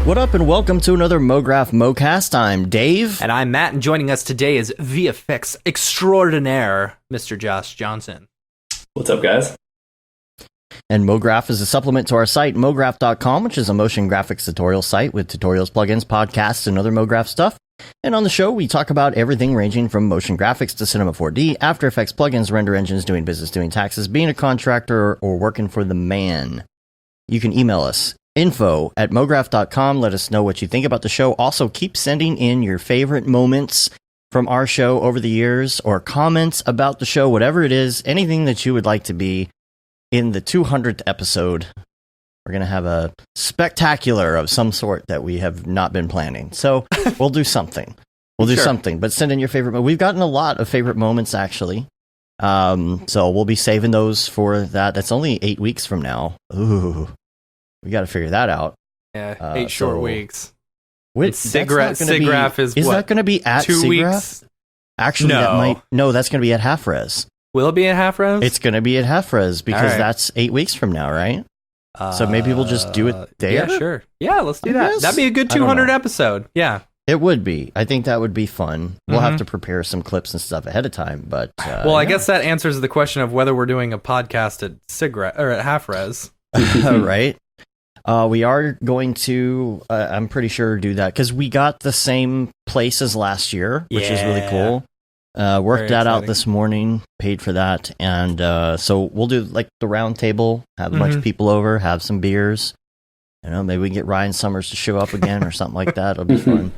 What up, and welcome to another Mograph Mocast. I'm Dave. And I'm Matt, and joining us today is VFX extraordinaire, Mr. Josh Johnson. What's up, guys? And Mograph is a supplement to our site, mograph.com, which is a motion graphics tutorial site with tutorials, plugins, podcasts, and other Mograph stuff. And on the show, we talk about everything ranging from motion graphics to Cinema 4D, After Effects plugins, render engines, doing business, doing taxes, being a contractor, or working for the man. You can email us, info@mograph.com. Let us know what you think about the show. Also, keep sending in your favorite moments from our show over the years, or comments about the show, whatever it is, anything that you would like to be in the 200th episode. We're going to have a spectacular of some sort that we have not been planning. So we'll do something. We'll do something, but send in your favorite. We've gotten a lot of favorite moments, actually. So we'll be saving those for that. That's only 8 weeks from now. Ooh, we got to figure that out. Yeah, 8 short weeks. SIGGRAPH is what? Is what, that going to be at 2 SIGGRAPH? weeks? Actually, that's going to be at half res. Will it be at half res? It's going to be at half res because that's 8 weeks from now, right? So maybe we'll just do it there? Yeah, sure. Yeah, let's do that. That'd be a good 200 episode. Yeah. It would be. I think that would be fun. We'll have to prepare some clips and stuff ahead of time, but... I guess that answers the question of whether we're doing a podcast at SIGGRAPH, or at half res. Right. We are going to, I'm pretty sure, do that, because we got the same place as last year, which is really cool. Worked that out this morning, paid for that, and so we'll do like the round table, have a bunch of people over, have some beers. You know, maybe we can get Ryan Summers to show up again or something like that. It'll be fun.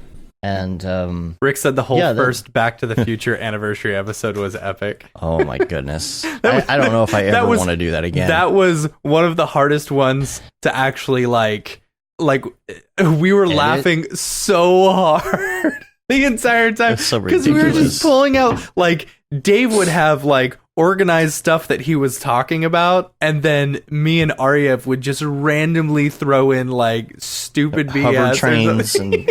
And Rick said the whole first Back to the Future anniversary episode was epic. Oh my goodness. I don't know if I ever want to do that again. That was one of the hardest ones to actually like we were laughing so hard the entire time because we were just pulling out, like, Dave would have like organized stuff that he was talking about, and then me and Aryev would just randomly throw in like stupid BS hover trains and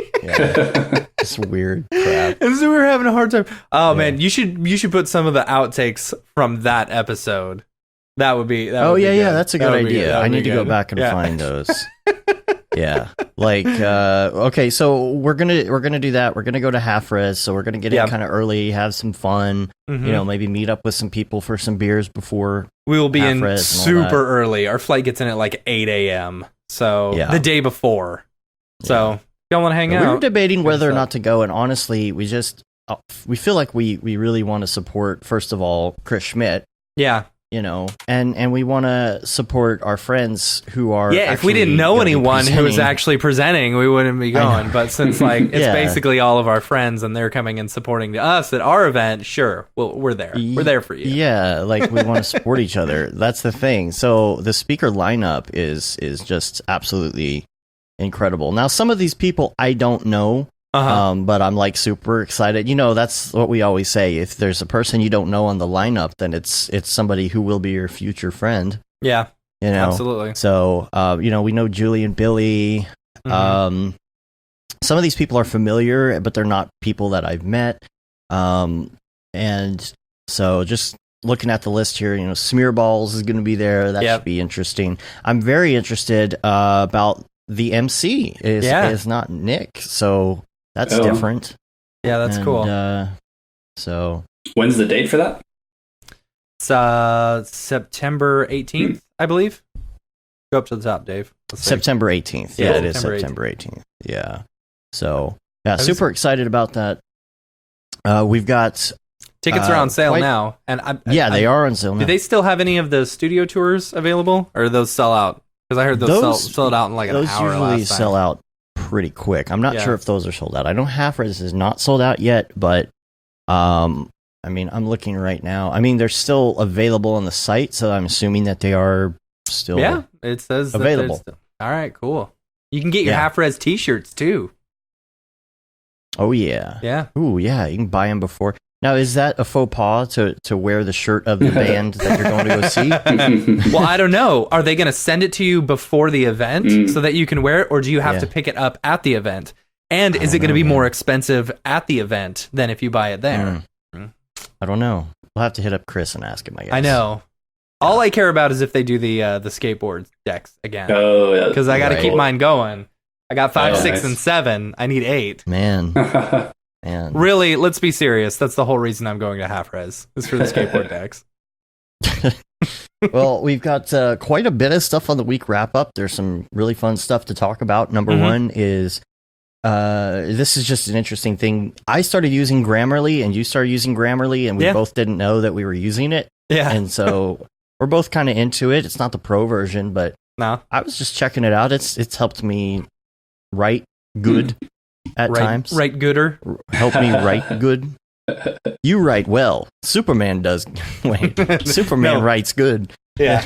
just weird crap. And so we were having a hard time. Oh man, you should put some of the outtakes from that episode. That would be that's a good idea. I need to go back and find those. Yeah, like okay, so we're gonna do that. We're gonna go to half res, so we're gonna get in kind of early, have some fun. You know, maybe meet up with some people for some beers before. We will be in super early. Our flight gets in at like 8 a.m. So the day before. So if y'all want to hang out. We were debating whether or not to go, and honestly, we feel like we really want to support, first of all, Chris Schmidt. Yeah. You know, and we want to support our friends who are. Yeah, if we didn't know anyone who was actually presenting, we wouldn't be going. But since it's basically all of our friends and they're coming and supporting us at our event, sure, we're there. We're there for you. Yeah, like we want to support each other. That's the thing. So the speaker lineup is just absolutely incredible. Now, some of these people I don't know. But I'm like super excited. You know, that's what we always say. If there's a person you don't know on the lineup, then it's somebody who will be your future friend. Yeah, you know, absolutely. So, you know, we know Julie and Billy. Some of these people are familiar, but they're not people that I've met. And so just looking at the list here, you know, Smearballs is going to be there. That should be interesting. I'm very interested about the MC. Is not Nick, so. That's different. Yeah, that's cool. So, when's the date for that? It's September 18th, I believe. Go up to the top, Dave. September 18th. Yeah, it is September 18th. Yeah. So, super excited about that. We've got tickets are on sale now, and they are on sale now. Do they still have any of the studio tours available, or do those sell out? Because I heard those sold out in like an hour. Those usually sell out pretty quick. I'm not sure if those are sold out. I know half res is not sold out yet, but I mean, I'm looking right now. I mean, they're still available on the site, so I'm assuming that they are still it says available. All right, cool. You can get your half res t-shirts too. Oh yeah. Ooh yeah, you can buy them before. Now, is that a faux pas to wear the shirt of the band that you're going to go see? Well, I don't know. Are they going to send it to you before the event so that you can wear it, or do you have to pick it up at the event? And is it going to be more expensive at the event than if you buy it there? I don't know. We'll have to hit up Chris and ask him, I guess. I know. All I care about is if they do the skateboard decks again. Oh, yeah. Because I got to keep mine going. I got 5, Oh, 6, nice. and 7. I need 8. Man. Really, let's be serious. That's the whole reason I'm going to half res. Is for the skateboard decks. Well, we've got quite a bit of stuff on the week wrap up. There's some really fun stuff to talk about. Number one is this is just an interesting thing. I started using Grammarly, and you started using Grammarly, and we both didn't know that we were using it. Yeah, and so we're both kind of into it. It's not the pro version, but no, I was just checking it out. It's helped me write good at times. Write gooder. Help me write good. You write well. Superman does. Wait, Superman writes good. Yeah.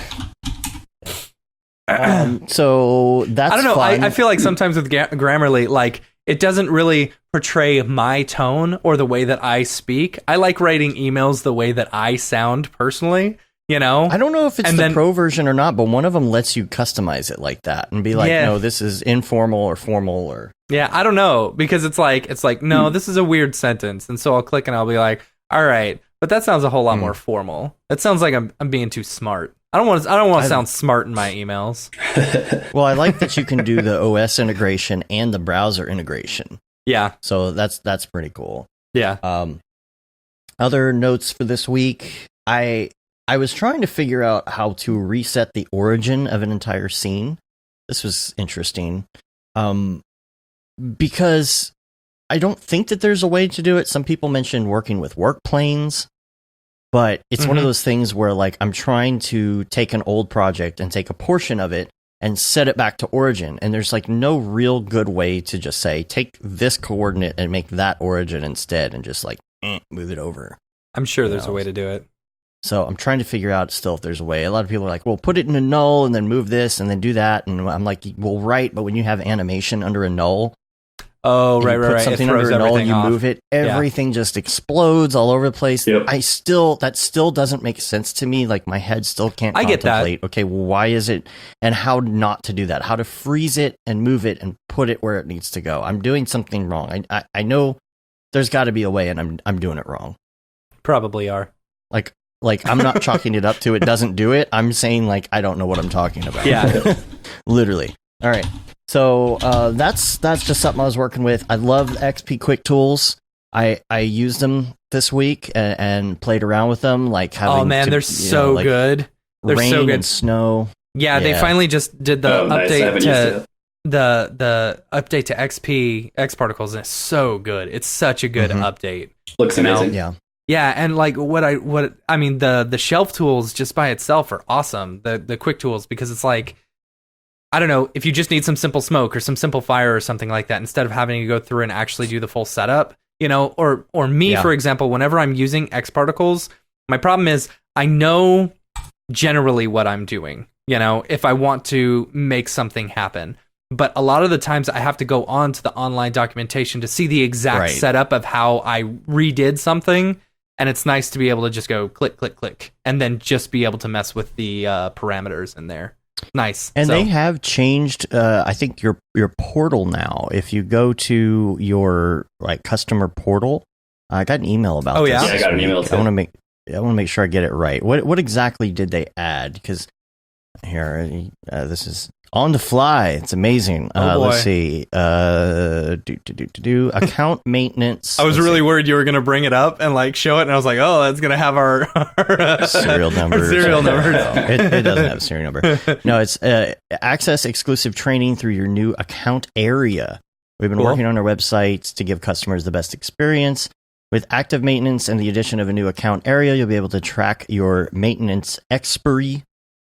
So that's I don't know. fun. I feel like sometimes with Grammarly, like it doesn't really portray my tone or the way that I speak. I like writing emails the way that I sound personally. You know, I don't know if it's the pro version or not, but one of them lets you customize it like that and be like, no, this is informal or formal or. Yeah, I don't know, because it's like, no, this is a weird sentence. And so I'll click and I'll be like, all right, but that sounds a whole lot more formal. That sounds like I'm being too smart. I don't want to sound smart in my emails. Well, I like that you can do the OS integration and the browser integration. Yeah. So that's pretty cool. Yeah. Other notes for this week, I was trying to figure out how to reset the origin of an entire scene. This was interesting. Because I don't think that there's a way to do it. Some people mentioned working with work planes, but it's one of those things where like I'm trying to take an old project and take a portion of it and set it back to origin. And there's like no real good way to just say, take this coordinate and make that origin instead and just like move it over. I'm sure there's a way to do it. So I'm trying to figure out still if there's a way. A lot of people are like, well, put it in a null and then move this and then do that. And I'm like, well, right. But when you have animation under a null. Oh, right. Put something under a null and you move it. Everything just explodes all over the place. Yep. That still doesn't make sense to me. Like my head still can't contemplate. Okay, well, why is it and how not to do that? How to freeze it and move it and put it where it needs to go. I'm doing something wrong. I know there's got to be a way and I'm doing it wrong. Probably are. Like I'm not chalking it up to it doesn't do it. I'm saying like I don't know what I'm talking about. Yeah. Literally. All right. So that's just something I was working with. I love XP Quick Tools. I used them this week and played around with them. Like having they're so good. They're rain so good. And snow. Yeah, they finally just did the update to the update to XP X Particles, and it's so good. It's such a good update. Looks amazing. Yeah. Yeah, and like what I mean, the shelf tools just by itself are awesome. The quick tools, because it's like, I don't know, if you just need some simple smoke or some simple fire or something like that, instead of having to go through and actually do the full setup, you know, or me, for example, whenever I'm using X Particles, my problem is I know generally what I'm doing, you know, if I want to make something happen. But a lot of the times I have to go on to the online documentation to see the exact setup of how I redid something. And it's nice to be able to just go click, click, click, and then just be able to mess with the parameters in there. Nice. And they have changed, I think, your portal now. If you go to your like customer portal, I got an email about this. Yeah, I got an email too. I want to make sure I get it right. What exactly did they add? Because here, this is on the fly. It's amazing. Let's see. Account maintenance. I was really worried you were going to bring it up and like show it, and I was like, oh, that's going to have our serial number. Serial number. No, it doesn't have a serial number. No, it's access exclusive training through your new account area. We've been working on our websites to give customers the best experience. With active maintenance and the addition of a new account area, you'll be able to track your maintenance expiry,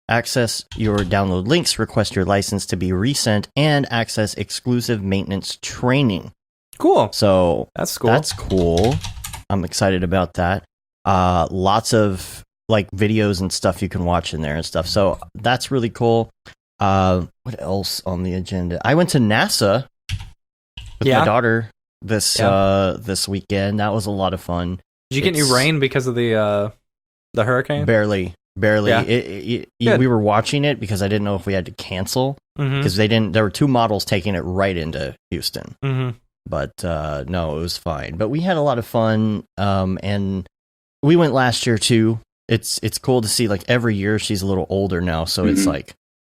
access your download links, request your license to be resent, and access exclusive maintenance training. Cool. So that's cool. That's cool. I'm excited about that. Lots of like videos and stuff you can watch in there and stuff. So that's really cool. What else on the agenda? I went to NASA with my daughter this weekend. That was a lot of fun. Did you get any rain because of the hurricane? Barely. Yeah. We were watching it because I didn't know if we had to cancel because there were two models taking it right into Houston. But no, it was fine. But we had a lot of fun. And we went last year too. It's cool to see, like, every year she's a little older now, so it's like,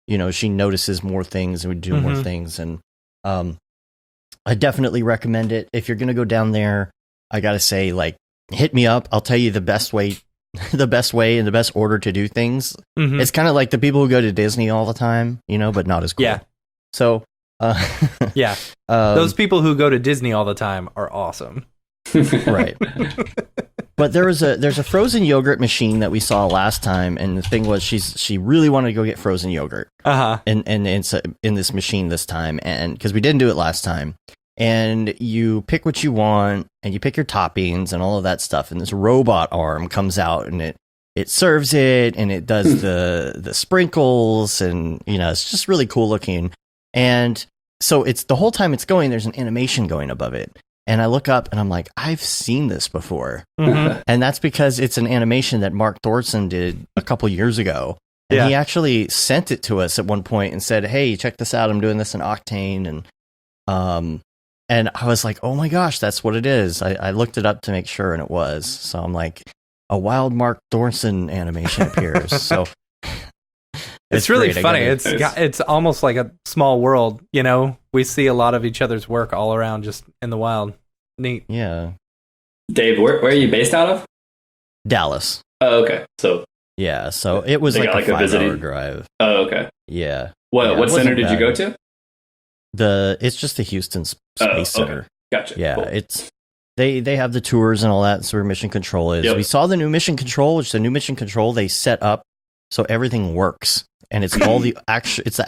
you know, she notices more things and we do more things. And I definitely recommend it. If you're going to go down there, I got to say, like, hit me up. I'll tell you the best way and the best order to do things. Mm-hmm. It's kind of like the people who go to Disney all the time, but not as cool. Yeah. So, yeah. Those people who go to Disney all the time are awesome. Right. But there's a frozen yogurt machine that we saw last time, and the thing was she really wanted to go get frozen yogurt. And it's in this machine this time, and because we didn't do it last time. And you pick what you want, and you pick your toppings and all of that stuff, and this robot arm comes out, and it serves it, and it does the sprinkles, and it's just really cool looking. And so it's the whole time it's going, there's an animation going above it. And I look up and I'm like, I've seen this before. Mm-hmm. And that's because it's an animation that Mark Thorson did a couple years ago. And he actually sent it to us at one point and said, hey, check this out. I'm doing this in Octane. And I was like, oh my gosh, that's what it is. I looked it up to make sure, and it was. So I'm like, a wild Mark Thorson animation appears. So it's really funny. It's almost like a small world. We see a lot of each other's work all around, just in the wild. Neat. Yeah. Dave, where are you based out of? Dallas. Oh, okay. So yeah, so it was like a 5-hour drive. Oh, okay. Yeah. What center did you go to? It's just the Houston Space Center. Gotcha. Yeah, cool. They have the tours and all that. So where Mission Control is. Yep. We saw the new Mission Control, which the new Mission Control they set up so everything works, and it's all the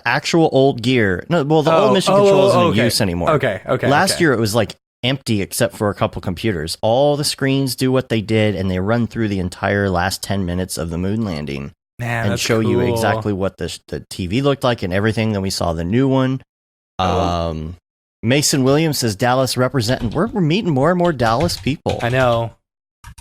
actual old gear. No, well, the old Mission Control isn't in use anymore. Okay. Last year it was like empty except for a couple computers. All the screens do what they did, and they run through the entire last 10 minutes of the moon landing and show you exactly what the TV looked like and everything. Then we saw the new one. Mason Williams says Dallas representing. We're meeting more and more Dallas people. I know.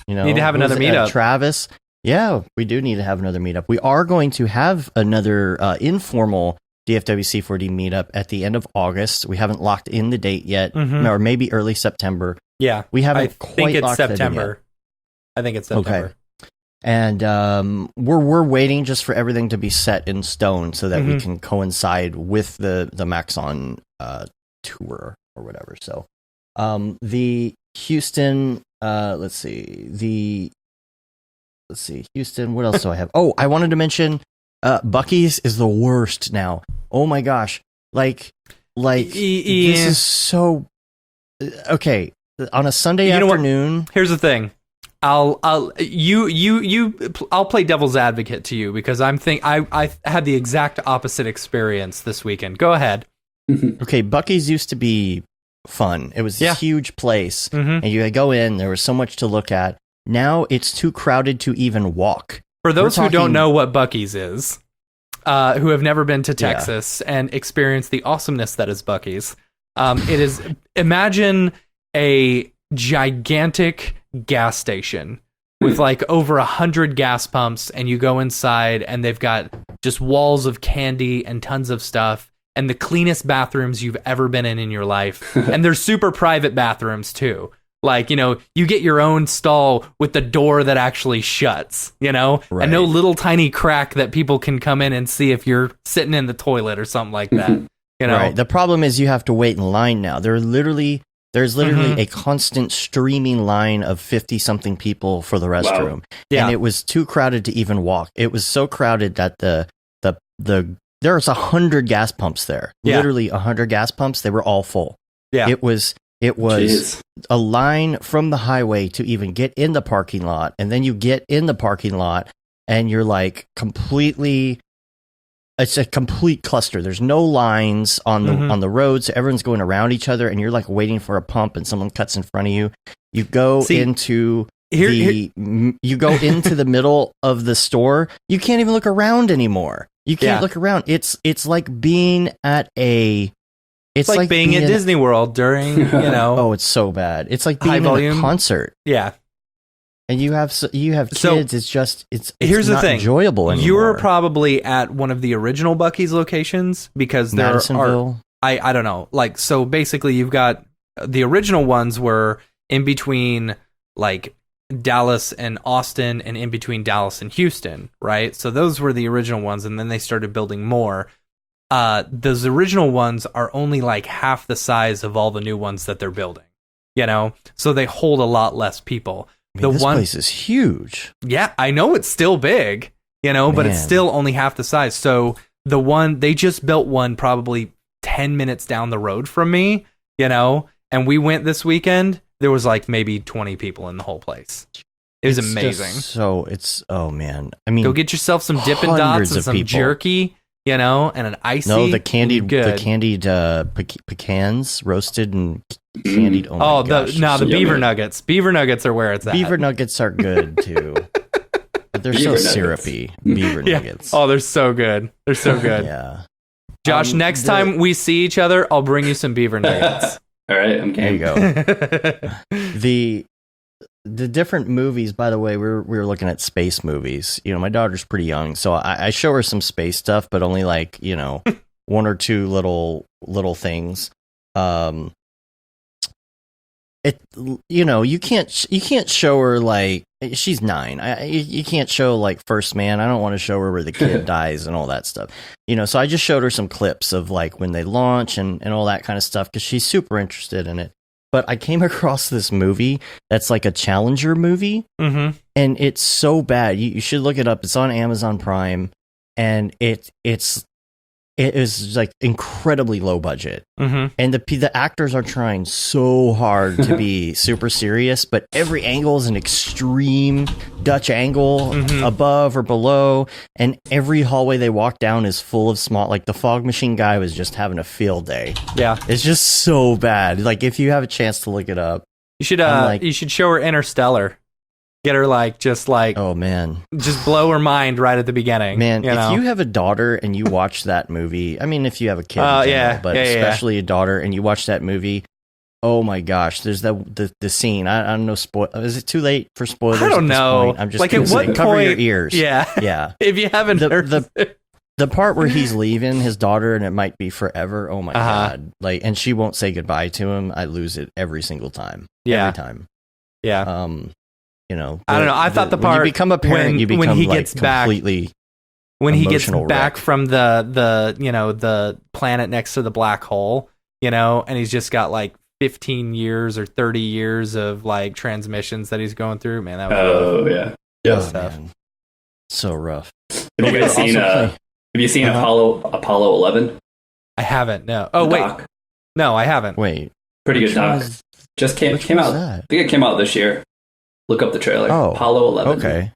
Need to have another meetup. Travis. Yeah, we do need to have another meetup. We are going to have another informal DFWC4D meetup at the end of August. We haven't locked in the date yet, or maybe early September. Yeah, we haven't quite locked it in yet. I think it's September. Okay. And we're waiting just for everything to be set in stone so that we can coincide with the Maxon tour or whatever. So the Houston, let's see, Houston, what else do I have? Oh, I wanted to mention Buc-ee's is the worst now. Oh my gosh. Like this is so okay. On a Sunday afternoon. Here's the thing. I'll play devil's advocate to you because I had the exact opposite experience this weekend. Go ahead. Okay, Buc-ee's used to be fun. It was a huge place, and you go in. There was so much to look at. Now it's too crowded to even walk. For those who don't know what Buc-ee's is, who have never been to Texas and experienced the awesomeness that is Buc-ee's, it is, imagine a gigantic gas station with like over 100 gas pumps, and you go inside and they've got just walls of candy and tons of stuff and the cleanest bathrooms you've ever been in your life. And they're super private bathrooms too. Like, you get your own stall with the door that actually shuts, right. And no little tiny crack that people can come in and see if you're sitting in the toilet or something like that. Right. The problem is you have to wait in line now. There's literally a constant streaming line of 50-something people for the restroom. Wow. Yeah. And it was too crowded to even walk. It was so crowded that there's 100 gas pumps there. Yeah. Literally 100 gas pumps. They were all full. Yeah. It was Jeez. A line from the highway to even get in the parking lot. And then you get in the parking lot and you're like it's a complete cluster. There's no lines on the road, so everyone's going around each other, and you're like waiting for a pump, and someone cuts in front of you. You go into the middle of the store. You can't even look around anymore. You can't look around. It's like being at a. It's like being at Disney World during Oh, it's so bad. It's like being in a concert. Yeah. And you have kids. So, it's here's not the thing. Enjoyable anymore. You were probably at one of the original Buc-ee's locations because there are I don't know. Like, so basically you've got the original ones were in between like Dallas and Austin and in between Dallas and Houston, right? So those were the original ones, and then they started building more. those original ones are only like half the size of all the new ones that they're building. So they hold a lot less people. This place is huge. Yeah, I know it's still big, but it's still only half the size. So the one they just built one probably 10 minutes down the road from me, and we went this weekend. There was like maybe 20 people in the whole place. It was amazing. Oh man. I mean, go get yourself some Dippin' Dots and some jerky, and an icy. No, the candied pecans, roasted and candied. Oh my gosh. The beaver nuggets. Beaver nuggets are where it's at. Beaver nuggets are good too. But they're so syrupy. Beaver nuggets. Oh, they're so good. They're so good. Yeah. Josh, next time we see each other, I'll bring you some beaver nuggets. All right, I'm game. There you go. The different movies, by the way, we were looking at space movies. My daughter's pretty young, so I show her some space stuff, but only like, one or two little things. You can't show her like, she's 9. You can't show like First Man. I don't want to show her where the kid dies and all that stuff. So I just showed her some clips of like when they launch and all that kind of stuff because she's super interested in it. But I came across this movie that's like a Challenger movie, and it's so bad. You should look it up. It's on Amazon Prime, and it is like incredibly low budget, and the actors are trying so hard to be super serious, but every angle is an extreme Dutch angle above or below, and every hallway they walk down is full of small. Like the fog machine guy was just having a field day. Yeah, it's just so bad. Like if you have a chance to look it up, you should. You should show her Interstellar. Get her oh man, just blow her mind right at the beginning. Man, if you have a daughter and you watch that movie, I mean, if you have a kid, especially a daughter, and you watch that movie, oh my gosh, there's the scene. I don't know. Is it too late for spoilers? I don't know. I'm just like at what point? Cover your ears. Yeah. If you haven't heard the part where he's leaving his daughter and it might be forever. Oh my god! Like, and she won't say goodbye to him. I lose it every single time. Yeah. Every time. Yeah. I don't know. I thought the part when you become a parent, you become when he gets completely when he gets back from the planet next to the black hole, and he's just got like 15 years or 30 years of like transmissions that he's going through. Man, that was stuff. Man. So rough. Have you seen Apollo 11? I haven't. No. Oh wait. Doc. No, I haven't. Wait. Pretty good doc. Just came out. I think it came out this year. Look up the trailer. Oh, Apollo 11. Okay.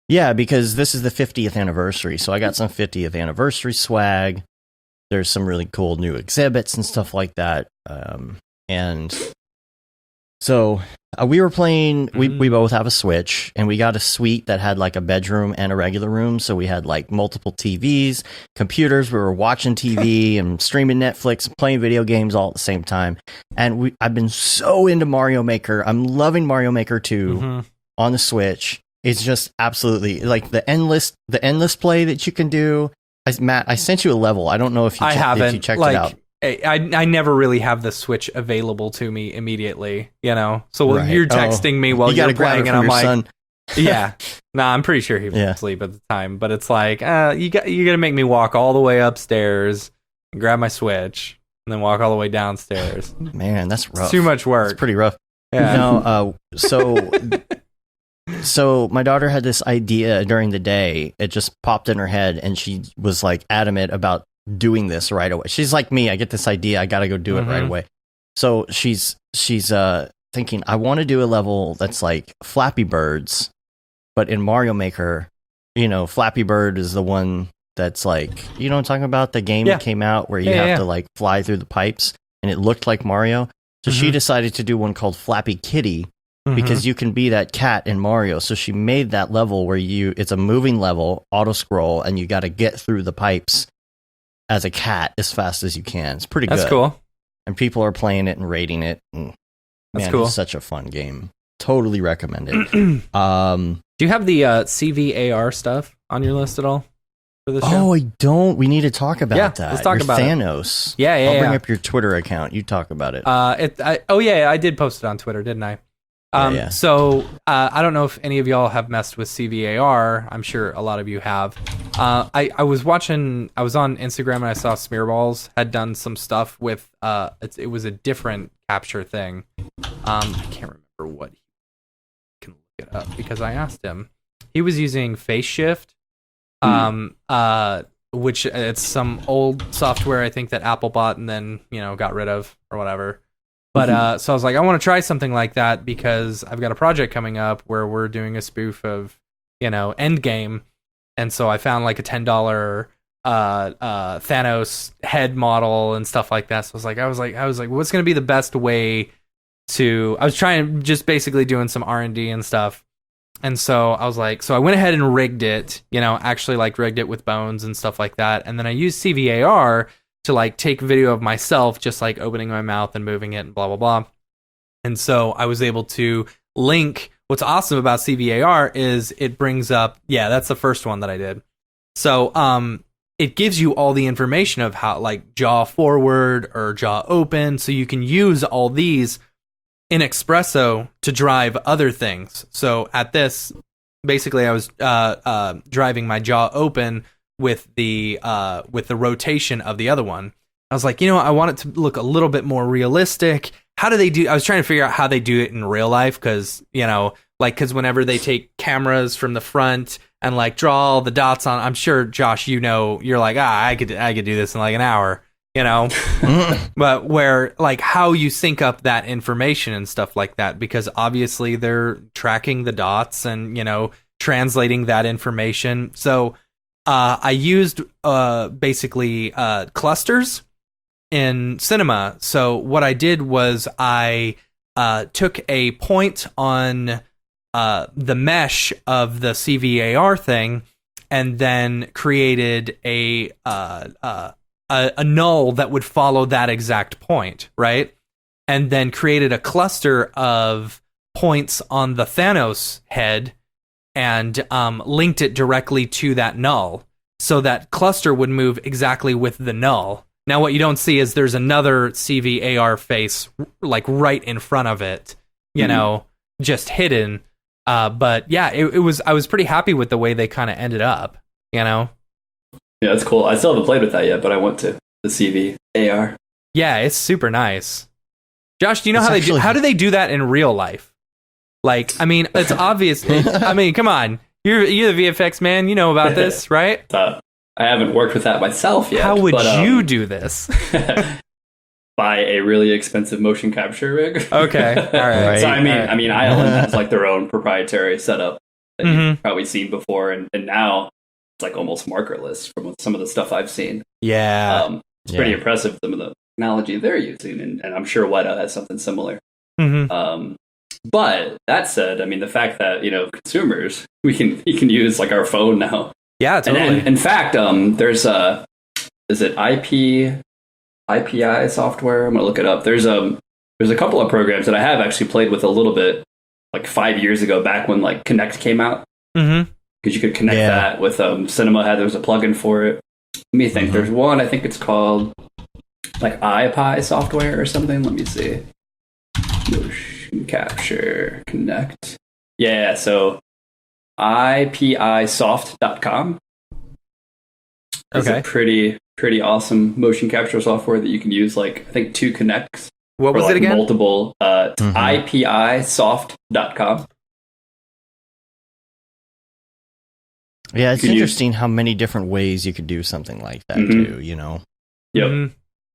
Yeah, because this is the 50th anniversary, so I got some 50th anniversary swag. There's some really cool new exhibits and stuff like that. And so we were playing, we both have a Switch, and we got a suite that had like a bedroom and a regular room. So we had like multiple TVs, computers. We were watching TV and streaming Netflix, and playing video games all at the same time. And I've been so into Mario Maker. I'm loving Mario Maker 2 on the Switch. It's just absolutely like the endless play that you can do. Matt, I sent you a level. I don't know if you checked it out. I never really have the Switch available to me immediately, So you're texting me while you're playing, and I'm like, son. Yeah, I'm pretty sure he was asleep at the time. But it's like, you're gonna make me walk all the way upstairs, and grab my Switch, and then walk all the way downstairs. Man, that's rough. It's too much work. It's pretty rough. Yeah. No, so my daughter had this idea during the day. It just popped in her head, and she was like adamant about doing this right away. She's like me. I get this idea. I got to go do it right away. So she's thinking, I want to do a level that's like Flappy Birds, but in Mario Maker, Flappy Bird is the one that's like, what I'm talking about? The game that came out where you have to like fly through the pipes, and it looked like Mario. So she decided to do one called Flappy Kitty, because you can be that cat in Mario. So she made that level where it's a moving level, auto scroll, and you got to get through the pipes as a cat as fast as you can. It's pretty good. That's cool. And people are playing it and rating it. And, That's man, cool. It's such a fun game. Totally recommend it. Do you have the CVAR stuff on your list at all for this show? Oh, I don't. We need to talk about that. Let's talk about Thanos. Yeah. I'll bring up your Twitter account. You talk about it. I did post it on Twitter, didn't I? So I don't know if any of y'all have messed with CVAR. I'm sure a lot of you have. I was on Instagram and I saw Smearballs had done some stuff with it was a different capture thing. I can't remember what. Can look it up because I asked him. He was using Face Shift, which it's some old software I think that Apple bought and then got rid of or whatever. But so I was like, I want to try something like that because I've got a project coming up where we're doing a spoof of Endgame, and so I found like a $10 Thanos head model and stuff like that. So I was like, what's going to be the best way to? I was trying just basically doing some R&D and stuff. And so I was like, so I went ahead and rigged it, actually like rigged it with bones and stuff like that. And then I used CVAR to like take video of myself, just like opening my mouth and moving it and blah, blah, blah. And so I was able to link. What's awesome about CVAR is it brings up, that's the first one that I did. So it gives you all the information of how like jaw forward or jaw open. So you can use all these in Espresso to drive other things. So at this, basically, I was driving my jaw open with the rotation of the other one. I was like, I want it to look a little bit more realistic. How do they do? I was trying to figure out how they do it in real life because because whenever they take cameras from the front and like draw all the dots on, I'm sure Josh, you're like, I could do this in like an hour. But where like how you sync up that information and stuff like that, because obviously they're tracking the dots and translating that information. So I used basically clusters in Cinema. So what I did was I took a point on the mesh of the CVAR thing and then created a null that would follow that exact point, right? And then created a cluster of points on the Thanos head and linked it directly to that null. So that cluster would move exactly with the null. Now, what you don't see is there's another CVAR face like right in front of it, just hidden. But yeah, it was. I was pretty happy with the way they kind of ended up, Yeah, that's cool. I still haven't played with that yet, but I went to the CVAR. Yeah, it's super nice. Josh, do you know how do they do that in real life? Like, I mean, it's obvious. I mean, come on. You're the VFX man. You know about this, right? I haven't worked with that myself yet. How would you do this? Buy a really expensive motion capture rig. Okay, all right. So I mean, Island has like their own proprietary setup that you've probably seen before, and now it's like almost markerless from some of the stuff I've seen. Yeah, it's pretty impressive, some of the technology they're using, and I'm sure Weta has something similar. But that said, I mean, the fact that consumers we can use like our phone now. Yeah, totally. And in fact, there's is it IPI software? I'm gonna look it up. There's a couple of programs that I have actually played with a little bit, like 5 years ago, back when like Connect came out. Because you could connect that with Cinema. There was a plugin for it. Let me think. There's one. I think it's called like IPI software or something. Let me see. Motion capture Connect. Yeah. So IPIsoft.com. It's a pretty awesome motion capture software that you can use. Like I think 2 connects. What was it again? Multiple. IPIsoft.com. Yeah, it's interesting how many different ways you could do something like that too. Yep.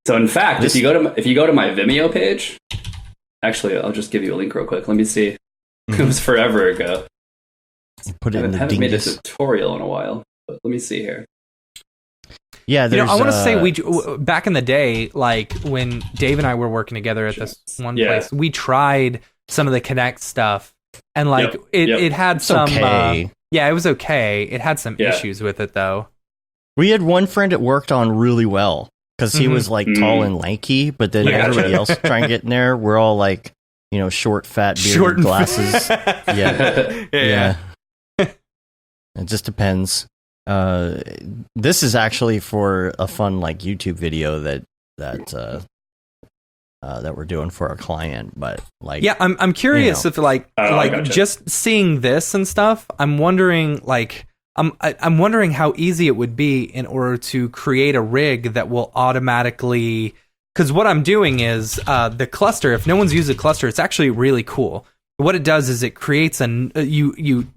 So in fact, if you go to my Vimeo page, actually, I'll just give you a link real quick. Let me see. It was forever ago. Put it in the haven't made a tutorial in a while, but let me see here. Yeah, I want to say we back in the day, like when Dave and I were working together at this one place, we tried some of the Connect stuff, and like it had some. Okay. Yeah, it was okay. It had some issues with it though. We had one friend it worked on really well because he was like tall and lanky, but then everybody else trying to get in there, we're all like short, fat, bearded, glasses. Yeah. It just depends. This is actually for a fun like YouTube video that we're doing for our client, but like I'm curious if like just seeing this and stuff, I'm wondering like I'm wondering how easy it would be in order to create a rig that will automatically. Because what I'm doing is the cluster. If no one's used a cluster, it's actually really cool. What it does is it creates you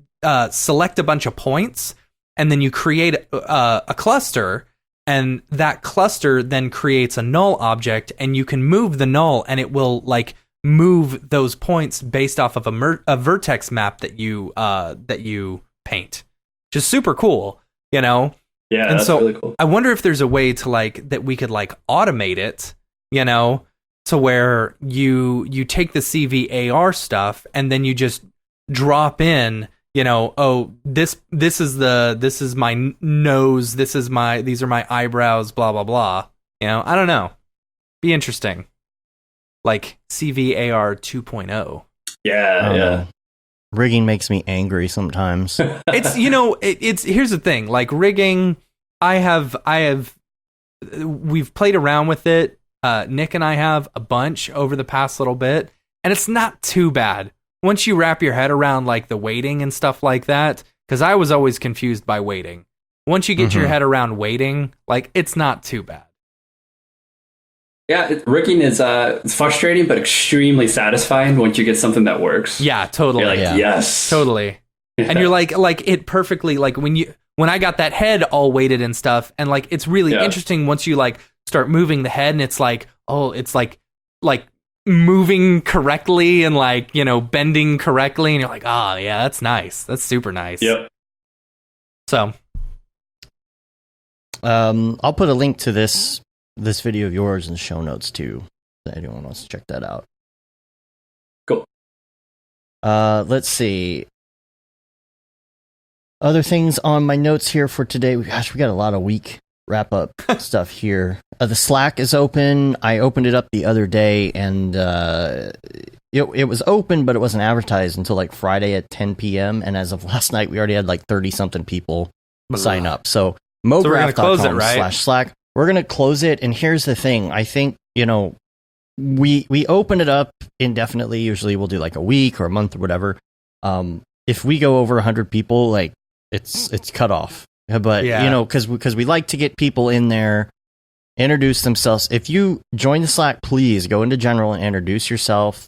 select a bunch of points, and then you create a cluster, and that cluster then creates a null object, and you can move the null, and it will like move those points based off of a vertex map that you paint. Just super cool, you know? Yeah, and that's so really cool. I wonder if there's a way to like that we could like automate it, you know, to where you take the CVAR stuff and then you just drop in, you know, oh, this is my nose, these are my eyebrows, blah blah blah. You know, I don't know. Be interesting. Like CVAR 2.0. Yeah, yeah. Rigging makes me angry sometimes. It's, you know, it's here's the thing, like rigging, we've played around with it. Nick and I have a bunch over the past little bit, and it's not too bad once you wrap your head around like the weighting and stuff like that, because I was always confused by weighting. Once you get your head around weighting, like it's not too bad. Yeah, rigging is it's frustrating but extremely satisfying once you get something that works. Yeah, totally. You're like, yes. Totally. Yeah. And you're like it perfectly, like when I got that head all weighted and stuff, and like it's really interesting once you like start moving the head and it's like, oh, it's like moving correctly and like, you know, bending correctly, and you're like, oh yeah, that's nice. That's super nice. Yep. So I'll put a link to this video of yours in the show notes too, if anyone wants to check that out. Cool. Let's see. Other things on my notes here for today. Gosh, we got a lot of week wrap up stuff here. The Slack is open. I opened it up the other day, and it was open, but it wasn't advertised until like Friday at 10 p.m. And as of last night, we already had like 30-something people sign up. So mograph.com/Slack. We're going to close it, and here's the thing. I think, you know, we open it up indefinitely. Usually we'll do like a week or a month or whatever. If we go over 100 people, like it's cut off. But, you know, because we like to get people in there, introduce themselves. If you join the Slack, please go into general and introduce yourself.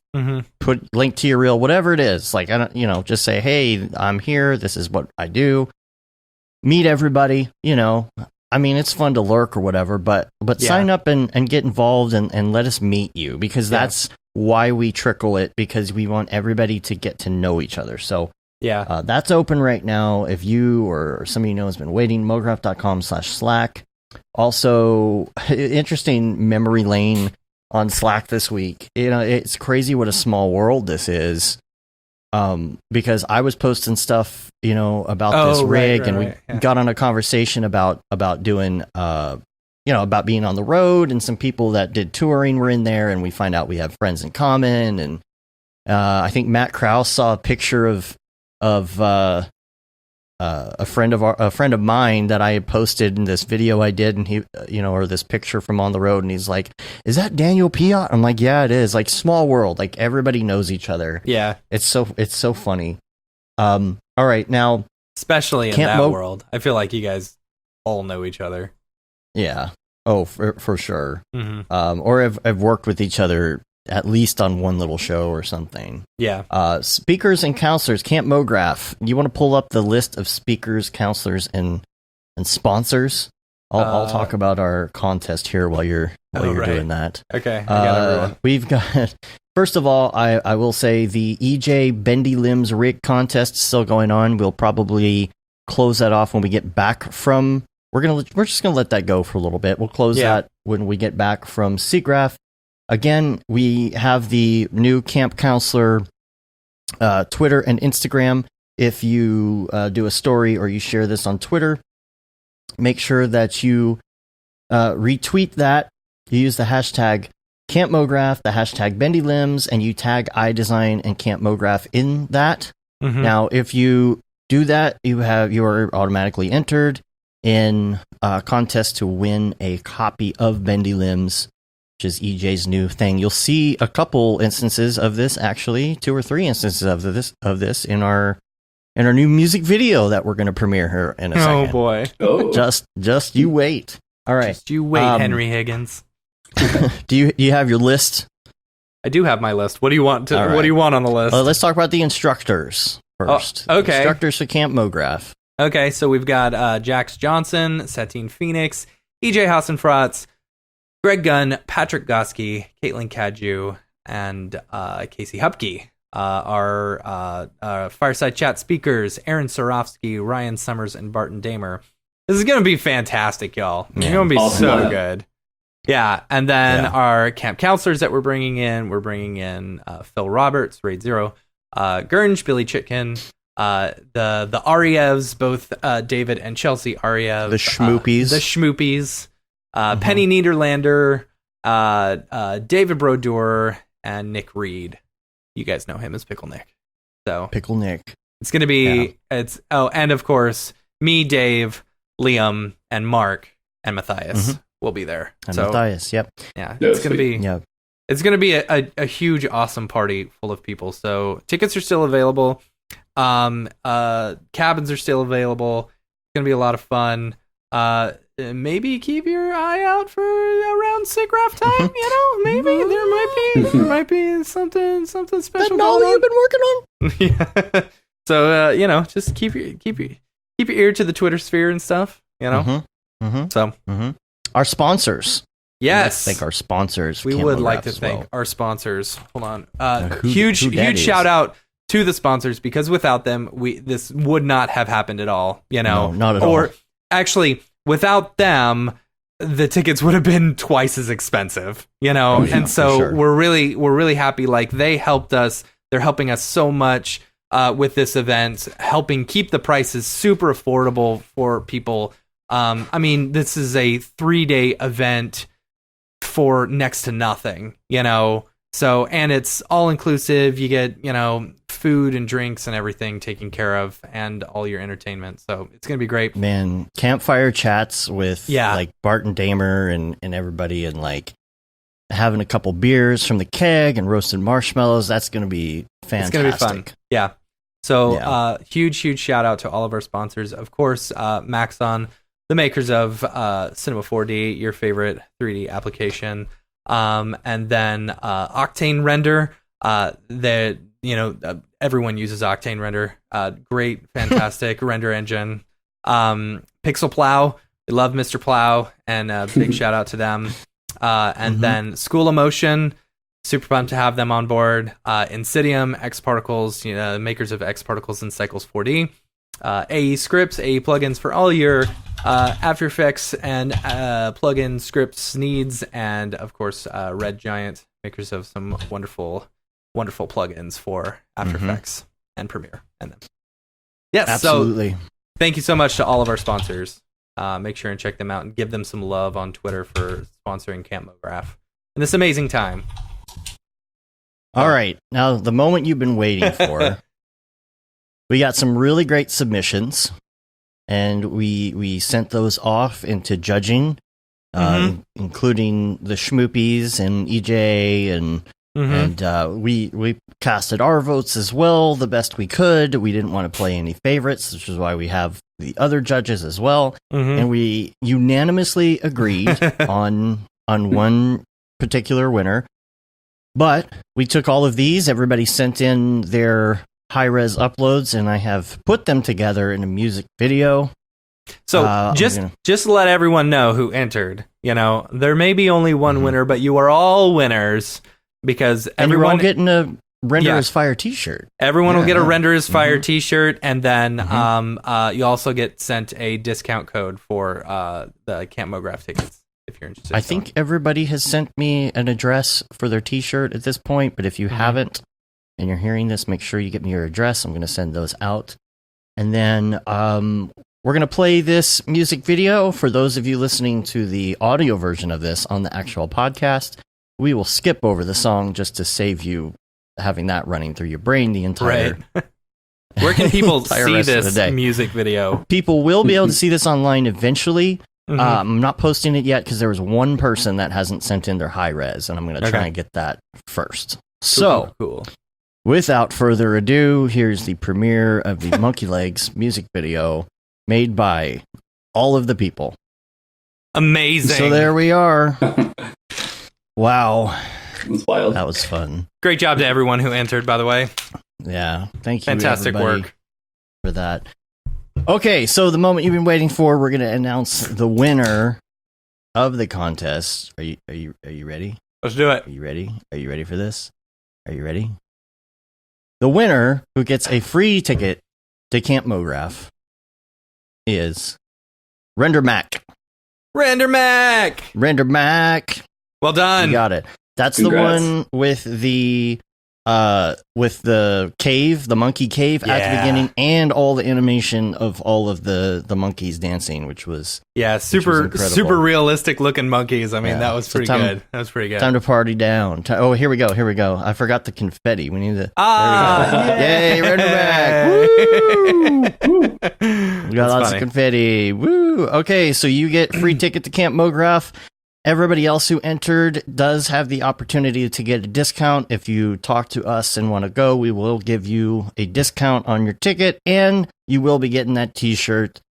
Put link to your reel, whatever it is. Like, I don't, you know, just say, hey, I'm here. This is what I do. Meet everybody, you know. I mean, it's fun to lurk or whatever, but sign up and get involved and let us meet you, because that's why we trickle it, because we want everybody to get to know each other. So that's open right now. If you or somebody you know has been waiting, mograph.com/Slack. Also, interesting memory lane on Slack this week. You know, it's crazy what a small world this is. Because I was posting stuff, you know, about this rig, and we got on a conversation about doing, you know, about being on the road, and some people that did touring were in there, and we find out we have friends in common. And I think Matt Krause saw a picture of a friend of mine that I had posted in this video I did, and he, you know, or this picture from on the road, and he's like, "Is that Daniel Piot?" I'm like, "Yeah, it is." Like, small world, like everybody knows each other. Yeah, it's so funny. All right, now, especially in that world, I feel like you guys all know each other. Yeah. Oh, for sure. Or have worked with each other at least on one little show or something. Yeah. Speakers and counselors, Camp Mograph. You want to pull up the list of speakers, counselors, and sponsors? I'll talk about our contest here while you're doing that. Okay. I got everyone. We've got. First of all, I will say the EJ Bendy Limbs rig contest is still going on. We'll probably close that off when we get back from. We're just gonna let that go for a little bit. We'll close that when we get back from SeaGraph. Again, we have the new Camp Counselor Twitter and Instagram. If you do a story or you share this on Twitter, make sure that you retweet that. You use the hashtag Camp Mograph, the hashtag Bendy Limbs, and you tag iDesign and Camp Mograph in that. Now, if you do that, you are automatically entered in a contest to win a copy of Bendy Limbs, which is EJ's new thing. You'll see a couple instances of this, actually, 2 or 3 instances of this in our and our new music video that we're going to premiere here in a second. Oh boy! Just you wait. All right, just you wait, Henry Higgins. do you have your list? I do have my list. What do you want to? Right. What do you want on the list? Let's talk about the instructors first. Oh, okay. Instructors for Camp Mograph. Okay, so we've got Jax Johnson, Satine Phoenix, EJ Hassenfratz, Greg Gunn, Patrick Goski, Caitlin Cadju, and Casey Hupke. Our Fireside Chat speakers, Aaron Sorofsky, Ryan Summers, and Barton Damer. This is going to be fantastic, y'all. It's going to be so good. Yeah, and then our camp counselors that we're bringing in Phil Roberts, Raid Zero, Gurnge, Billy Chitkin, the Arievs, both David and Chelsea Ariev, the Schmoopies, Penny Niederlander, David Brodeur, and Nick Reed. You guys know him as Pickle Nick. So Pickle Nick. It's going to be and of course me, Dave, Liam, and Mark and Matthias will be there. And Matthias, yep. Yeah, it's going to be it's going to be a huge, awesome party full of people. So tickets are still available. Cabins are still available. It's going to be a lot of fun. Maybe keep your eye out for around SIGGRAPH time. Maybe there might be something special. That novel you've been working on. Yeah. So just keep your ear to the Twitter sphere and stuff. So our sponsors. Yes, let's thank our sponsors. We would like to thank our sponsors. Hold on. Huge shout out to the sponsors, because without them, this would not have happened at all. No, not at all. Or actually, without them, the tickets would have been twice as expensive. And so we're really happy. Like, they helped us. They're helping us so much with this event, helping keep the prices super affordable for people. This is a 3-day event for next to nothing, So, and it's all inclusive. You get, food and drinks and everything taken care of, and all your entertainment. So it's going to be great. Man, campfire chats with like Barton Damer and everybody, and like having a couple beers from the keg and roasted marshmallows. That's going to be fantastic. It's going to be fun. Yeah. So huge shout out to all of our sponsors. Of course, Maxon, the makers of Cinema 4D, your favorite 3D application. And then Octane Render, everyone uses Octane Render. Great, fantastic render engine. Pixel Plow, we love Mr. Plow, and big shout out to them. And then School of Motion, super pumped to have them on board. Insidium, X Particles, makers of X Particles and Cycles 4D. AE Scripts, AE plugins for all your After Effects and plugin scripts needs, and of course Red Giant, makers of some wonderful plugins for After Effects and Premiere. And then absolutely. So thank you so much to all of our sponsors. Make sure and check them out and give them some love on Twitter for sponsoring Camp Mograph in this amazing time. All right, now the moment you've been waiting for. We got some really great submissions, and we sent those off into judging, including the Schmoopies and EJ, and we casted our votes as well the best we could. We didn't want to play any favorites, which is why we have the other judges as well, and we unanimously agreed on one particular winner. But we took all of these. Everybody sent in their high-res uploads, and I have put them together in a music video. So just to let everyone know who entered, there may be only one winner, but you are all winners, because everyone... And you're all getting a Render is Fire t-shirt. Everyone will get a Render is Fire t-shirt, and then you also get sent a discount code for the Camp Mograph tickets, if you're interested. I think everybody has sent me an address for their t-shirt at this point, but if you haven't, and you're hearing this, make sure you get me your address. I'm going to send those out. And then we're going to play this music video. For those of you listening to the audio version of this on the actual podcast, we will skip over the song just to save you having that running through your brain the entire... Right. Where can people see this music video? People will be able to see this online eventually. I'm not posting it yet because there was one person that hasn't sent in their high res, and I'm going to try and get that first. Cool. without further ado, here's the premiere of the Monkey Legs music video made by all of the people. Amazing. So there we are. Wow. It was wild. That was fun. Great job to everyone who entered, by the way. Yeah. Thank you. Fantastic work for that. Okay, so the moment you've been waiting for, we're going to announce the winner of the contest. Are you ready? Let's do it. Are you ready? Are you ready for this? Are you ready? The winner who gets a free ticket to Camp Mograph is Render Mac. Render Mac. Well done. You got it. That's Congrats. the one with the cave, the monkey cave at the beginning, and all the animation of all of the monkeys dancing, which was super realistic looking monkeys. I mean, that was pretty good. That was pretty good. Time to party down. Oh, here we go. I forgot the confetti. We need the yay, Render Mac. Woo! We got lots of confetti. Woo! Okay, so you get free ticket to Camp Mograph. Everybody else who entered does have the opportunity to get a discount. If you talk to us and want to go, we will give you a discount on your ticket, and you will be getting that t-shirt.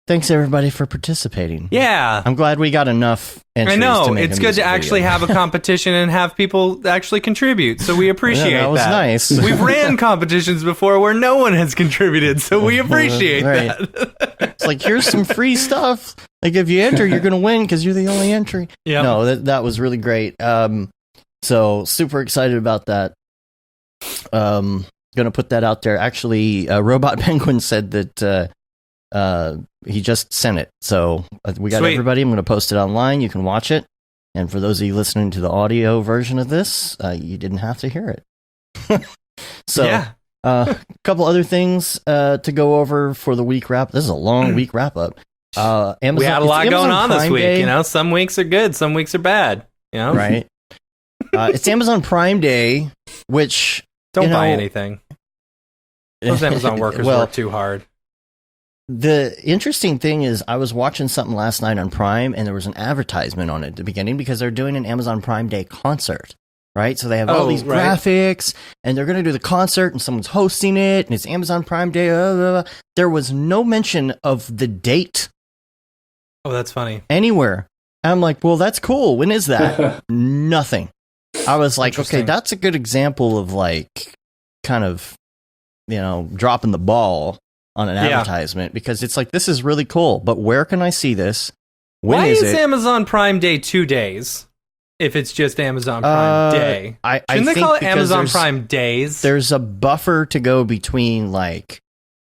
Thanks, everybody, for participating. Yeah. I'm glad we got enough entries. I know. To make it's good to actually have a competition and have people actually contribute, so we appreciate that. That was nice. We've ran competitions before where no one has contributed, so we appreciate that. It's like, here's some free stuff. Like, if you enter, you're going to win because you're the only entry. Yeah. No, that was really great. So super excited about that. Going to put that out there. Actually, Robot Penguin said that he just sent it. So we got Sweet. everybody. I'm going to post it online. You can watch it. And for those of you listening to the audio version of this, you didn't have to hear it. So, a couple other things to go over for the week wrap. This is a long week wrap up. Amazon, we had a lot going on this week. Day. You know, some weeks are good, some weeks are bad. You know, right? It's Amazon Prime Day, which don't buy anything. Those Amazon workers work too hard. The interesting thing is, I was watching something last night on Prime, and there was an advertisement on it at the beginning because they're doing an Amazon Prime Day concert, right? So they have all these graphics, and they're going to do the concert, and someone's hosting it, and it's Amazon Prime Day. Blah, blah, blah. There was no mention of the date. Oh, that's funny. Anywhere. And I'm like, well, that's cool. When is that? Nothing. I was like, okay, that's a good example of like kind of, dropping the ball on an advertisement, because it's like, this is really cool, but where can I see this? Why is Amazon Prime Day 2 days if it's just Amazon Prime Day? Shouldn't they call it Amazon Prime Days? There's a buffer to go between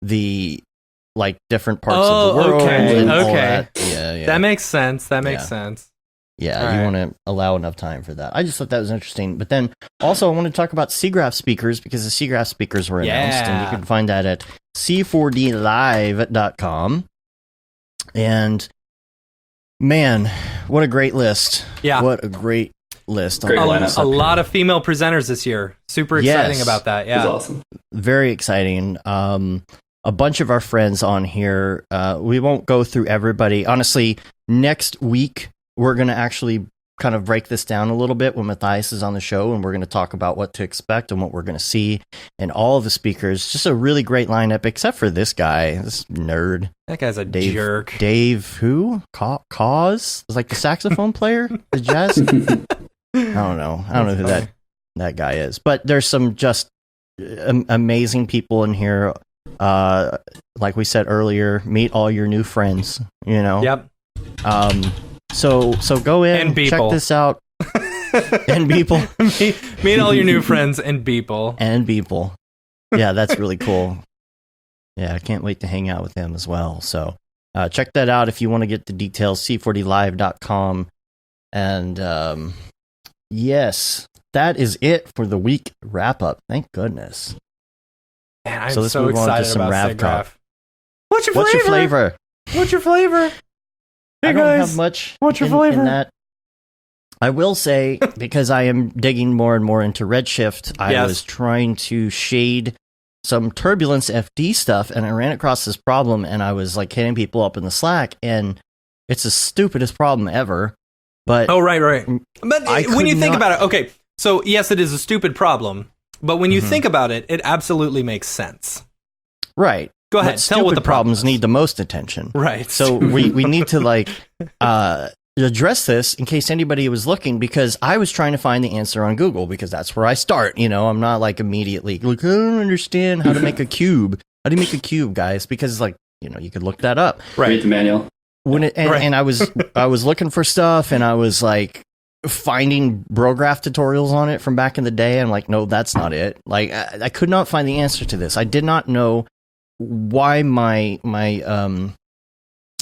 the different parts of the world. And all that. Yeah. That makes sense. Yeah, you want to allow enough time for that. I just thought that was interesting. But then also I want to talk about Seagraph speakers, because the Seagraph speakers were announced, and you can find that at c4dlive.com. And man, what a great list. Yeah. What a great list. Great lineup. A lot of female presenters this year. Super exciting about that. Yeah. That's awesome. Very exciting. A bunch of our friends on here. We won't go through everybody. Honestly, next week, we're going to actually kind of break this down a little bit when Matthias is on the show, and we're going to talk about what to expect and what we're going to see, and all of the speakers. Just a really great lineup, except for this guy, this nerd. That guy's a jerk. Dave who? Cause? Like the saxophone player? The jazz? I don't know who that guy is. But there's some just amazing people in here. Like we said earlier, meet all your new friends, Yep. So go in and check this out. And people. meet all your new friends and people. And people. Yeah, that's really cool. Yeah, I can't wait to hang out with him as well. So check that out if you want to get the details, c4dlive.com. And yes, that is it for the week wrap up. Thank goodness. Man, I'm so excited about Seagraph. What's your flavor? What's your flavor? Hey I don't guys, have much. What's your flavor? In that. I will say, because I am digging more and more into Redshift, I was trying to shade some Turbulence FD stuff, and I ran across this problem, and I was hitting people up in the Slack, and it's the stupidest problem ever. But right. But when you think about it, okay, so yes, it is a stupid problem. But when you think about it, it absolutely makes sense. Right. Go ahead. Tell what the problems need the most attention. Right. So we need to address this in case anybody was looking, because I was trying to find the answer on Google because that's where I start. I'm not immediately I don't understand how to make a cube. How do you make a cube, guys? Because you could look that up. Right. Read the manual. And I was looking for stuff, and I was finding Mograph tutorials on it from back in the day. I'm like, no, that's not it. I could not find the answer to this. I did not know why my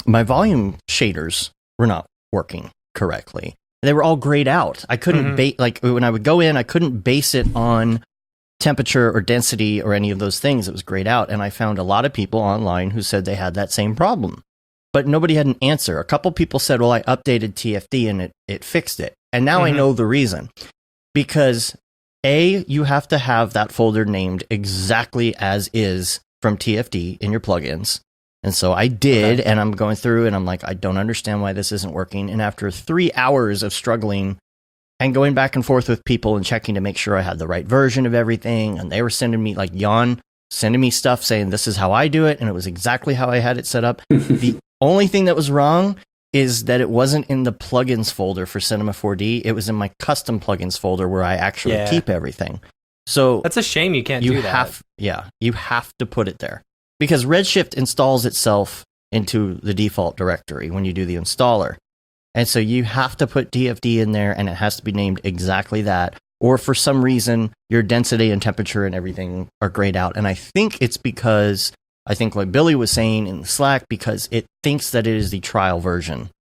volume shaders were not working correctly. They were all grayed out. I couldn't when I would go in, I couldn't base it on temperature or density or any of those things. It was grayed out, and I found a lot of people online who said they had that same problem, but nobody had an answer. A couple people said, well, I updated TFD and it fixed it. And now I know the reason. Because you have to have that folder named exactly as is from TFD in your plugins. And so I did, and I'm going through and I'm like, I don't understand why this isn't working. And after 3 hours of struggling and going back and forth with people and checking to make sure I had the right version of everything, and they were sending me sending me stuff saying this is how I do it, and it was exactly how I had it set up. The only thing that was wrong is that it wasn't in the plugins folder for Cinema 4D. It was in my custom plugins folder where I actually keep everything. So that's a shame you can't do that. You have to put it there, because Redshift installs itself into the default directory when you do the installer. And so you have to put TFD in there, and it has to be named exactly that. Or for some reason, your density and temperature and everything are grayed out. And I think it's because, like Billy was saying in the Slack, because it thinks that it is the trial version.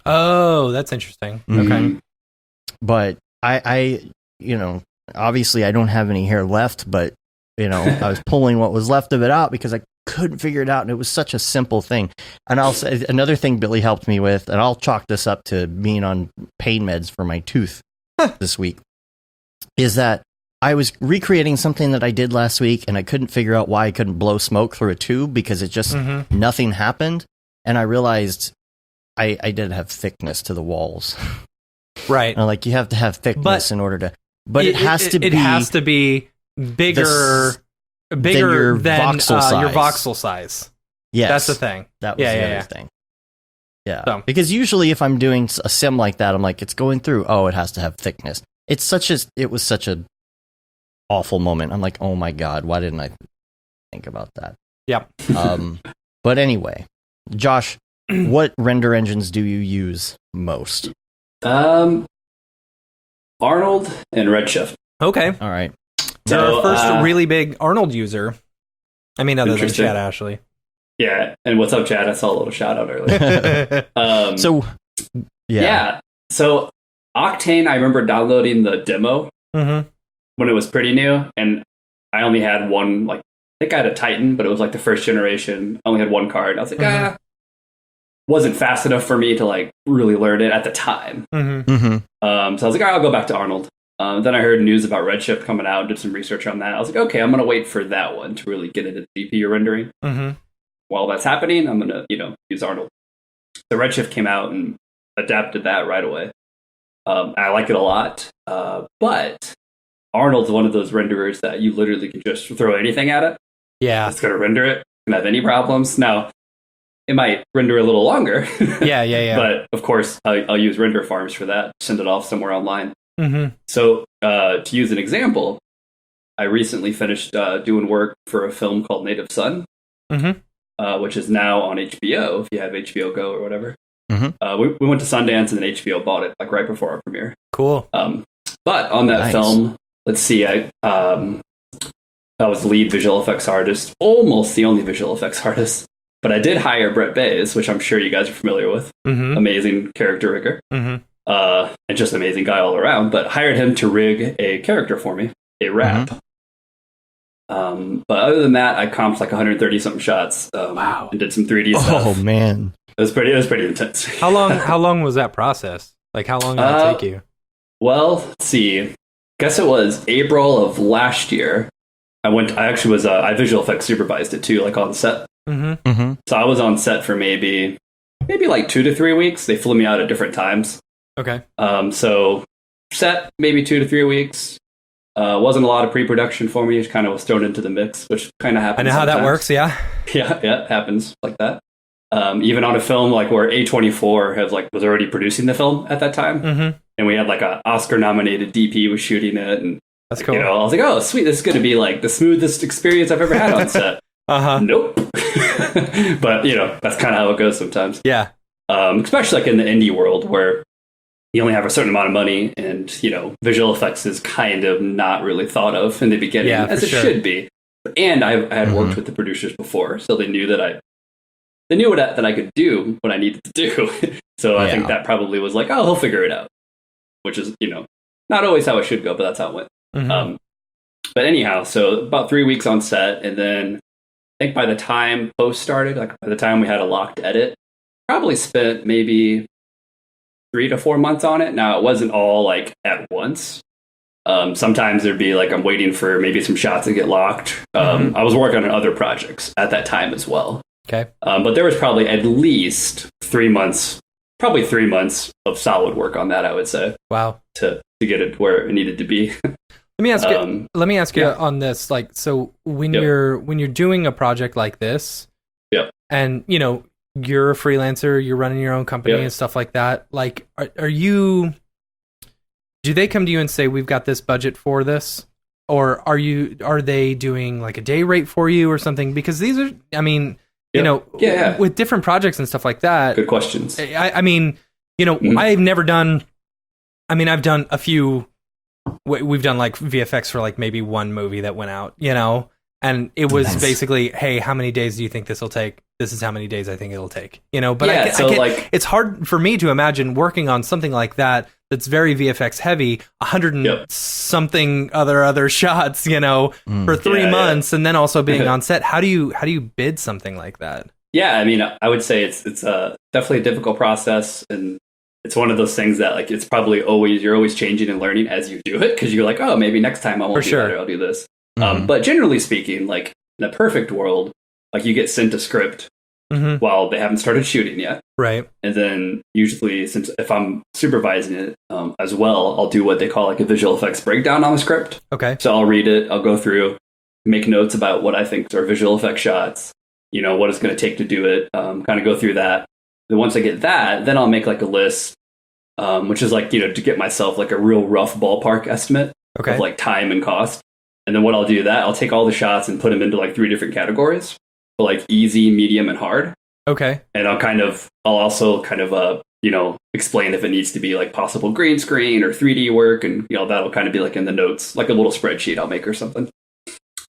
Oh, that's interesting. Mm-hmm. Okay. But I obviously I don't have any hair left, but, I was pulling what was left of it out because I couldn't figure it out, and it was such a simple thing. And I'll say another thing Billy helped me with, and I'll chalk this up to being on pain meds for my tooth this week, is that I was recreating something that I did last week, and I couldn't figure out why I couldn't blow smoke through a tube, because it just nothing happened. And I realized I did have thickness to the walls. Right. And you have to have thickness in order to, but it has to be bigger than your voxel size. Yes. That's the thing. That was the other thing. Yeah. So. Because usually if I'm doing a sim like that, I'm like, it's going through. Oh, it has to have thickness. It was such a awful moment. I'm like, oh my God, why didn't I think about that? Yep. But anyway, Josh, what render engines do you use most? Arnold and Redshift. Okay. All right. So our first really big Arnold user. I mean, other than Chad Ashley. Yeah. And what's up, Chad? I saw a little shout out earlier. So Octane, I remember downloading the demo when it was pretty new, and I only had one, I think I had a Titan, but it was the first generation. I only had one card. I was like, wasn't fast enough for me to really learn it at the time. So I was like, all right, I'll go back to Arnold. Then I heard news about Redshift coming out, did some research on that. I was like, okay, I'm going to wait for that one to really get into GPU rendering. While that's happening, I'm going to, use Arnold. So Redshift came out and adapted that right away. I like it a lot, but Arnold's one of those renderers that you literally can just throw anything at it. Yeah. It's going to render it. Don't have any problems. Now, it might render a little longer. Yeah. But of course, I'll use render farms for that. Send it off somewhere online. So to use an I recently finished doing work for a film called Native Son, which is now on HBO, if you have HBO Go or whatever. We went to Sundance and then HBO bought it right before our premiere. Cool. But on that film, let's see, I was lead visual effects artist, almost the only visual effects artist. But I did hire Brett Bays, which I'm sure you guys are familiar with. Amazing character rigger. And just amazing guy all around. But hired him to rig a character for me, a rap. But other than that, I comped 130 something shots. Wow! And did some 3D stuff. Oh man, it was pretty intense. How long was that process? How long did it take you? Well, let's see. Guess it was April of last year. I visual effects supervised it too, on set. So I was on set for maybe 2 to 3 weeks. They flew me out at different times. Okay. So set maybe 2 to 3 weeks. Wasn't a lot of pre-production for me. It kind of was thrown into the mix, which kind of happens. I know how sometimes. That works. Yeah. Yeah, it happens like that. Even on a film like where A24 was already producing the film at that time, and we had like a Oscar-nominated DP was shooting it, and that's cool. I was like, oh, sweet, this is going to be like the smoothest experience I've ever had on set. Nope. But that's kind of how it goes sometimes. Yeah. Especially like in the indie world where you only have a certain amount of money, and visual effects is kind of not really thought of in the beginning as it should be. And I had worked with the producers before, so they knew that I could do what I needed to do. So I think that probably was like, oh, he'll figure it out, which is not always how it should go, but that's how it went. But anyhow, so about 3 weeks on set, and then I think by the time post started, like by the time we had a locked edit, probably spent maybe 3 to 4 months on it. Now, it wasn't all like at once. Sometimes there'd be like I'm waiting for maybe some shots to get locked. I was working on other projects at that time as well. Okay. But there was probably at least 3 months, probably 3 months of solid work on that, I would say. Wow. To get it where it needed to be. Let me ask you on this. Like, so when you're doing a project like this, and you're a freelancer, you're running your own company and stuff like that. Like, are you? Do they come to you and say, we've got this budget for this? Or are they doing like a day rate for you or something? Because these are, I mean, with different projects and stuff like that. Good questions. I mean, I've never done, I've done a few, we've done like VFX for like maybe one movie that went out, and it was basically, hey, how many days do you think this will take? This is how many days I think it'll take, but it's hard for me to imagine working on something like that that's very VFX heavy, 100 and something other shots, for 3 months, and then also being on set. How do you bid something like that? Yeah, I mean, I would say it's definitely a difficult process, and it's one of those things that like it's probably you're always changing and learning as you do it, because you're like, oh, maybe next time I won't do that, or I'll do this. But generally speaking, like in a perfect world, like you get sent a script while they haven't started shooting yet. Right. And then usually, since if I'm supervising it as well, I'll do what they call like a visual effects breakdown on the script. Okay. So I'll read it, I'll go through, make notes about what I think are visual effect shots, what it's going to take to do it, kind of go through that. Then once I get that, then I'll make like a list, which is like, to get myself like a real rough ballpark estimate of like time and cost. And then what I'll do I'll take all the shots and put them into like 3 different categories, for like easy, medium, and hard. Okay. And I'll also explain if it needs to be like possible green screen or 3D work. And, that'll kind of be like in the notes, like a little spreadsheet I'll make or something.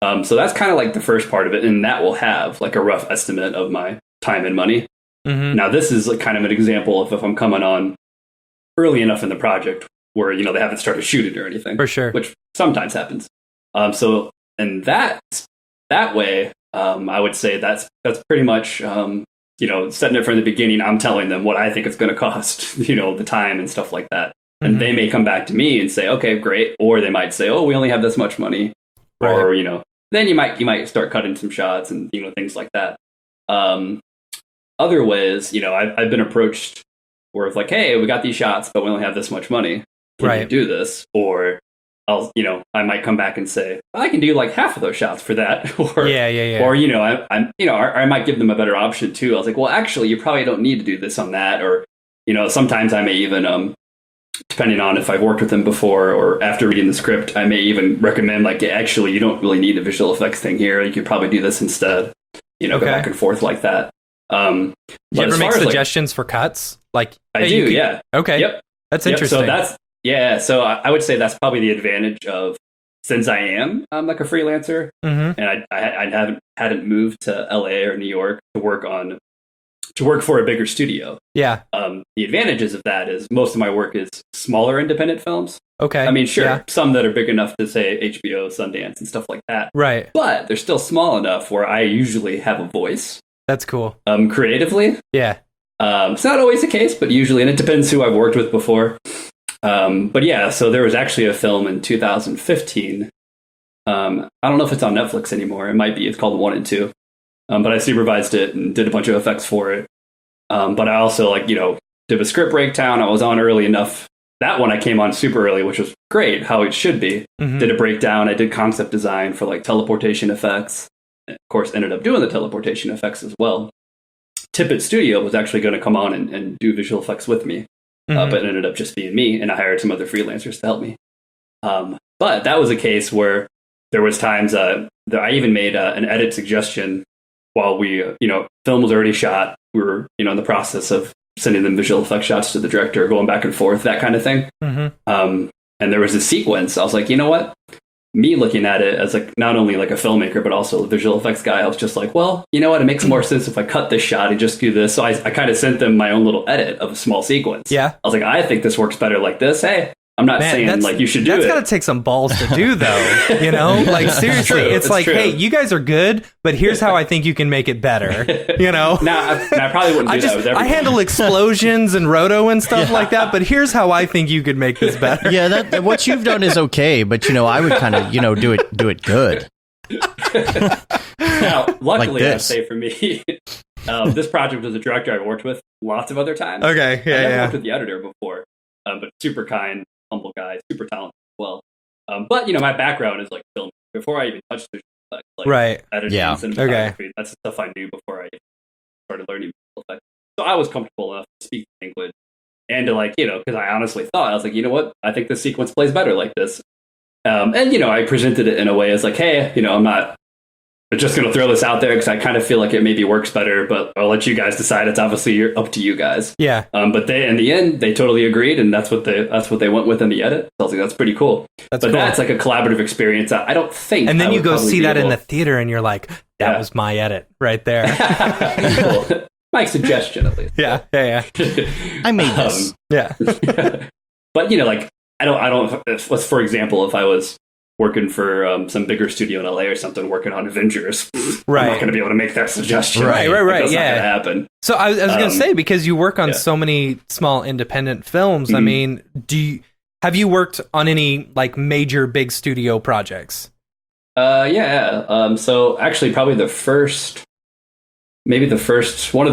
So that's kind of like the first part of it. And that will have like a rough estimate of my time and money. Now, this is like kind of an example of if I'm coming on early enough in the project where, they haven't started shooting or anything. For sure. Which sometimes happens. So in that way, I would say that's pretty much, setting it from the beginning. I'm telling them what I think it's going to cost, the time and stuff like that. And they may come back to me and say, okay, great. Or they might say, oh, we only have this much money. Right. Or, then you might start cutting some shots and, things like that. Other ways, I've been approached where it's like, hey, we got these shots, but we only have this much money. Can you do this? Or I might come back and say, I can do like half of those shots for that. Or, or, I might give them a better option too. I was like, well, actually, you probably don't need to do this on that. Or, sometimes I may even, depending on if I've worked with them before or after reading the script, I may even recommend like, actually, you don't really need a visual effects thing here. You could probably do this instead, go back and forth like that. Do you ever make suggestions for cuts? Like, I do, yeah. Okay. Yep. That's interesting. So so I would say that's probably the advantage of, since I am like a freelancer, and I hadn't moved to LA or New York to work for a bigger studio. Yeah. The advantages of that is most of my work is smaller independent films. Okay. I mean, sure, some that are big enough to say HBO, Sundance, and stuff like that. Right. But they're still small enough where I usually have a voice. That's cool. Creatively. Yeah. It's not always the case, but usually, and it depends who I've worked with before. But yeah, so there was actually a film in 2015. I don't know if it's on Netflix anymore. It might be. It's called 1 and 2. But I supervised it and did a bunch of effects for it. But I also did a script breakdown. I was on early enough that one I came on super early, which was great, how it should be. Did a breakdown. I did concept design for like teleportation effects. And of course, ended up doing the teleportation effects as well. Tippett Studio was actually going to come on and do visual effects with me, but it ended up just being me, and I hired some other freelancers to help me. But that was a case where there was times that I even made an edit suggestion while we, film was already shot. We were, in the process of sending them visual effects shots to the director, going back and forth, that kind of thing. And there was a sequence. I was like, you know what? Me looking at it as like not only like a filmmaker, but also a visual effects guy, I was just like, well, you know what? It makes more sense if I cut this shot and just do this. So I kind of sent them my own little edit of a small sequence. Yeah. I was like, I think this works better like this. Hey, I'm not saying like you should do it. That's got to take some balls to do, though. Like seriously, it's like, true. Hey, you guys are good, but here's how I think you can make it better. No, I probably wouldn't do that with everyone. I handle explosions and roto and stuff like that, but here's how I think you could make this better. Yeah, what you've done is okay, but I would kind of do it good. Now, luckily, like I'd say for me, this project was a director I've worked with lots of other times. Okay, yeah, I never worked with the editor before, but super kind. Humble guy, super talented as well. But my background is like film. Before I even touched visual effects, like right, editing, cinematography, that's the stuff I knew before I started learning visual effects. So I was comfortable enough to speak the language and to because I honestly thought, I was like, you know what, I think this sequence plays better like this. And I presented it in a way as like, hey, I'm not just going to throw this out there because I kind of feel like it maybe works better, but I'll let you guys decide. It's obviously up to you guys. Yeah. But in the end, they totally agreed, and that's what they went with in the edit. So I was like, that's pretty cool. That's like a collaborative experience. I don't think. And then you go see that in the theater, and you're like, that was my edit right there. Cool. My suggestion, at least. Yeah. I made this. Yeah. But I don't. For example, if I was working for some bigger studio in LA or something, working on Avengers, right. I'm not going to be able to make that suggestion. Right. That's yeah, not going to happen. So I was going to say, because you work on so many small independent films, I mean, have you worked on any like major big studio projects? Yeah. So actually, probably one of the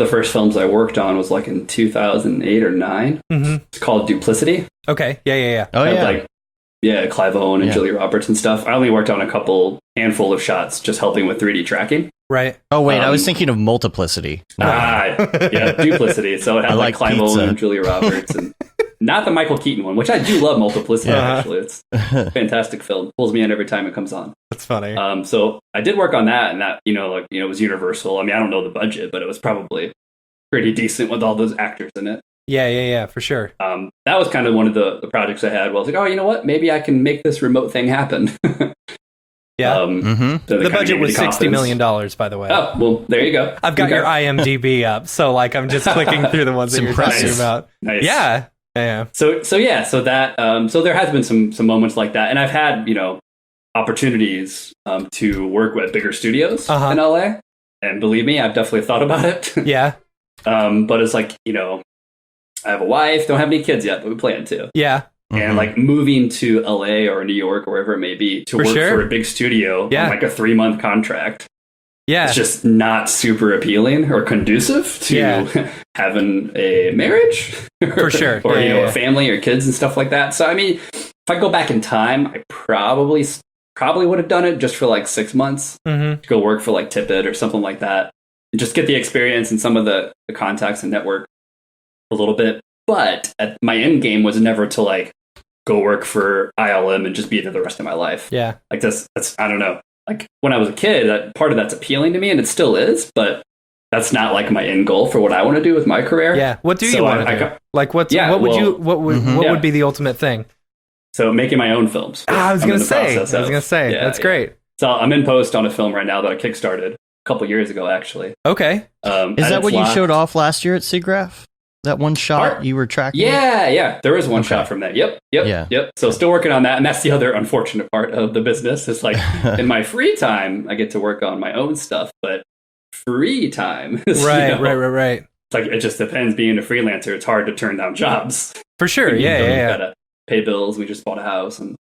first films I worked on was like in 2008 or 9. It's called Duplicity. Okay. Yeah. Oh yeah. Clive Owen and Julia Roberts and stuff. I only worked on a handful of shots, just helping with 3D tracking. Right. Oh wait, I was thinking of Multiplicity. Duplicity. So it had like Clive Owen and Julia Roberts, and not the Michael Keaton one, which I do love. Multiplicity, actually, it's a fantastic film. Pulls me in every time it comes on. That's funny. So I did work on that, and that it was Universal. I mean, I don't know the budget, but it was probably pretty decent with all those actors in it. Yeah, for sure. That was kind of one of the projects I had. Well, I was like, oh, you know what? Maybe I can make this remote thing happen. Yeah. So the budget was $60 million, by the way. Oh, well, there you go. I've got your IMDb up, so like I'm just clicking through the ones that you're talking about. Nice. Yeah. So there has been some moments like that, and I've had opportunities to work with bigger studios in LA, and believe me, I've definitely thought about it. Yeah. But it's like I have a wife, don't have any kids yet, but we plan to. Yeah. And like moving to LA or New York or wherever it may be to work for a big studio on like a 3-month contract. Yeah. It's just not super appealing or conducive to having a marriage. For sure. Or, a family or kids and stuff like that. So, I mean, if I go back in time, I probably would have done it just for like 6 months to go work for like Tippett or something like that. And just get the experience and some of the contacts and network a little bit. But my end game was never to like go work for ILM and just be there the rest of my life. Yeah. Like that's I don't know. Like when I was a kid, that part of that's appealing to me, and it still is, but that's not like my end goal for what I want to do with my career. Yeah. What do you want to do? Like what would be the ultimate thing? So making my own films. I was going to say, that's great. So I'm in post on a film right now that I kickstarted a couple years ago, actually. Okay. Is that what you showed off last year at SIGGRAPH? That one shot you were tracking? Yeah. There was one shot from that. Yep. So still working on that. And that's the other unfortunate part of the business. It's like in my free time, I get to work on my own stuff, but free time. Right. It's like, it just depends. Being a freelancer, it's hard to turn down jobs. For sure. Yeah. Gotta pay bills. We just bought a house and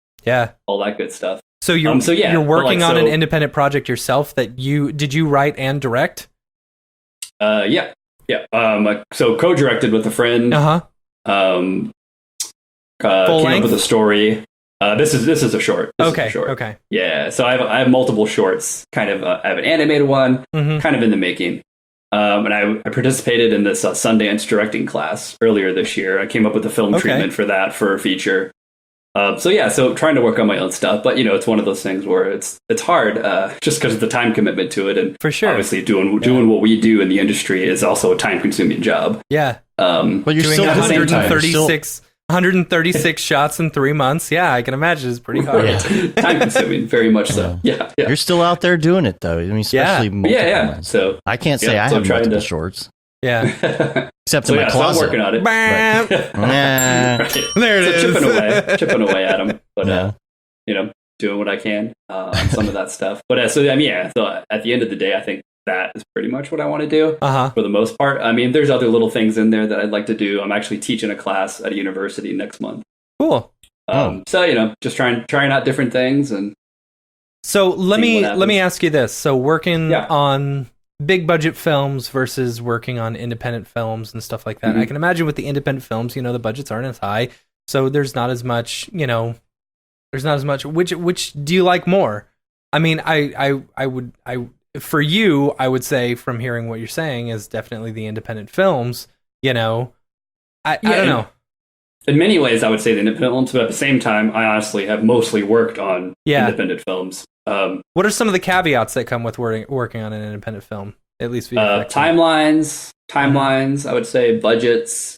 all that good stuff. So you're working on an independent project yourself did you write and direct? Yeah. So co-directed with a friend. came up with a story. This is a short. Okay. Yeah, so I have multiple shorts. Kind of, I have an animated one, kind of in the making. And I participated in this Sundance directing class earlier this year. I came up with a film treatment for that for a feature. So trying to work on my own stuff, but it's one of those things where it's hard just because of the time commitment to it, and for sure, obviously doing what we do in the industry is also a time consuming job. Yeah, but you're doing still 136 shots in 3 months. Yeah, I can imagine it's pretty hard. Time consuming, very much so. Yeah. You're still out there doing it though. I mean, especially multiple ones. So I can't say I have multiple shorts. Yeah. Except in my closet. So I'm working on it. Right. There it is. Chipping away at them. But, doing what I can on some of that stuff. But so at the end of the day, I think that is pretty much what I want to do for the most part. I mean, there's other little things in there that I'd like to do. I'm actually teaching a class at a university next month. Cool. So, just trying out different things. And so let me ask you this. So working on big budget films versus working on independent films and stuff like that. I can imagine with the independent films, the budgets aren't as high, so there's not as much, which do you like more? I mean, for you, I would say, from hearing what you're saying, is definitely the independent films, I don't know. In many ways, I would say the independent films, but at the same time, I honestly have mostly worked on independent films. What are some of the caveats that come with working on an independent film? At least timelines. I would say budgets.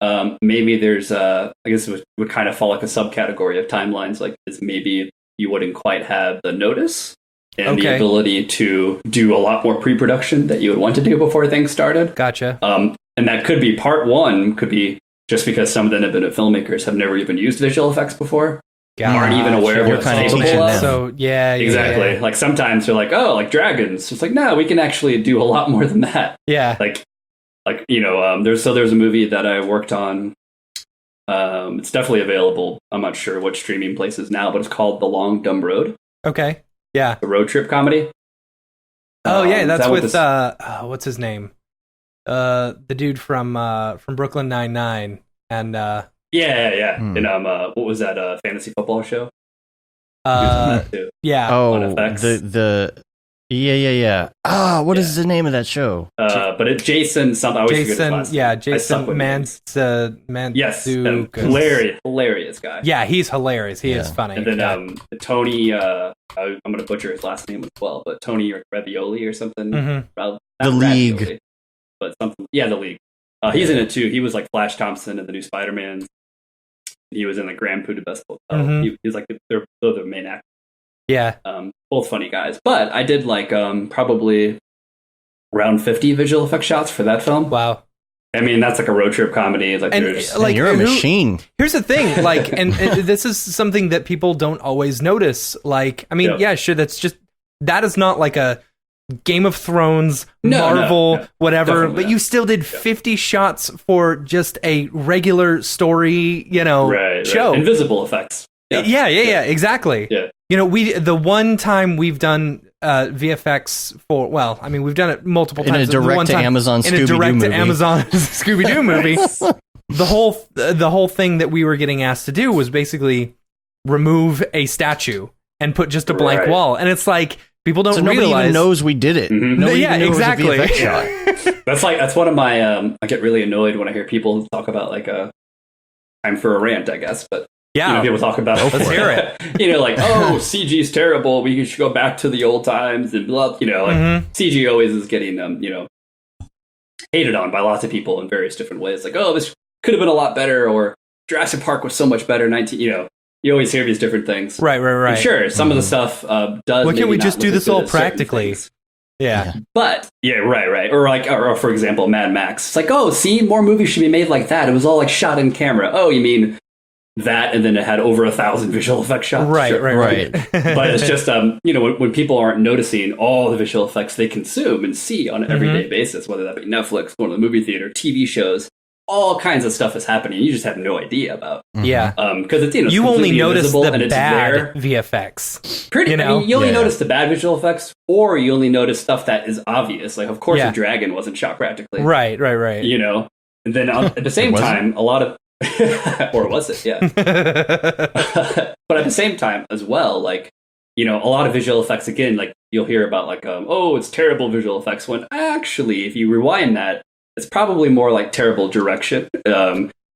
Maybe there's I guess it would kind of fall like a subcategory of timelines. Like is maybe you wouldn't quite have the notice and the ability to do a lot more pre-production that you would want to do before things started. Gotcha. And that could be part one. Could be just because some of the independent filmmakers have never even used visual effects before. Aren't even aware of what kind of teaching them. So exactly. Yeah. Like sometimes they're like, oh, like dragons. It's like, no, we can actually do a lot more than that. Yeah. There's a movie that I worked on. It's definitely available. I'm not sure what streaming places now, but it's called The Long Dumb Road. Okay. Yeah. The road trip comedy. Oh yeah, that's with what's his name? The dude from Brooklyn Nine-Nine and Yeah. And what was that fantasy football show? Yeah. What is the name of that show? But it's Jason something. I always forget his last name. Jason Mantzoukas. Yes, hilarious guy. Yeah, he's hilarious. He is funny. And then Tony, I'm going to butcher his last name as well, but Tony Ravioli or something. The League. Ravioli, but something. Yeah, The League. He's in it too. He was like Flash Thompson in the new Spider-Man. He was in the Grand Budapest Hotel. He was like they're the main actors. Yeah. Both funny guys. But I did like probably around 50 visual effects shots for that film. Wow. I mean, that's like a road trip comedy. Like, you're a machine. Here's the thing, like, and this is something that people don't always notice. Like, I mean, sure, that is not like a Game of Thrones, Marvel, whatever, but you still did 50 shots for just a regular story, show. Invisible effects. Yeah, exactly. Yeah. The one time we've done VFX for, well, I mean, we've done it multiple times. In a direct to Amazon Scooby-Doo movie. The whole thing that we were getting asked to do was basically remove a statue and put just a blank wall. And it's like, people don't realize. Nobody even knows we did it. Nobody even knows exactly. it was a VFX shot. That's one of my, I get really annoyed when I hear people talk about like time for a rant, I guess, but people talk about let's hear it. CG's terrible. We should go back to the old times and blah. CG always is getting hated on by lots of people in various different ways. Like, oh, this could have been a lot better, or Jurassic Park was so much better. You always hear these different things. Right. And sure, some of the stuff does. Why can't we just do this all practically? Yeah. But right. Or for example, Mad Max. It's like, oh, see, more movies should be made like that. It was all like shot in camera. Oh, you mean that, and then it had over 1,000 visual effects shots. Right. But it's just when people aren't noticing all the visual effects they consume and see on an everyday basis, whether that be Netflix, going to the movie theater, TV shows, all kinds of stuff is happening. You just have no idea about. Yeah. Because it's you only notice the and it's bad there. VFX. You only notice the bad visual effects, or you only notice stuff that is obvious. Like, of course, the dragon wasn't shot practically. Right. And then at the same time, a lot of Or was it? Yeah. But at the same time as well, like, a lot of visual effects, again, like you'll hear about like, oh, it's terrible visual effects, when actually, if you rewind that, it's probably more like terrible direction,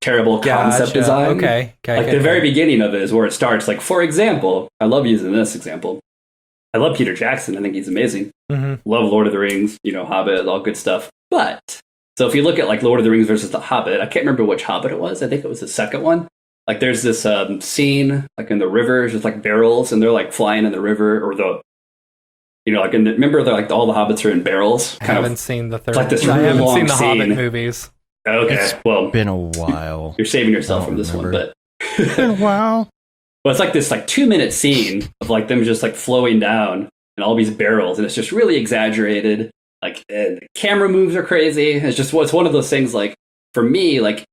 terrible concept design. The very beginning of it is where it starts. Like, for example, I love using this example. I love Peter Jackson. I think he's amazing. Mm-hmm. Love Lord of the Rings, Hobbit, all good stuff. But so if you look at like Lord of the Rings versus the Hobbit, I can't remember which Hobbit it was. I think it was the second one. Like there's this scene like in the river, just like barrels, and they're like flying in the river, or like remember like all the hobbits are in barrels. I haven't seen the third. Like this I haven't seen the scene. Hobbit movies. Okay, it's been a while. You're saving yourself from this one, but it's been a while. Well, it's like this like 2-minute scene of like them just like flowing down and all these barrels, and it's just really exaggerated. Like the camera moves are crazy. It's one of those things. Like for me, like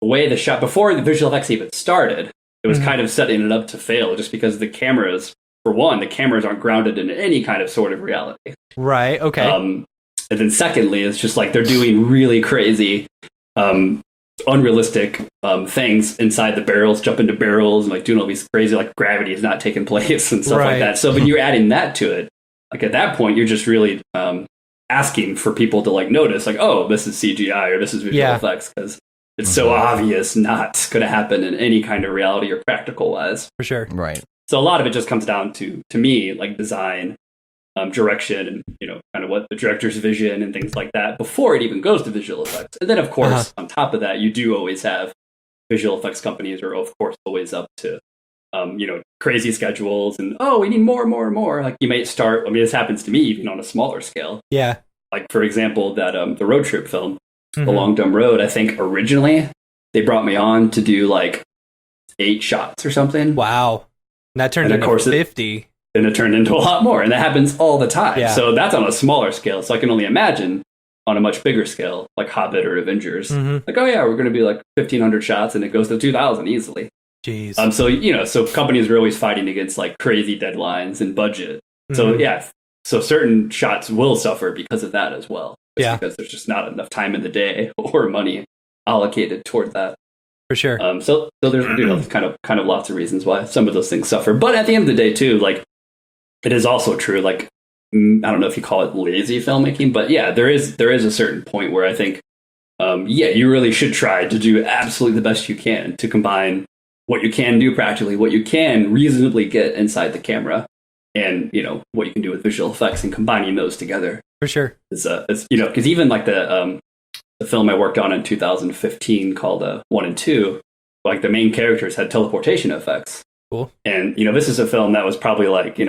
the way the shot before the visual effects even started, it was kind of setting it up to fail, just because the cameras, for one, the cameras aren't grounded in any kind of sort of reality. Right. Okay. And then secondly, it's just like they're doing really crazy, unrealistic things inside the barrels, jump into barrels, and like doing all these crazy, like gravity is not taking place and stuff like that. So when you're adding that to it, like at that point, you're just really asking for people to like notice, like, oh, this is CGI or this is visual effects, because it's so obvious not going to happen in any kind of reality or practical wise. For sure. Right. So a lot of it just comes down to me, like design, direction, and kind of what the director's vision and things like that before it even goes to visual effects. And then of course on top of that, you do always have visual effects companies are of course always up to crazy schedules, and we need more and more and more. Like you might start, I mean, this happens to me even on a smaller scale. Yeah. Like for example, that the road trip film, The Long Dumb Road, I think originally they brought me on to do like 8 shots or something. Wow. And that turned into 50. And it turned into a lot more. And that happens all the time. Yeah. So that's on a smaller scale. So I can only imagine on a much bigger scale, like Hobbit or Avengers. Like, oh yeah, we're going to be like 1,500 shots, and it goes to 2,000 easily. Jeez. So companies are always fighting against like crazy deadlines and budget. So so certain shots will suffer because of that as well. Because there's just not enough time in the day or money allocated toward that. For sure. So there's kind of lots of reasons why some of those things suffer. But at the end of the day, too, like it is also true. Like I don't know if you call it lazy filmmaking, but yeah, there is a certain point where I think you really should try to do absolutely the best you can to combine what you can do practically, what you can reasonably get inside the camera, and what you can do with visual effects, and combining those together. For sure. It's because even like the film I worked on in 2015 called 1 and 2, like the main characters had teleportation effects. Cool. And this is a film that was probably like I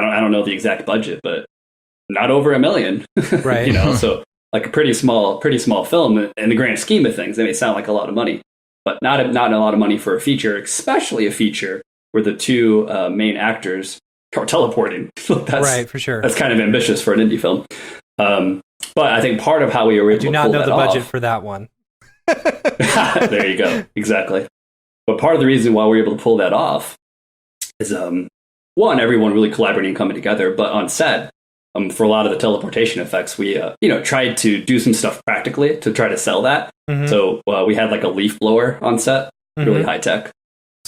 don't know the exact budget, but not over $1 million. Right. So like a pretty small film in the grand scheme of things. They may sound like a lot of money, but not a lot of money for a feature, especially a feature where the two main actors are teleporting. Right, for sure. That's kind of ambitious for an indie film. But I think part of how we were able to pull that off... I do not know the budget for that one. There you go. Exactly. But part of the reason why we were able to pull that off is, one, everyone really collaborating and coming together. But on set, for a lot of the teleportation effects, we tried to do some stuff practically to try to sell that. So we had like a leaf blower on set, really high tech.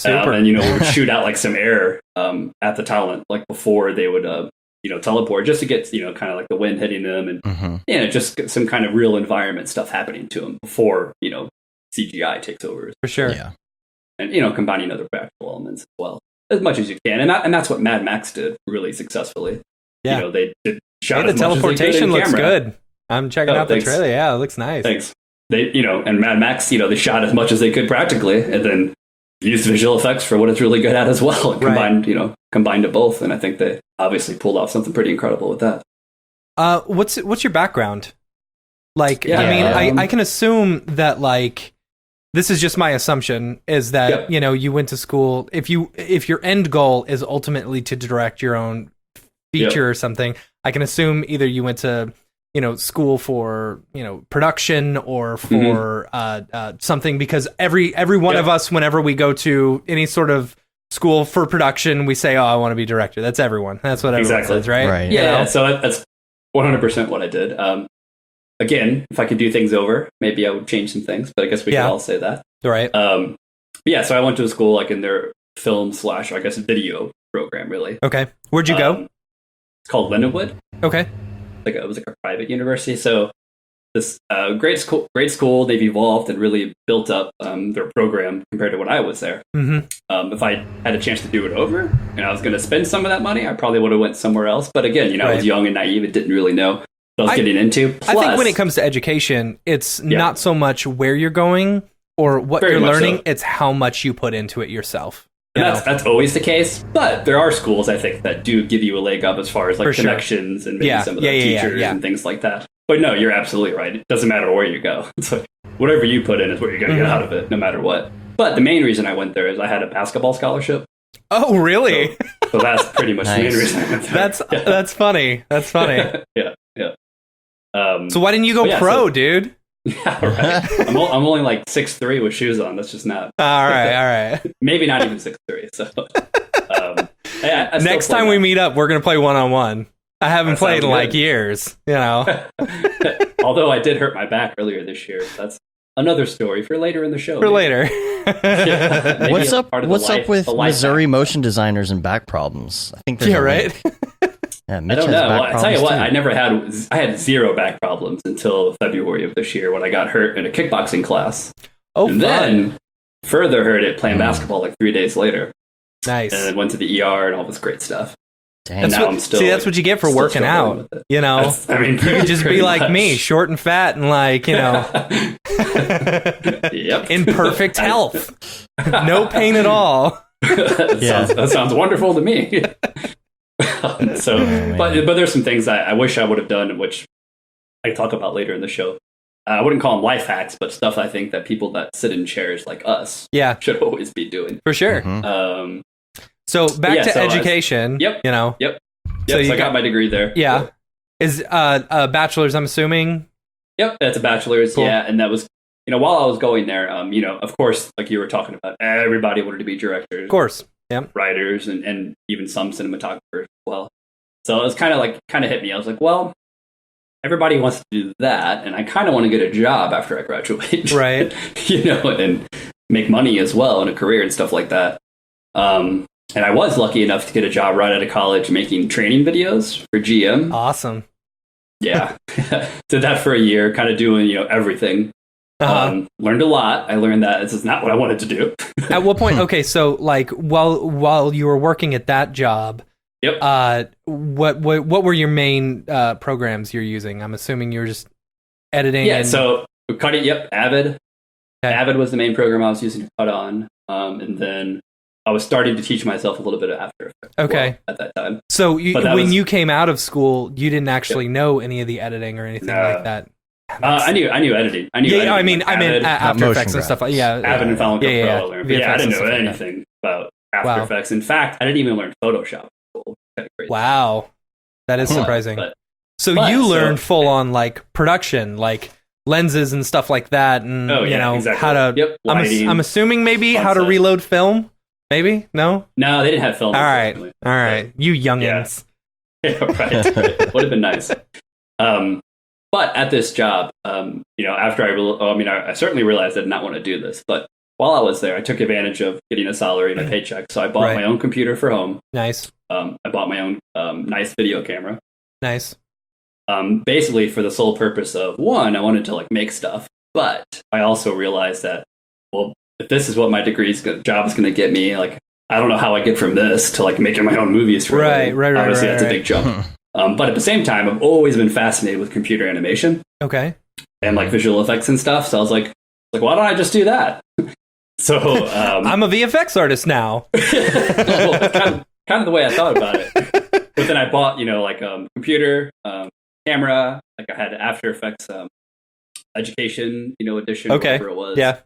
And we would shoot out like some air at the talent like before they would teleport, just to get kind of like the wind hitting them, and just get some kind of real environment stuff happening to them before CGI takes over. For sure. Yeah. And combining other practical elements as well as much as you can, and that's what Mad Max did really successfully. Yeah. They did shot the as much teleportation as they could in looks camera. good. I'm checking out the trailer. Yeah, it looks nice. Thanks. They and Mad Max, they shot as much as they could practically, and then used visual effects for what it's really good at as well. And combined to both, and I think they obviously pulled off something pretty incredible with that. What's your background? Like, I can assume that like this is just my assumption is that you went to school. If your end goal is ultimately to direct your own feature or something, I can assume either you went to school for production or for something, because every one of us, whenever we go to any sort of school for production, we say, oh, I want to be director. That's everyone. That's what everyone says, right? Yeah. So that's 100% what I did. again, if I could do things over, maybe I would change some things. But I guess we could all say that, right? Yeah. So I went to a school like in their film / I guess video program, really. Okay. Where'd you go? It's called Lindenwood. Okay. It was like a private university. So this great school. They've evolved and really built up their program compared to when I was there. Mm-hmm. If I had a chance to do it over and I was going to spend some of that money, I probably would have went somewhere else. But again, I was young and naive and didn't really know what I was getting into. Plus, I think when it comes to education, it's not so much where you're going or what you're learning, it's how much you put into it yourself. And that's always the case, but there are schools, I think, that do give you a leg up as far as like connections and maybe some of the teachers and things like that. But no, you're absolutely right. It doesn't matter where you go. It's like whatever you put in is what you're going to get out of it, no matter what. But the main reason I went there is I had a basketball scholarship. Oh, really? So that's pretty much the main reason I went there. That's funny. That's funny. Yeah. So why didn't you go pro, dude? Yeah, right. I'm only like 6'3" with shoes on. That's just not. All right. Maybe not even 6'3". So I next time we meet up, we're gonna play 1-on-1. I haven't played in like years, Although I did hurt my back earlier this year. That's another story for later in the show. What's up with Missouri motion designers and back problems? I think there's right. Yeah, I don't know. Well, I tell you what, I had zero back problems until February of this year when I got hurt in a kickboxing class. Oh, and then further hurt it playing basketball like 3 days later. Nice. And then went to the ER and all this great stuff. Dang. And now I'm still. See, that's what you get for working out. You can just be like much. Me, short and fat, and yep. in perfect health, no pain at all. That sounds wonderful to me. But there's some things I wish I would have done, which I talk about later in the show. I wouldn't call them life hacks, but stuff I think that people that sit in chairs like us should always be doing. For sure. Mm-hmm. So back to education. Yep. So I got my degree there. Yeah. Yep. Is a bachelor's, I'm assuming? Yep, that's a bachelor's. Cool. Yeah, and that was, while I was going there, of course, like you were talking about, everybody wanted to be directors. Of course. Yeah. Writers and even some cinematographers as well. So it was kind of hit me. I was like, well, everybody wants to do that, and I kind of want to get a job after I graduate. Right. And make money as well in a career and stuff like that. And I was lucky enough to get a job right out of college making training videos for GM. Awesome. Yeah. Did that for a year, kind of doing, everything. Learned a lot. I learned that this is not what I wanted to do. At what point? Okay, so like while you were working at that job, what were your main programs you're using? I'm assuming you're just editing. Yeah. So cutting. Yep. Avid. Okay. Avid was the main program I was using to cut on, and then I was starting to teach myself a little bit of After Effects. Okay. At that time. So when you came out of school, you didn't actually know any of the editing or anything like that. I knew editing. editing. I mean After Effects and stuff. Avid and Final Cut Pro. I learned. But I didn't know anything about After Effects. In fact, I didn't even learn Photoshop. Wow, that is surprising. You learned full on like production, like lenses and stuff like that, and exactly. how to. I'm assuming maybe how to reload film. Maybe no. No, they didn't have film. All right, you youngins. Yeah, right. Would have been nice. But at this job, after I certainly realized I did not want to do this. But while I was there, I took advantage of getting a salary and a paycheck. So I bought my own computer for home. Nice. I bought my own nice video camera. Nice. Basically for the sole purpose of, one, I wanted to make stuff. But I also realized that, well, if this is what my job is going to get me, I don't know how I get from this to making my own movies for right. Obviously, that's a big jump. But at the same time, I've always been fascinated with computer animation. Okay. And visual effects and stuff. So I was like, why don't I just do that? So I'm a VFX artist now. Well, kind of the way I thought about it. But then I bought, computer, camera. I had After Effects education, edition, whatever it was. Yeah.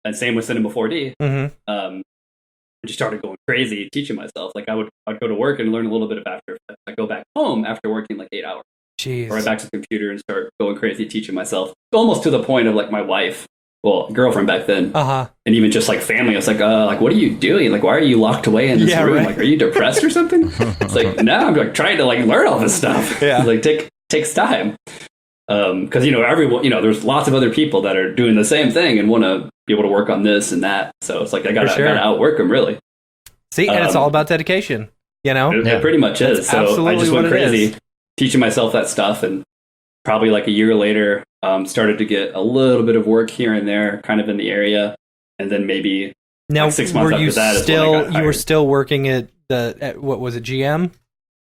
And same with Cinema 4D. Mm-hmm. I just started going crazy teaching myself. I'd go to work and learn a little bit of After Effects. I'd go back home after working 8 hours. Jeez. Right back to the computer and start going crazy teaching myself. Almost to the point of my wife, girlfriend back then, and even just family. I was what are you doing? Why are you locked away in this room? Right. Are you depressed or something? It's no, I'm trying to learn all this stuff. Yeah. Takes time. Because, everyone, there's lots of other people that are doing the same thing and want to be able to work on this and that. So it's like, I gotta outwork them, really. See, and it's all about dedication, It pretty much is. So I just went crazy teaching myself that stuff, and probably like a year later, started to get a little bit of work here and there, kind of in the area, and then maybe now 6 months after that is when I got hired. You were still working at what was it, GM?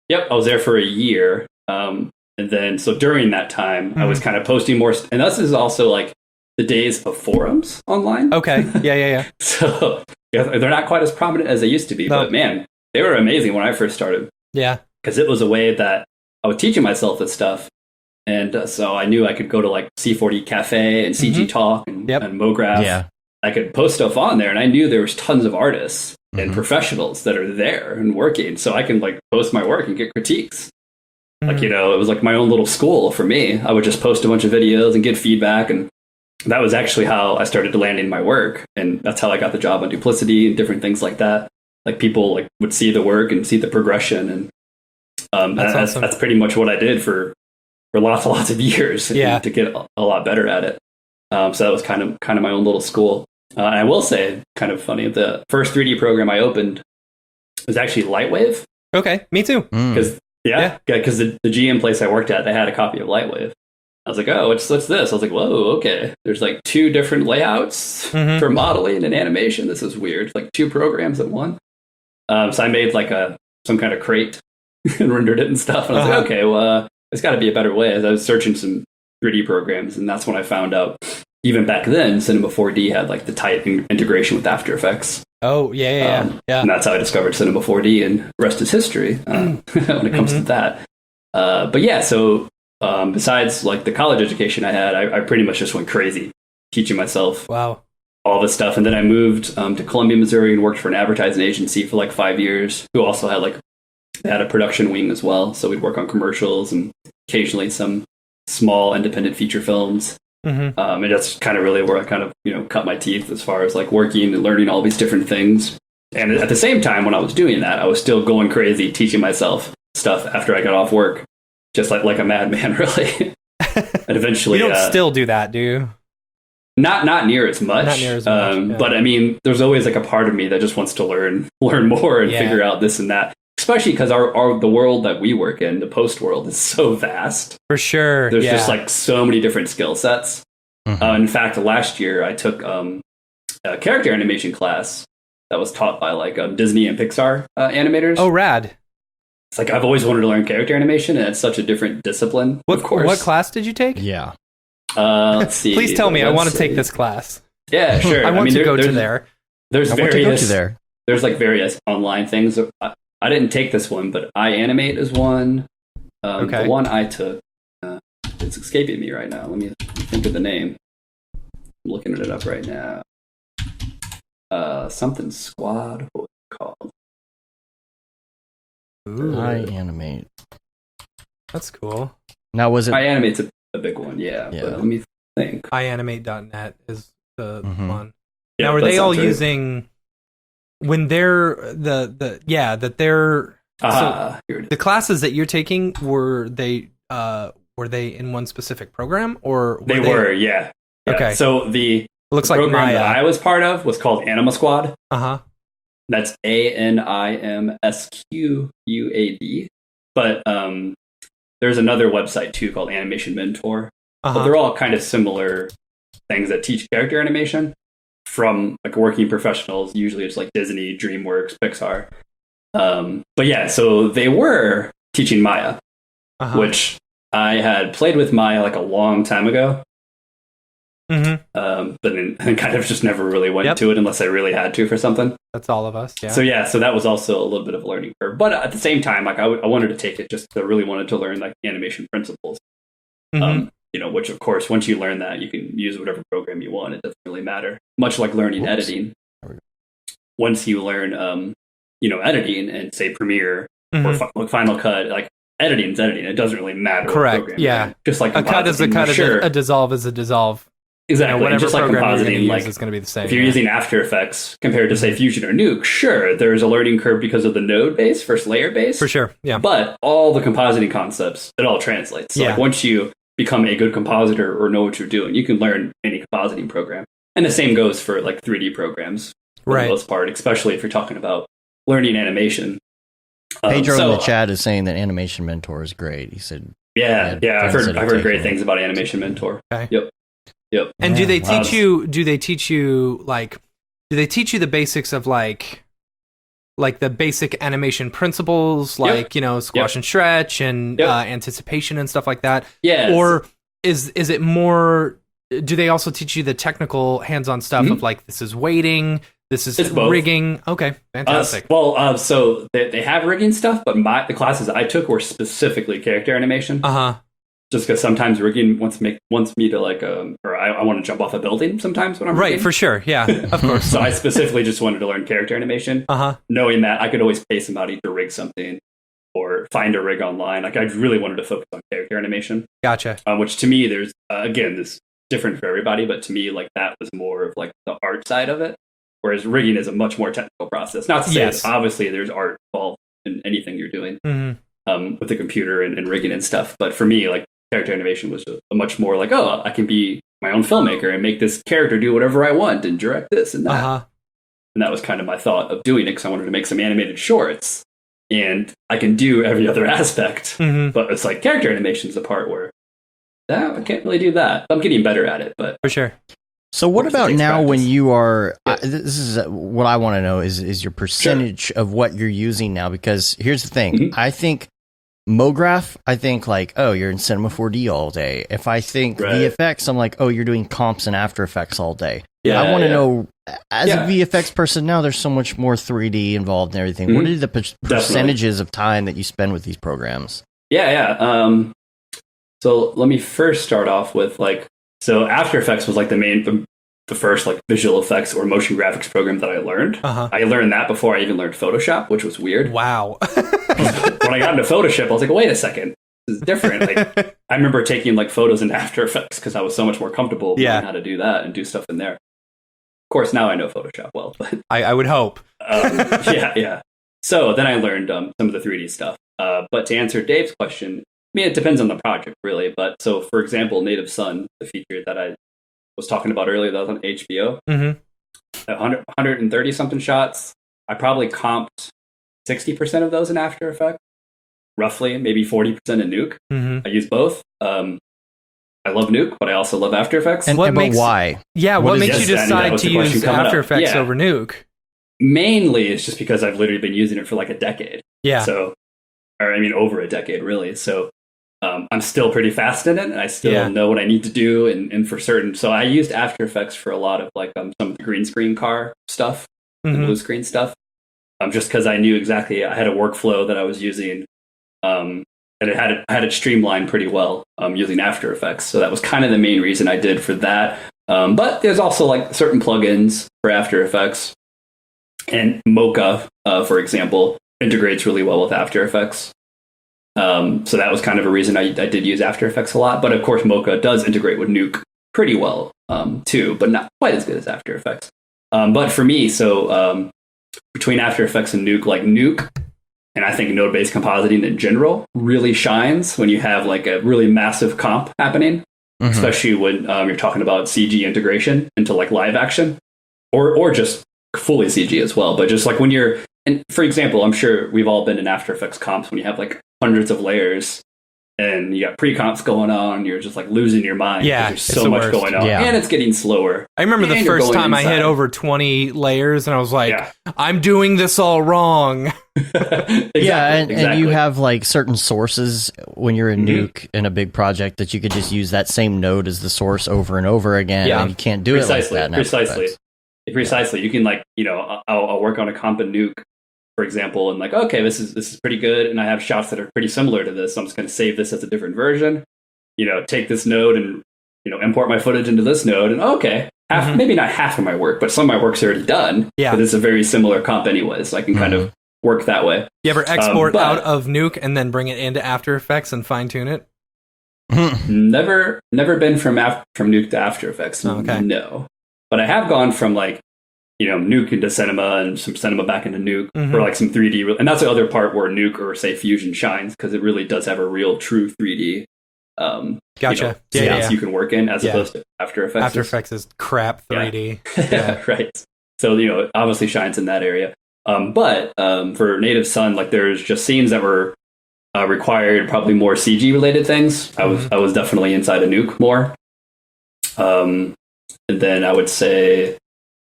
Yep, I was there for a year, and then so during that time, I was kind of posting more, and this is also like the days of forums online. Okay, yeah. So they're not quite as prominent as they used to be, but man, they were amazing when I first started. Yeah, because it was a way that I was teaching myself this stuff. And so I knew I could go to like C4D Cafe and CG Talk and Mograph. Yeah. I could post stuff on there, and I knew there was tons of artists and professionals that are there and working. So I can like post my work and get critiques. Like, it was like my own little school for me. I would just post a bunch of videos and get feedback. And that was actually how I started landing my work. And that's how I got the job on Duplicity and different things like that. Like people like would see the work and see the progression. And that's pretty much what I did for lots of years to get a lot better at it. So that was kind of my own little school. And I will say, kind of funny, the first 3D program I opened was actually Lightwave. Okay, me too. Because the GM place I worked at, they had a copy of Lightwave. I was like, oh, what's this? I was like, whoa, okay. There's like 2 different layouts for modeling and animation. This is weird. Like 2 programs in one. So I made like some kind of crate and rendered it and stuff. And I was like, okay, well, there's got to be a better way. As I was searching some 3D programs, and that's when I found out, even back then, Cinema 4D had like the tight integration with After Effects. Oh, yeah. And that's how I discovered Cinema 4D, and the rest is history when it comes to that. But yeah, so besides like the college education I had, I pretty much just went crazy teaching myself all this stuff. And then I moved to Columbia, Missouri, and worked for an advertising agency for like 5 years, who also had they had a production wing as well. So we'd work on commercials and occasionally some small independent feature films. And that's kind of really where I kind of, cut my teeth as far as like working and learning all these different things. And at the same time, when I was doing that, I was still going crazy teaching myself stuff after I got off work, just like a madman, really. And eventually, you don't still do that, do you? Not near as much. Not near as much. But I mean, there's always like a part of me that just wants to learn more and figure out this and that. Especially because the world that we work in, the post world, is so vast. For sure. There's just like so many different skill sets. In fact, last year I took a character animation class that was taught by like Disney and Pixar animators. Oh, rad. It's like I've always wanted to learn character animation, and it's such a different discipline, of course. What class did you take? Yeah. Let's see. Please tell me. I want to take this class. Yeah, sure. I want to go to there. There's like various online things. I didn't take this one, but iAnimate is one. The one I took, it's escaping me right now. Let me think of the name. I'm looking it up right now. Something Squad. What was it called? iAnimate. That's cool. Now, was it iAnimate's a big one? Yeah. But let me think. iAnimate.net is the one. Yeah, now, are they all using? When they're the classes that you're taking, were they in one specific program, or they were? Yeah. Okay. So the program that I was part of was called Anima Squad. That's ANIMSQUAD. But there's another website too called Animation Mentor. But they're all kind of similar things that teach character animation from like working professionals. Usually it's like Disney, DreamWorks, Pixar. But yeah, so they were teaching Maya, which I had played with Maya like a long time ago. But then kind of just never really went to it unless I really had to for something. That's all of us. Yeah. So that was also a little bit of a learning curve. But at the same time, like I wanted to take it just because I really wanted to learn like animation principles. Which of course, once you learn that, you can use whatever program you want. It doesn't really matter. Much like learning editing. Once you learn, editing and say Premiere or Final Cut, like editing's editing. It doesn't really matter. Correct. What program Yeah. Just like a cut is a cut. Sure. A dissolve is a dissolve. Exactly. Whatever just like program compositing, you're use is going to be the same. If you're using After Effects compared to say Fusion or Nuke, sure, there's a learning curve because of the node base versus layer base. For sure. Yeah. But all the compositing concepts, it all translates. So like once you become a good compositor or know what you're doing. You can learn any compositing program. And the same goes for like 3D programs for the most part, especially if you're talking about learning animation. Pedro in the chat is saying that Animation Mentor is great. He said, "Yeah, I've heard great things about Animation Mentor." Okay. Yep. And do they teach you? Do they teach you the basics of like the basic animation principles, like squash and stretch and anticipation and stuff like that? Yeah. Or is it more? Do they also teach you the technical hands-on stuff of like this is weighting? This is rigging. Okay, fantastic. So they have rigging stuff, but the classes I took were specifically character animation. Just because sometimes rigging wants me to like, or I want to jump off a building sometimes when I'm rigging. Right, for sure. Yeah, of course. So I specifically just wanted to learn character animation, knowing that I could always pay somebody to rig something or find a rig online. Like I really wanted to focus on character animation. Gotcha. Which to me, there's again, this different for everybody, but to me, like that was more of like the art side of it. Whereas rigging is a much more technical process. Not to say obviously there's art involved in anything you're doing with the computer and rigging and stuff. But for me, like character animation was a much more like, oh, I can be my own filmmaker and make this character do whatever I want and direct this and that. And that was kind of my thought of doing it because I wanted to make some animated shorts. And I can do every other aspect. But it's like character animation is the part where I can't really do that. I'm getting better at it, but for sure. So what about now when you are, this is what I want to know is your percentage of what you're using now, because here's the thing. I think Mograph, I think like, oh, you're in Cinema 4D all day. If I think VFX, I'm like, oh, you're doing comps and After Effects all day. I want to know, as a VFX person now, there's so much more 3D involved and everything. What are the percentages of time that you spend with these programs? So let me first start off with like, so After Effects was like the first like visual effects or motion graphics program that I learned. I learned that before I even learned Photoshop, which was weird. Wow. When I got into Photoshop, I was like, wait a second, this is different. Like I remember taking like photos into After Effects because I was so much more comfortable learning how to do that and do stuff in there. Of course, now I know Photoshop well, but I would hope. So then I learned some of the 3D stuff. But to answer Dave's question, I mean, it depends on the project, really. But so, for example, Native Son, the feature that I was talking about earlier, that was on HBO, 130-something shots. I probably comped 60% of those in After Effects, roughly, maybe 40% in Nuke. I use both. I love Nuke, but I also love After Effects. And why? Yeah, what makes you decide to use After Effects over Nuke? Mainly, it's just because I've literally been using it for like a decade. Yeah. So, or I mean, over a decade, really. So, I'm still pretty fast in it, and I still know what I need to do, and for certain. So I used After Effects for a lot of like some of the green screen car stuff, the blue screen stuff, just because I knew exactly I had a workflow that I was using, and I had it streamlined pretty well using After Effects. So that was kind of the main reason I did for that. But there's also like certain plugins for After Effects, and Mocha, for example, integrates really well with After Effects. So that was kind of a reason I did use After Effects a lot. But of course, Mocha does integrate with Nuke pretty well, too, but not quite as good as After Effects. But for me, so between After Effects and Nuke, like Nuke, and I think node-based compositing in general really shines when you have like a really massive comp happening, especially when you're talking about CG integration into like live action, or just fully CG as well. But just like when you're, and for example, I'm sure we've all been in After Effects comps when you have like hundreds of layers and you got pre-comps going on, you're just like losing your mind. Yeah, there's so much going on, and it's getting slower. I remember the first time I hit over 20 layers, and I was like, I'm doing this all wrong. Exactly. And you have like certain sources when you're in Nuke in a big project that you could just use that same node as the source over and over again, and you can't do it like that. Precisely. You can like, I'll work on a comp in Nuke, for example, and like, okay, this is pretty good, and I have shots that are pretty similar to this, so I'm just going to save this as a different version. Take this node and import my footage into this node, and okay, maybe not half of my work, but some of my work's already done. Yeah, but it's a very similar comp anyway, so I can kind of work that way. You ever export out of Nuke and then bring it into After Effects and fine tune it? Never been from Nuke to After Effects. Oh, okay. No, but I have gone from like Nuke into Cinema and some Cinema back into Nuke for like some 3D. And that's the other part where Nuke or say Fusion shines, because it really does have a real true 3D Gotcha. scenes you can work in as opposed to After Effects. After Effects is crap 3D. Yeah. Right. So, it obviously shines in that area. But for Native Son, like there's just scenes that were required probably more CG related things. I was definitely inside a Nuke more. And then I would say,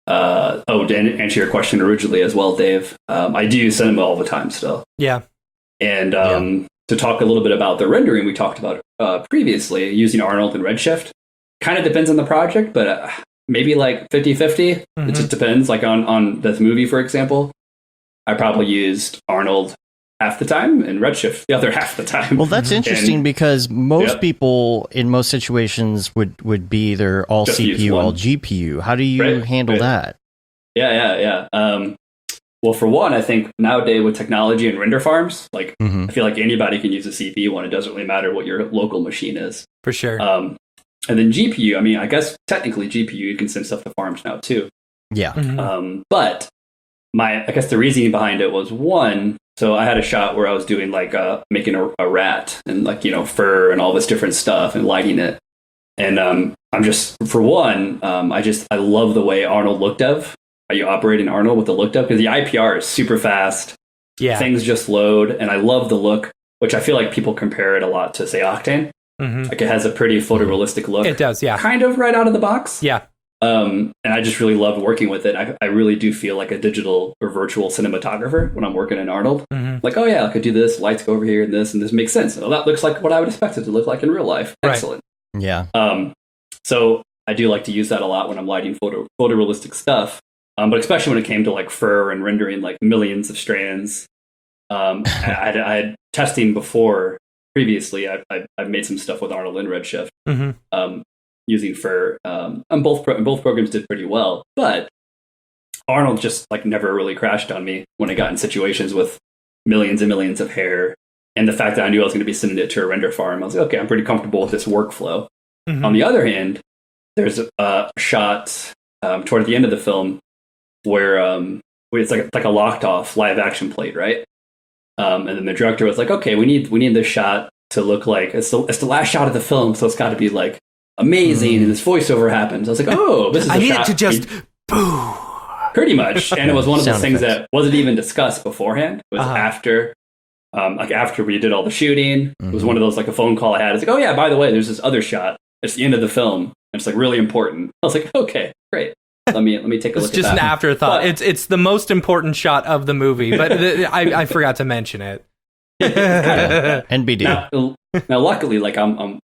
to answer your question originally as well, Dave, I do use cinema all the time still. Yeah. And to talk a little bit about the rendering we talked about previously, using Arnold and Redshift, kind of depends on the project, but maybe like 50-50. It just depends. Like on this movie, for example, I probably used Arnold half the time and Redshift the other half the time. Well, that's interesting because most people in most situations would be either all just CPU, all GPU. How do you handle that? Yeah. Well, for one, I think nowadays with technology and render farms, like I feel like anybody can use a CPU one. It doesn't really matter what your local machine is. For sure. And then GPU, I mean, I guess technically GPU, you can send stuff to farms now too. Yeah. But I guess the reasoning behind it was one, so I had a shot where I was doing like making a rat and like, fur and all this different stuff and lighting it. And I'm just, for one, I love the way Arnold look dev. How you operate in Arnold with the look dev, because the IPR is super fast. Yeah. Things just load, and I love the look, which I feel like people compare it a lot to, say, Octane. Like it has a pretty photorealistic look. It does, yeah. Kind of right out of the box. Yeah. And I just really loved working with it. I really do feel like a digital or virtual cinematographer when I'm working in Arnold. Like, oh yeah, I could do this, lights go over here, and this makes sense. Oh, that looks like what I would expect it to look like in real life. Excellent. Right. Yeah. So I do like to use that a lot when I'm lighting photorealistic stuff. But especially when it came to like fur and rendering like millions of strands. I had testing before previously. I've made some stuff with Arnold and Redshift using fur. And both programs did pretty well, but Arnold just like never really crashed on me when I got in situations with millions and millions of hair. And the fact that I knew I was going to be sending it to a render farm, I was like, okay, I'm pretty comfortable with this workflow. On the other hand, there's a shot toward the end of the film where it's like a locked off live action plate, right? And then the director was like, okay, we need this shot to look like it's the last shot of the film, so it's got to be like amazing, and this voiceover happens. I was like, oh, this is I need it to just boo. Pretty much. And it was one of those things that wasn't even discussed beforehand. It was after we did all the shooting. It was one of those, like a phone call I had. It's like, oh yeah, by the way, there's this other shot. It's the end of the film. And it's like really important. I was like, okay, great. Let me take a look at that. It's just an afterthought. But it's the most important shot of the movie, but I forgot to mention it. NBD. Now, luckily, like I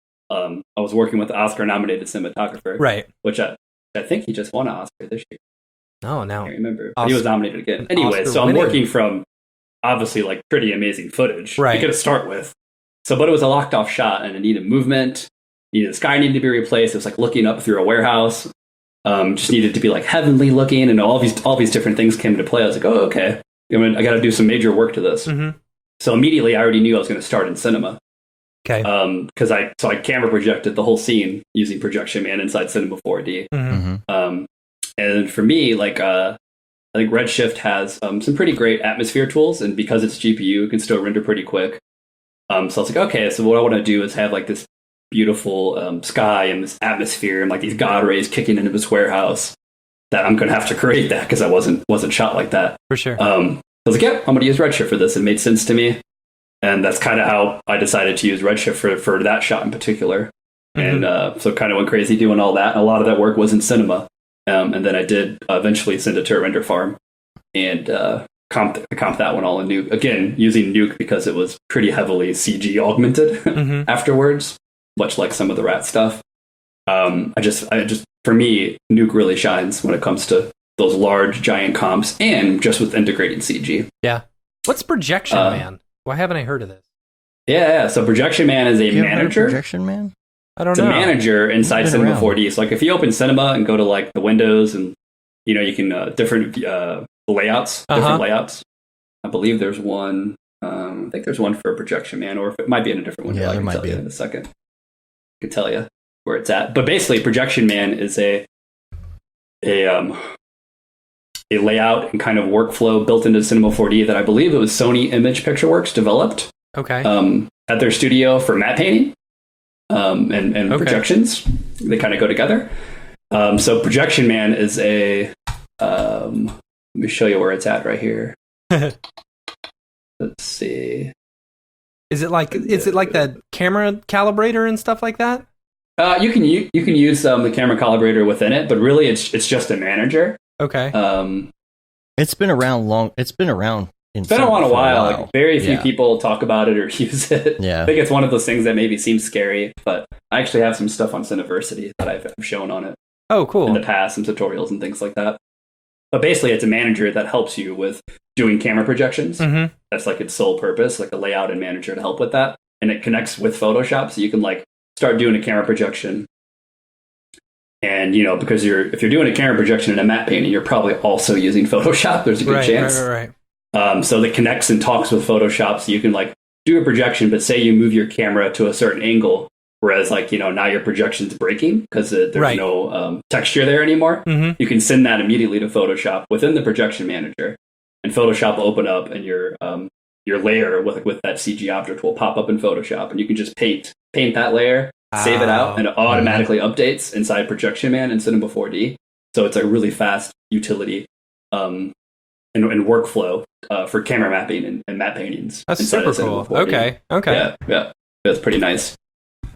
was working with the Oscar-nominated cinematographer, right? Which I think he just won an Oscar this year. Oh, no, I can't remember. He was nominated again. Anyway, so I'm working from obviously like pretty amazing footage, right? To start with. So, but it was a locked off shot, and it needed movement. The sky needed to be replaced. It was like looking up through a warehouse. Just needed to be like heavenly looking, and all these different things came into play. I was like, oh, okay, I got to do some major work to this. So immediately, I already knew I was going to start in cinema. Okay. Because I camera projected the whole scene using Projection Man inside Cinema 4D. And for me, like I think Redshift has some pretty great atmosphere tools, and because it's GPU, it can still render pretty quick. So I was like, okay, so what I want to do is have like this beautiful sky and this atmosphere and like these god rays kicking into this warehouse, that I'm going to have to create that because I wasn't shot like that. For sure. I was like, yeah, I'm going to use Redshift for this. It made sense to me. And that's kind of how I decided to use Redshift for that shot in particular. And so kind of went crazy doing all that. And a lot of that work was in cinema. And then I did eventually send it to a render farm and comp that one all in Nuke. Again, using Nuke because it was pretty heavily CG augmented afterwards, much like some of the rat stuff. I just for me, Nuke really shines when it comes to those large giant comps and just with integrating CG. Yeah. What's Projection Man? Why haven't I heard of this? Yeah. So Projection Man is a manager. Projection Man? I don't know. It's a manager inside Cinema 4D. So like if you open Cinema and go to like the windows and you can different layouts, different layouts. I believe there's one. I think there's one for Projection Man, or if it might be in a different window. Yeah, I there can might tell be you in a second. I can tell you where it's at. But basically, Projection Man is a layout and kind of workflow built into Cinema 4D that I believe it was Sony Image Picture Works developed. Okay. At their studio for matte painting. and projections. They kind of go together. So Projection Man is a... let me show you where it's at right here. Let's see. Is it like that camera calibrator and stuff like that? You can use the camera calibrator within it, but really it's just a manager. Okay. It's been around. It's been around. It's been on a while. Like, very few people talk about it or use it. Yeah. I think it's one of those things that maybe seems scary, but I actually have some stuff on Cineversity that I've shown on it. Oh, cool. In the past, some tutorials and things like that. But basically, it's a manager that helps you with doing camera projections. Mm-hmm. That's like its sole purpose, like a layout and manager to help with that. And it connects with Photoshop, so you can like start doing a camera projection. And, you know, because if you're doing a camera projection in a matte painting, you're probably also using Photoshop. There's a good chance. Right. So it connects and talks with Photoshop, so you can like do a projection, but say you move your camera to a certain angle, whereas like, you know, now your projection's breaking because there's no texture there anymore. Mm-hmm. You can send that immediately to Photoshop within the projection manager, and Photoshop will open up, and your layer with that CG object will pop up in Photoshop, and you can just paint that layer, save it out, and it automatically updates inside Projection Man and Cinema 4D. So it's a really fast utility and workflow for camera mapping and matte paintings. That's super cool. Okay. Yeah, that's pretty nice.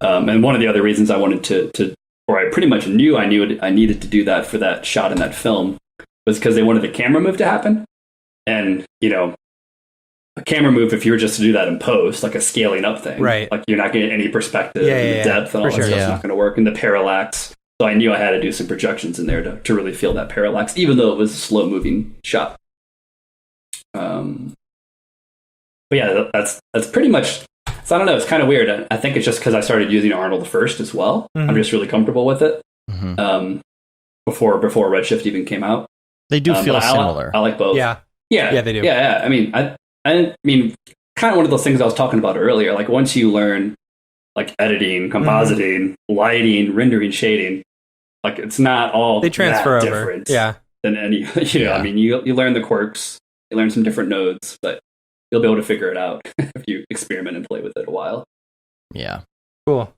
And one of the other reasons I wanted to or I pretty much knew I needed to do that for that shot in that film was because they wanted the camera move to happen. And, you know, a camera move, if you were just to do that in post, like a scaling up thing, right? Like you're not getting any perspective and the depth and all that stuff's not going to work. And the parallax. So I knew I had to do some projections in there to really feel that parallax, even though it was a slow moving shot. But yeah, that's pretty much. So I don't know. It's kind of weird. I think it's just because I started using Arnold first as well. Mm-hmm. I'm just really comfortable with it. Mm-hmm. Before Redshift even came out, they do feel similar. I like both. Yeah, they do. Yeah. I mean, I mean, kind of one of those things I was talking about earlier. Like once you learn like editing, compositing, lighting, rendering, shading, like it's not all they transfer that over. Different Than any. I mean, you learn the quirks, you learn some different nodes, but you'll be able to figure it out if you experiment and play with it a while. Yeah. Cool.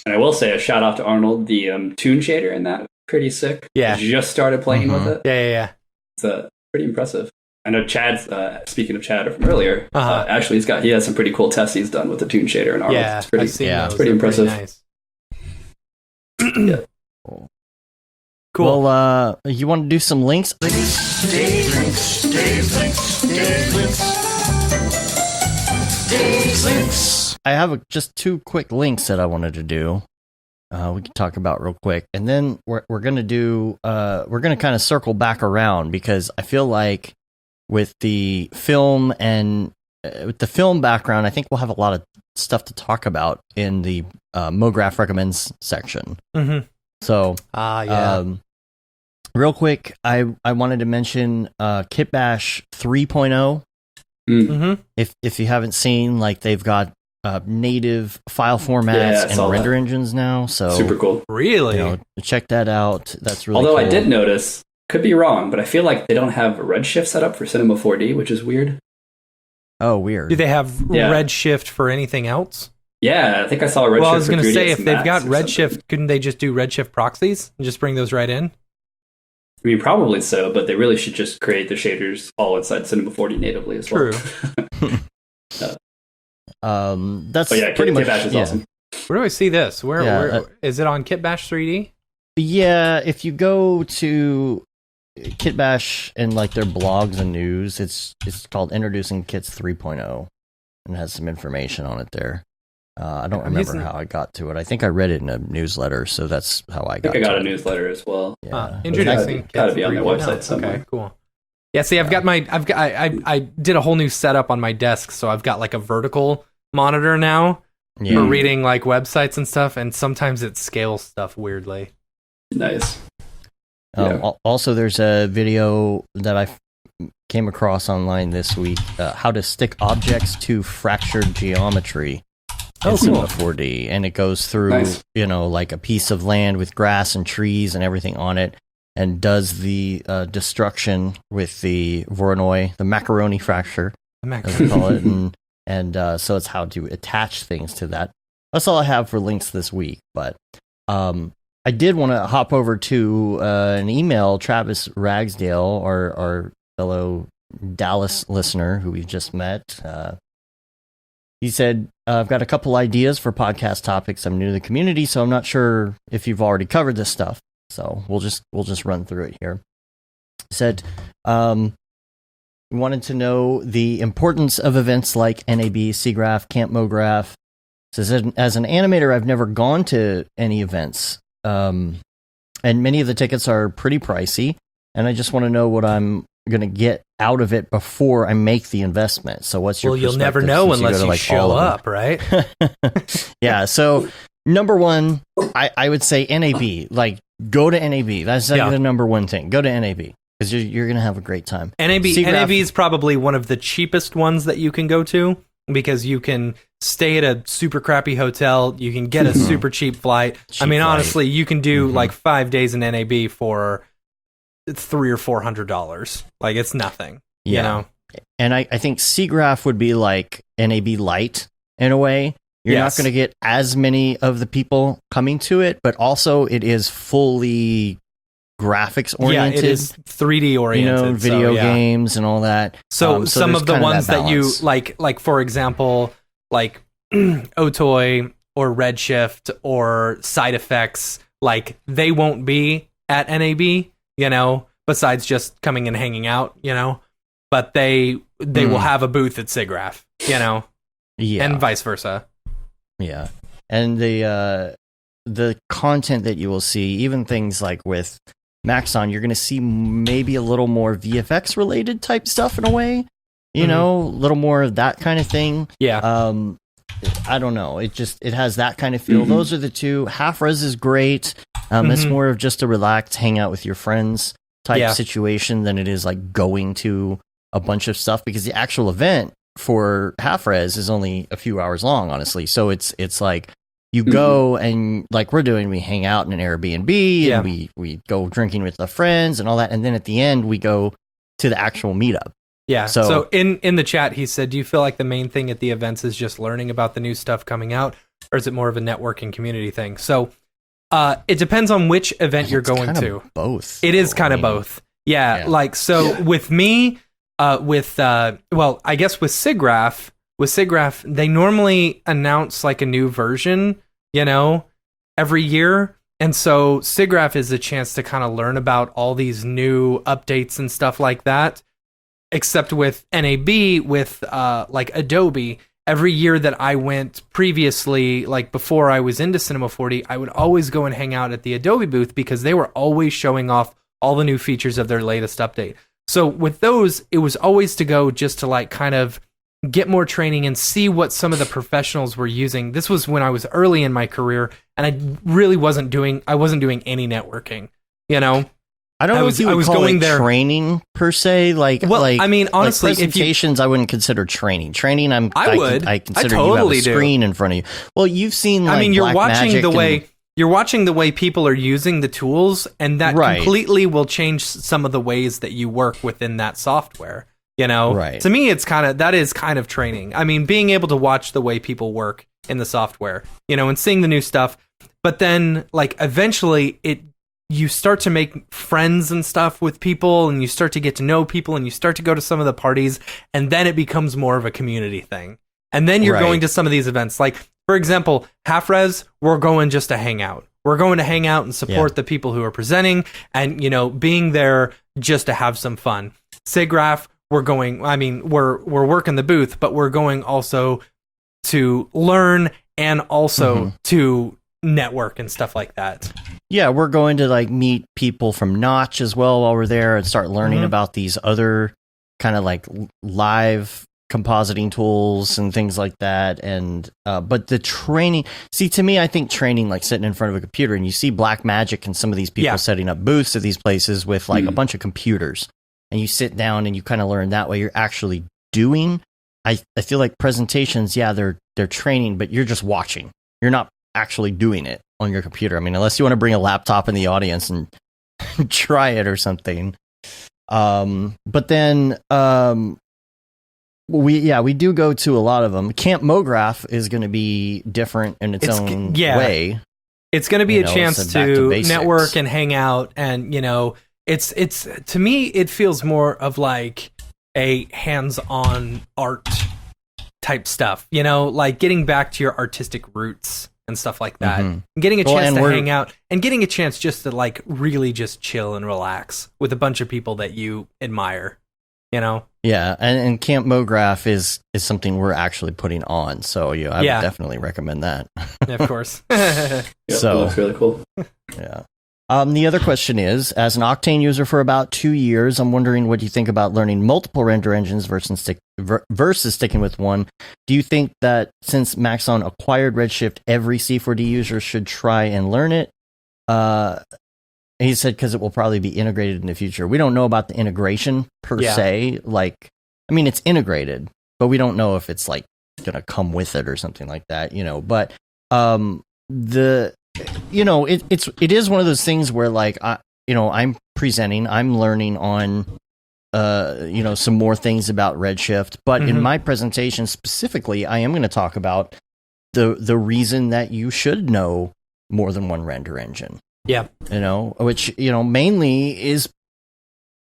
And I will say a shout out to Arnold. The toon shader in that, pretty sick. Yeah. I just started playing with it. Yeah. It's pretty impressive. I know Chad's, speaking of Chad from earlier, actually he has some pretty cool tests he's done with the toon shader in Arnold. Yeah, it's pretty, it's pretty impressive. Pretty nice. Cool. Well, you want to do some links? I have just two quick links that I wanted to do. We can talk about real quick, and then we're gonna do. We're gonna kind of circle back around because I feel like with the film and with the film background, I think we'll have a lot of stuff to talk about in the Mograph recommends section. Mm-hmm. So, real quick, I wanted to mention Kitbash 3.0. Mm-hmm. If you haven't seen, like they've got native file formats and render engines now, so super cool. Really, check that out. That's really Although cool. I did notice, could be wrong, but I feel like they don't have Redshift set up for Cinema 4D, which is weird. Oh, weird. Do they have Redshift for anything else? Yeah, I think I saw Redshift. Well, I was going to say, if they've got Redshift, couldn't they just do Redshift proxies and just bring those right in? I mean, probably so, but they really should just create the shaders all inside Cinema 4D natively as well. True. That's pretty much. Kitbash is awesome. Where do I see this? Where is it on Kitbash 3D? Yeah, if you go to Kitbash and like their blogs and news, it's called Introducing Kits 3.0 and has some information on it there. I don't remember how I got to it. I think I read it in a newsletter, so that's how I got. I got a newsletter as well. Yeah, introducing. Got to be on their website somewhere. Okay, cool. Yeah, see, I did a whole new setup on my desk, so I've got like a vertical monitor now for reading like websites and stuff, and sometimes it scales stuff weirdly. Nice. Also, there's a video that I came across online this week, how to stick objects to fractured geometry. Oh, cool. 4D, and it goes through, like a piece of land with grass and trees and everything on it, and does the destruction with the Voronoi, the macaroni fracture, as we call it, and so it's how to attach things to that. that's all I have for links this week. But I did want to hop over to an email. Travis Ragsdale, our fellow Dallas listener who we've just met, he said, I've got a couple ideas for podcast topics. I'm new to the community, so I'm not sure if you've already covered this stuff. So we'll just run through it here. He said, we wanted to know the importance of events like NAB, SIGGRAPH, Camp Mograph. Says, as an animator, I've never gone to any events, and many of the tickets are pretty pricey, and I just want to know what I'm going to get out of it before I make the investment. So what's your perspective? You'll never know unless you show up, right? Yeah, so number one, I would say NAB. Like, go to NAB. That's the number one thing. Go to NAB. Because you're going to have a great time. NAB is probably one of the cheapest ones that you can go to, because you can stay at a super crappy hotel. You can get a super cheap flight. Honestly, you can do like 5 days in NAB for $300 or $400. Like, it's nothing. Yeah. You know? And I think SIGGRAPH would be like NAB light in a way. You're not going to get as many of the people coming to it, but also it is fully graphics oriented. Yeah, it is 3D oriented. Video games and all that. So some of the ones that you like for example, like Otoy or Redshift or Side Effects, like they won't be at NAB, besides just coming and hanging out, but they will have a booth at SIGGRAPH, and vice versa. Yeah. And the content that you will see, even things like with Maxon, you're going to see maybe a little more VFX related type stuff in a way, a little more of that kind of thing. Yeah. I don't know. It has that kind of feel. Those are the two. Half Res is great. It's more of just a relaxed hang out with your friends type situation than it is like going to a bunch of stuff, because the actual event for Half Res is only a few hours long, honestly. So it's like, you go and like we're doing, we hang out in an Airbnb and we go drinking with the friends and all that. And then at the end, we go to the actual meetup. Yeah. So in the chat, he said, do you feel like the main thing at the events is just learning about the new stuff coming out, or is it more of a networking community thing? So it depends on which event you're going to. Both. It is kind of both. Yeah. Like, so with me, I guess with SIGGRAPH, they normally announce like a new version, every year. And so SIGGRAPH is a chance to kind of learn about all these new updates and stuff like that. Except with NAB, with like Adobe, every year that I went previously, like before I was into Cinema 4D, I would always go and hang out at the Adobe booth because they were always showing off all the new features of their latest update. So with those, it was always to go just to like kind of get more training and see what some of the professionals were using. This was when I was early in my career, and I really wasn't doing any networking, I don't know if you would call it training per se. Honestly, presentations, I wouldn't consider training. Training, I consider totally you have a screen in front of you. Well, you've seen. You're watching the way people are using the tools, and that completely will change some of the ways that you work within that software. Right. To me, that is kind of training. Being able to watch the way people work in the software, and seeing the new stuff. But then, like, eventually, you start to make friends and stuff with people, and you start to get to know people, and you start to go to some of the parties, and then it becomes more of a community thing. And then you're going to some of these events. Like, for example, Half Res, we're going just to hang out. We're going to hang out and support the people who are presenting, and, being there just to have some fun. SIGGRAPH, we're going, we're working the booth, but we're going also to learn and also to network and stuff like that. Yeah, we're going to like meet people from Notch as well while we're there and start learning about these other kind of like live compositing tools and things like that. And but the training, see, to me, I think training, like sitting in front of a computer, and you see Blackmagic and some of these people setting up booths at these places with like a bunch of computers, and you sit down and you kind of learn that way. You're actually doing. I feel like presentations, they're training, but you're just watching. You're not actually doing it on your computer. Unless you want to bring a laptop in the audience and try it or something. But then we do go to a lot of them. Camp Mograph is going to be different in its own way. It's going to be a chance to network and hang out, and it's to me it feels more of like a hands-on art type stuff, like getting back to your artistic roots and stuff like that. And getting a chance to hang out and getting a chance just to like really just chill and relax with a bunch of people that you admire. Yeah, and Camp Mograph is something we're actually putting on, so I would definitely recommend that. Of course. So that's really cool. Yeah. The other question is, as an Octane user for about 2 years, I'm wondering what you think about learning multiple render engines versus sticking with one. Do you think that since Maxon acquired Redshift, every C4D user should try and learn it? He said because it will probably be integrated in the future. We don't know about the integration per se. Like, I mean, it's integrated, but we don't know if it's like going to come with it or something like that, But it is one of those things where like I'm presenting, I'm learning on some more things about Redshift, but in my presentation specifically, I am going to talk about the reason that you should know more than one render engine. Yeah. Which, mainly is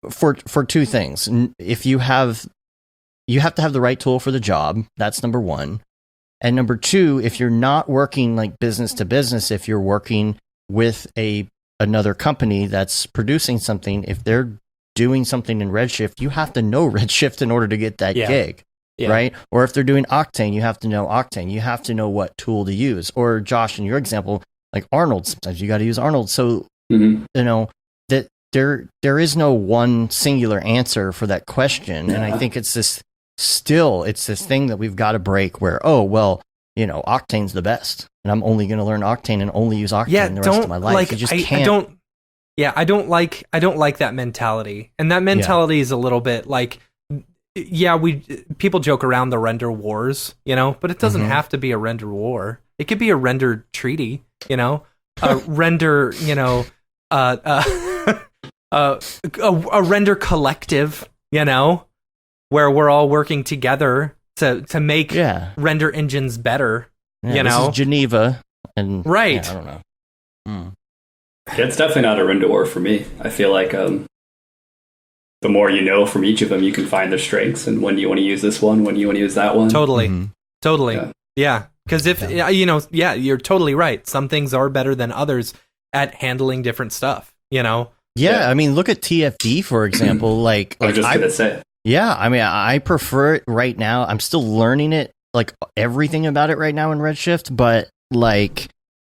for two things. If you have to have the right tool for the job. That's number one. And number two, if you're not working like business to business, if you're working with another company that's producing something, if they're doing something in Redshift, you have to know Redshift in order to get that gig. Yeah. Right? Or if they're doing Octane, you have to know Octane. You have to know what tool to use. Or Josh, in your example, like Arnold, sometimes you got to use Arnold. So, that there is no one singular answer for that question. And I think it's this thing that we've got to break where, Octane's the best. And I'm only going to learn Octane and only use Octane the rest of my life. Like, you just can't. I don't like that mentality. And that mentality is a little bit like, people joke around the render wars, but it doesn't have to be a render war. It could be a render treaty, a render, a render collective, where we're all working together to make render engines better. Yeah, this is Geneva, and right. I don't know. It's definitely not a render war for me. I feel like the more you know from each of them, you can find their strengths and when you want to use this one, when you want to use that one. Totally. Yeah. Because you're totally right. Some things are better than others at handling different stuff, Yeah, I mean, look at TFD, for example. I was just going to say. Yeah, I mean, I prefer it right now. I'm still learning it, like everything about it right now in Redshift, but like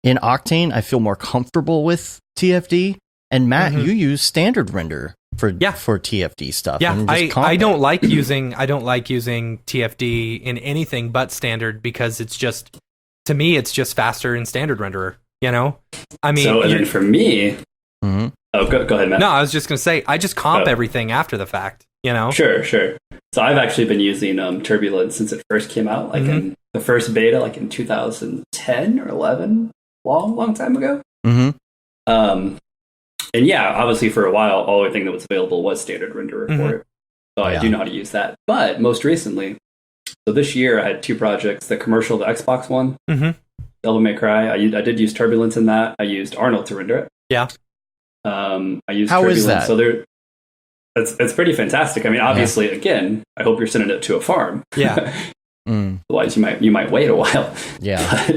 in Octane, I feel more comfortable with TFD. And Matt, you use standard render for TFD stuff. Yeah, I don't like using TFD in anything but standard because it's just, to me, it's just faster in standard renderer. I mean, so and then for me, oh, go ahead, Matt. No, I was just gonna say I just comp everything after the fact. Sure. So I've actually been using Turbulence since it first came out, like in the first beta, like in 2010 or 11, long time ago. And obviously for a while, all the thing that was available was standard renderer for it. So I do know how to use that. But most recently, so this year I had two projects: the commercial, the Xbox one, Devil May Cry. I did use Turbulence in that. I used Arnold to render it. Yeah. I used How Turbulence. is that? So it's pretty fantastic. I mean, obviously, again, I hope you're sending it to a farm. Yeah. Otherwise, you might wait a while. Yeah.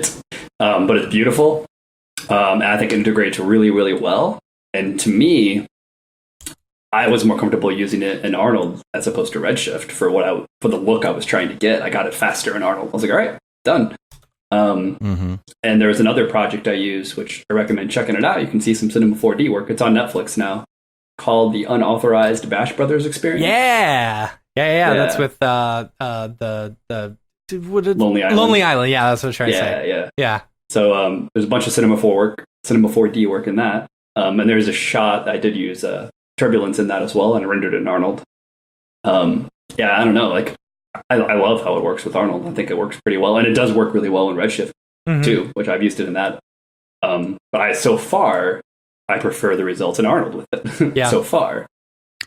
But it's beautiful. And I think it integrates really, really well. And to me, I was more comfortable using it in Arnold as opposed to Redshift for for the look I was trying to get. I got it faster in Arnold. I was like, all right, done. And there was another project I used, which I recommend checking it out. You can see some Cinema 4D work. It's on Netflix now, called the Unauthorized Bash Brothers Experience. Yeah. That's with the Lonely Island. Lonely Island. Yeah, that's what I was trying to say. Yeah. So there's a bunch of Cinema 4D work in that. And there's a shot I did use Turbulence in that as well, and I rendered it in Arnold. I don't know. Like, I love how it works with Arnold. I think it works pretty well, and it does work really well in Redshift too, which I've used it in that. But so far, I prefer the results in Arnold with it. So far.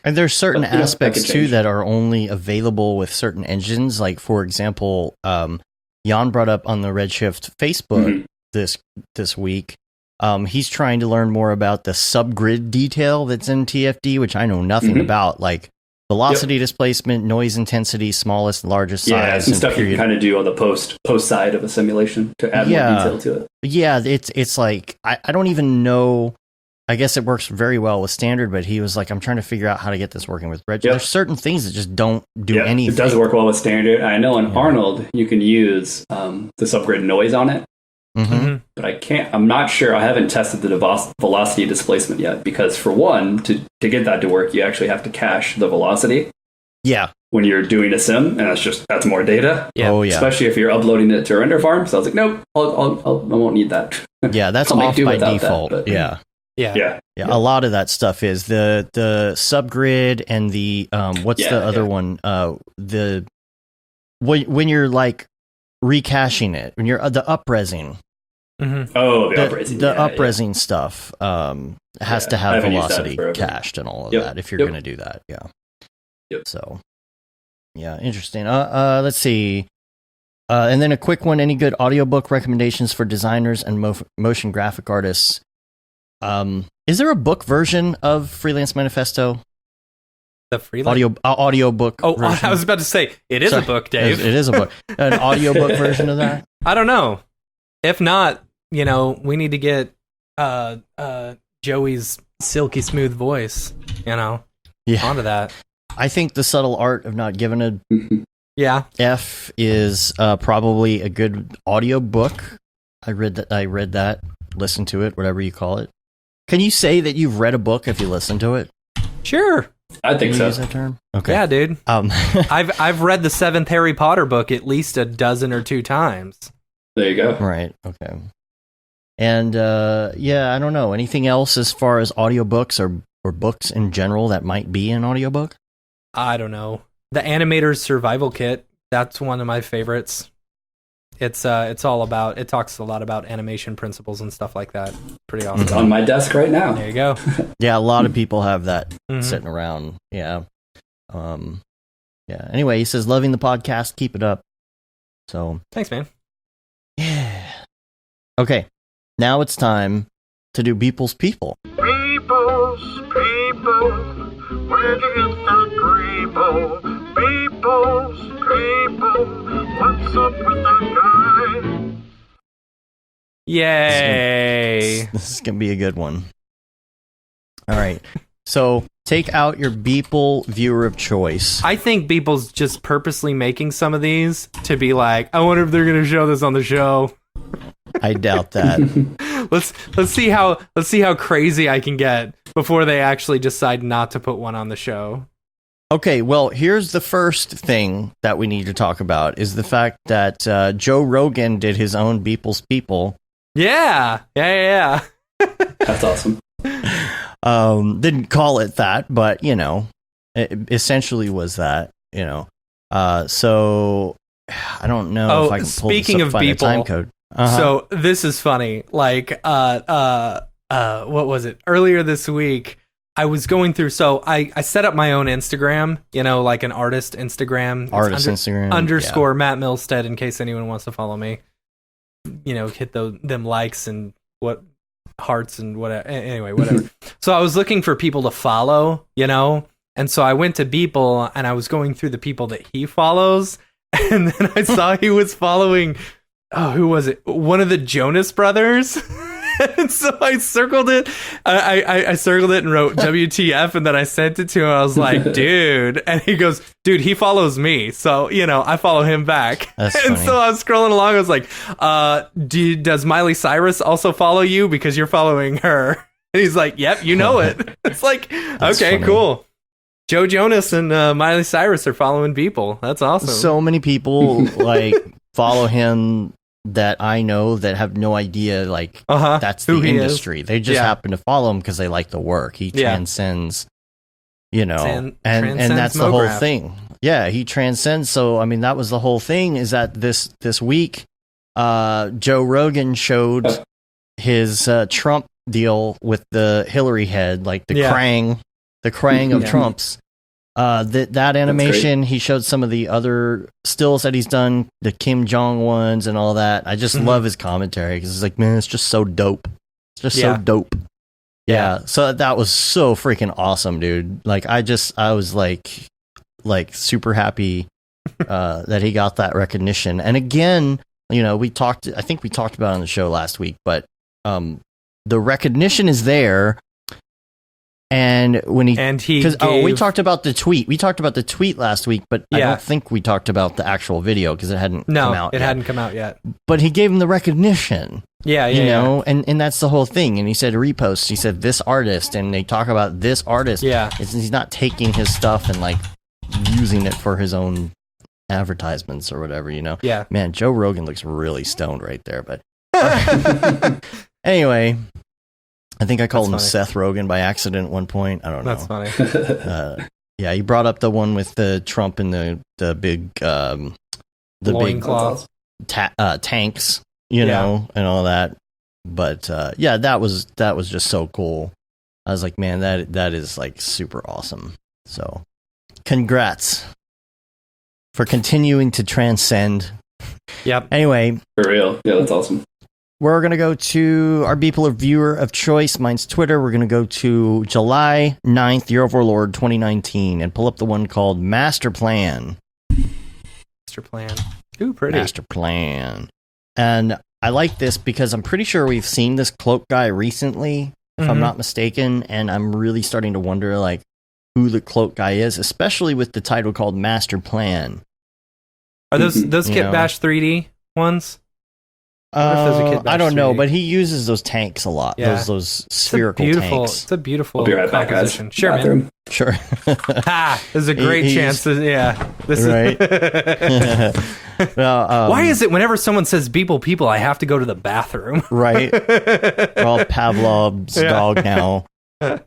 And there's certain aspects too that are only available with certain engines. Like, for example, Jan brought up on the Redshift Facebook this week. He's trying to learn more about the subgrid detail that's in TFD, which I know nothing about. Like velocity displacement, noise intensity, smallest, largest size. Yeah, some stuff you can kind of do on the post side of a simulation to add more detail to it. Yeah, it's like I don't even know. I guess it works very well with standard, but he was like, I'm trying to figure out how to get this working with Redshift. There's certain things that just don't do anything. It does work well with standard. I know in Arnold, you can use the subgrid noise on it. But I'm not sure. I haven't tested the velocity displacement yet because, for one, to get that to work, you actually have to cache the velocity. Yeah. When you're doing a sim, and that's more data. Yeah. Oh, yeah. Especially if you're uploading it to a render farm. So I was like, nope, I won't need that. Yeah, that's off by default. That, Yeah. Yeah. A lot of that stuff is the subgrid and the what's the other one? When you're like recaching it, when you're the upresing. Oh, the upresing. The upresing stuff has to have velocity cached and all of that if you're going to do that. Yeah. So, yeah, interesting. Let's see. And then a quick one. Any good audiobook recommendations for designers and motion graphic artists? Is there a book version of Freelance Manifesto? The freelance audio book. Oh, version? I was about to say it is a book, Dave. It is a book. An audiobook version of that? I don't know. If not, we need to get Joey's silky smooth voice, onto that. I think The Subtle Art of Not Giving a F is probably a good audio book. I read that, listened to it, whatever you call it. Can you say that you've read a book if you listen to it? Sure. I think so. Use that term? Okay. Yeah, dude. I've read the 7th Harry Potter book at least a dozen or 2 times. There you go. Right. Okay. And I don't know. Anything else as far as audiobooks or books in general that might be an audiobook? I don't know. The Animator's Survival Kit, that's one of my favorites. It talks a lot about animation principles and stuff like that. Pretty awesome. It's on my desk right now. There you go. Yeah, a lot of people have that sitting around. Yeah. Anyway, he says, loving the podcast. Keep it up. So thanks, man. Yeah. Okay. Now it's time to do Beeple's People. Beeple's People. Where do you get that Beeple? Beeple's People. What's up with that guy? Yay. This is going to be a good one. All right. So take out your Beeple viewer of choice. I think Beeple's just purposely making some of these to be like, I wonder if they're going to show this on the show. I doubt that. let's see how crazy I can get before they actually decide not to put one on the show. Okay, well, here's the first thing that we need to talk about is the fact that Joe Rogan did his own Beeple's People. Yeah. That's awesome. Didn't call it that, but it essentially was that. So I don't know if I can pull speaking this up of by Beeple, the time code. So this is funny. Like, what was it? Earlier this week, I was going through. So I set up my own Instagram. Like an artist Instagram. Instagram _ Matt Milstead. In case anyone wants to follow me, hit them likes and what hearts and whatever. Anyway, whatever. So I was looking for people to follow. And so I went to Beeple and I was going through the people that he follows, and then I saw he was following. Oh, who was it? One of the Jonas Brothers. And so I circled it. I circled it and wrote WTF, and then I sent it to him. I was like, dude. And he goes, dude, he follows me. So, I follow him back. That's and funny. so I was scrolling along. I was like, does Miley Cyrus also follow you? Because you're following her. And he's like, yep, you know it. It's like, okay, funny. cool. Joe Jonas and Miley Cyrus are following people. That's awesome. So many people follow him that I know that have no idea that's the industry. They just happen to follow him because they like the work. He transcends, and that's the whole thing. Yeah, he transcends. So I mean, that was the whole thing. Is that this week, Joe Rogan showed his Trump deal with the Hillary head, like the Krang the crying of Trumps. That animation, he showed some of the other stills that he's done, the Kim Jong ones and all that. I just love his commentary because it's like, man, it's just so dope. It's just so dope. Yeah. So that was so freaking awesome, dude. Like, I was like super happy that he got that recognition. And again, you know, I think we talked about it on the show last week, but the recognition is there. And when we talked about the tweet. We talked about the tweet last week, but I don't think we talked about the actual video because it hadn't come out. It hadn't come out yet. But he gave him the recognition. Yeah, you know, and that's the whole thing. And he said repost. He said this artist, and they talk about this artist. Yeah, he's not taking his stuff and like using it for his own advertisements or whatever. You know. Yeah. Man, Joe Rogan looks really stoned right there. But anyway. I think I called him Seth Rogen by accident at one point. I don't know. That's funny. Yeah, he brought up the one with the Trump and the big tanks, you know, and all that. But that was just so cool. I was like, man, that is like super awesome. So, congrats for continuing to transcend. Yep. Anyway, for real. Yeah, that's awesome. We're going to go to our Beeple viewer of choice. Mine's Twitter. We're going to go to July 9th, Year of Our Lord 2019, and pull up the one called Master Plan. Master Plan. Ooh, pretty. Master Plan. And I like this because I'm pretty sure we've seen this cloak guy recently, if I'm not mistaken, and I'm really starting to wonder, like, who the cloak guy is, especially with the title called Master Plan. Are those Kit Bash 3D ones? I don't know, but he uses those tanks a lot. Yeah. Those spherical tanks. It's a beautiful composition. Back, sure, man. Sure. There's a great chance. This right. Is well, why is it whenever someone says people, I have to go to the bathroom? Right. We're all Pavlov's dog now.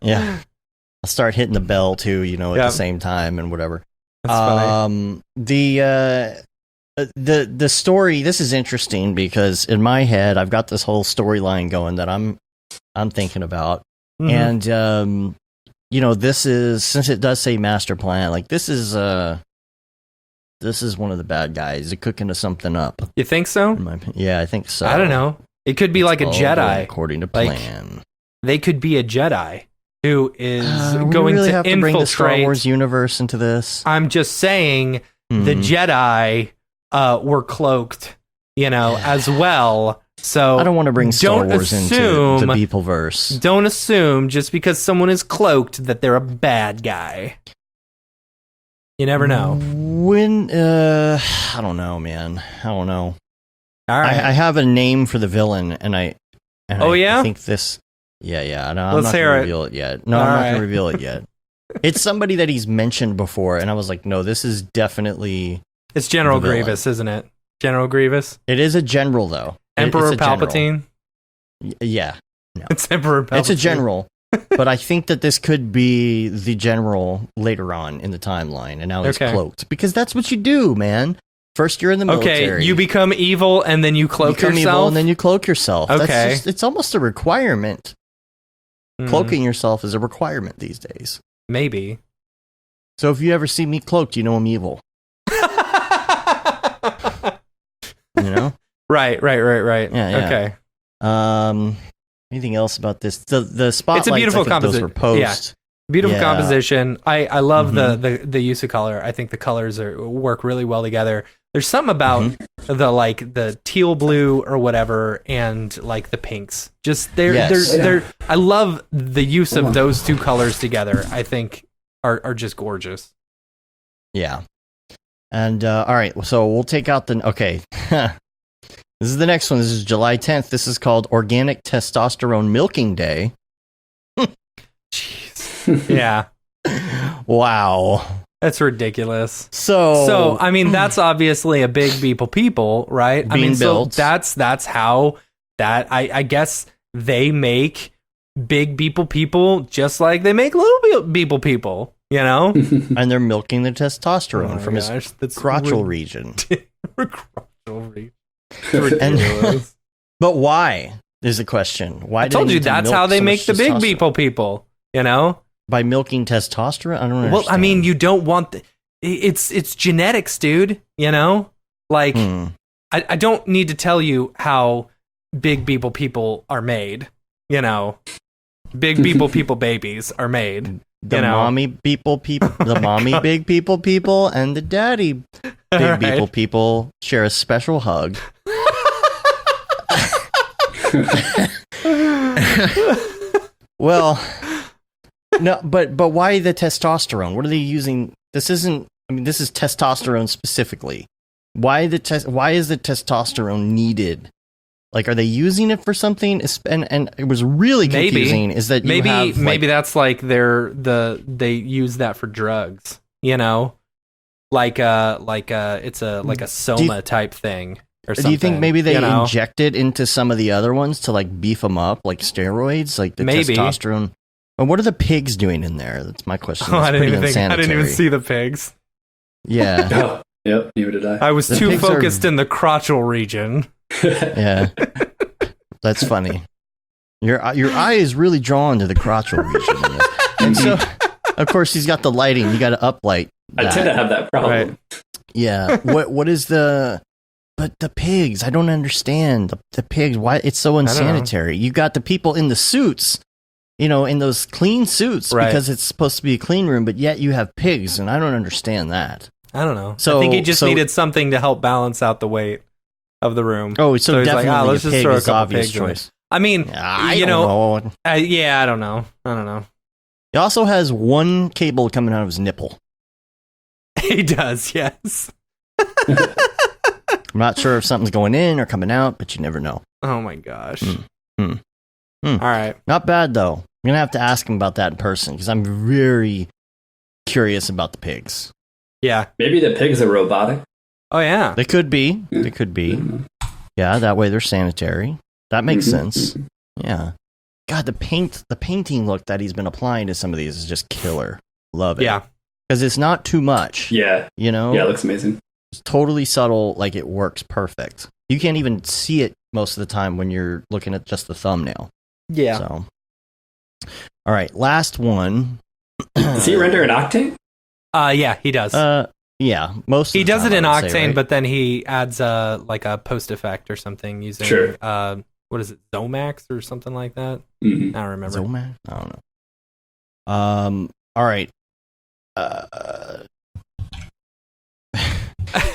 Yeah. I'll start hitting the bell too, you know, at the same time and whatever. That's funny. The story, this is interesting because in my head I've got this whole storyline going that I'm thinking about. And you know, this is, since it does say Master Plan, like this is one of the bad guys. They're cooking to something up. You think so? Yeah, I think so. I don't know. It could be like a Jedi according to plan. Like, they could be a Jedi who is going to have infiltrate to bring the Star Wars universe into this. I'm just saying the Jedi were cloaked, you know, as well. So I don't want to bring Star Wars into the Beepleverse. Don't assume just because someone is cloaked that they're a bad guy. You never know. I don't know, man. I don't know. All right. I have a name for the villain, and I think this. Yeah. No, I'm not going to reveal it yet. No, I'm not going to reveal it yet. It's somebody that he's mentioned before, and I was like, no, this is definitely. It's General Grievous, isn't it? General Grievous? It is a general, though. Emperor Palpatine? Yeah. No. It's Emperor Palpatine. It's a general, but I think that this could be the general later on in the timeline, and now he's cloaked. Because that's what you do, man. First, you're in the military. Okay, you become evil, and then you cloak yourself? Evil, and then you cloak yourself. Okay. It's almost a requirement. Cloaking yourself is a requirement these days. Maybe. So if you ever see me cloaked, you know I'm evil. You know? Right. Yeah. Okay. Anything else about this? The spotlights, it's a beautiful composition. Those were post. Yeah. Beautiful composition. I love the use of color. I think the colors work really well together. There's something about the teal blue or whatever and like the pinks. Just they're I love the use of those two colors together. I think are just gorgeous. Yeah. And all right, so we'll take out this is the next one. This is July 10th. This is called Organic Testosterone Milking Day. Jeez. Yeah. Wow. That's ridiculous. So I mean, that's obviously a big people, right? Built. So that's how that I guess they make big people just like they make little people, you know? And they're milking the testosterone from his crotchal region. Crotchal region. Ridiculous. But why is the question? Why? I told you that's how they make the big people, you know? by milking testosterone? I don't understand. Well, I mean, you don't want it's genetics, dude. You know, like I don't need to tell you how big people are made. You know, big people babies are made. The mommy the mommy big people, and the daddy big people share a special hug. Well, no, but why the testosterone? What are they using? This is testosterone specifically. Why is the testosterone needed? Like, are they using it for something? And it was really confusing. Is that maybe that's like they use that for drugs? You know, like it's a soma type thing or something. Do you think maybe they inject it into some of the other ones to like beef them up, like steroids, like the testosterone? And what are the pigs doing in there? That's my question. I didn't even see the pigs. Yeah. Oh, yep. Neither did I. I was too focused in the crotchal region. Yeah, that's funny. Your eye is really drawn to the crotchal region, and so of course he's got the lighting. You got to uplight. I tend to have that problem. Right. Yeah. What is the pigs? I don't understand the pigs. Why it's so unsanitary? You got the people in the suits, in those clean suits because it's supposed to be a clean room, but yet you have pigs, and I don't understand that. I don't know. So I think he just needed something to help balance out the weight of the room. Oh, so definitely like, let's just throw a couple obvious pigs choice. I mean, I don't know. I don't know. He also has one cable coming out of his nipple. He does, yes. I'm not sure if something's going in or coming out, but you never know. Oh my gosh. All right. Not bad, though. I'm going to have to ask him about that in person because I'm very curious about the pigs. Yeah. Maybe the pigs are robotic. Oh, yeah. They could be. They could be. Yeah, that way they're sanitary. That makes sense. Yeah. God, the painting look that he's been applying to some of these is just killer. Love it. Yeah. Because it's not too much. Yeah. Yeah, it looks amazing. It's totally subtle, like it works perfect. You can't even see it most of the time when you're looking at just the thumbnail. Yeah. So, all right, last one. Does he render in Octane? Yeah, he does. Yeah, most. He does it in Octane, say, right? but then he adds like a post effect or something using what is it, Zomax or something like that? Mm-hmm. I don't remember. Zomax? I don't know. All right.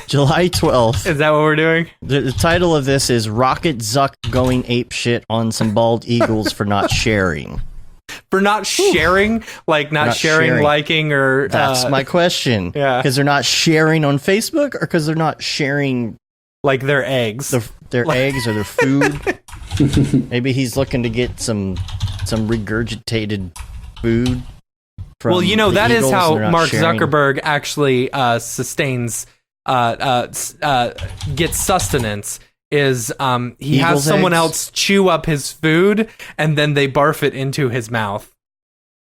July 12th. Is that what we're doing? The title of this is Rocket Zuck going apeshit on some bald eagles for not sharing. For not sharing? Like not sharing, liking, or... That's my question. Yeah. Because they're not sharing on Facebook, or because they're not sharing... Like their eggs. Their eggs or their food. Maybe he's looking to get some regurgitated food from that is how Mark sharing. Zuckerberg actually sustains... gets sustenance. Is he has someone else chew up his food and then they barf it into his mouth.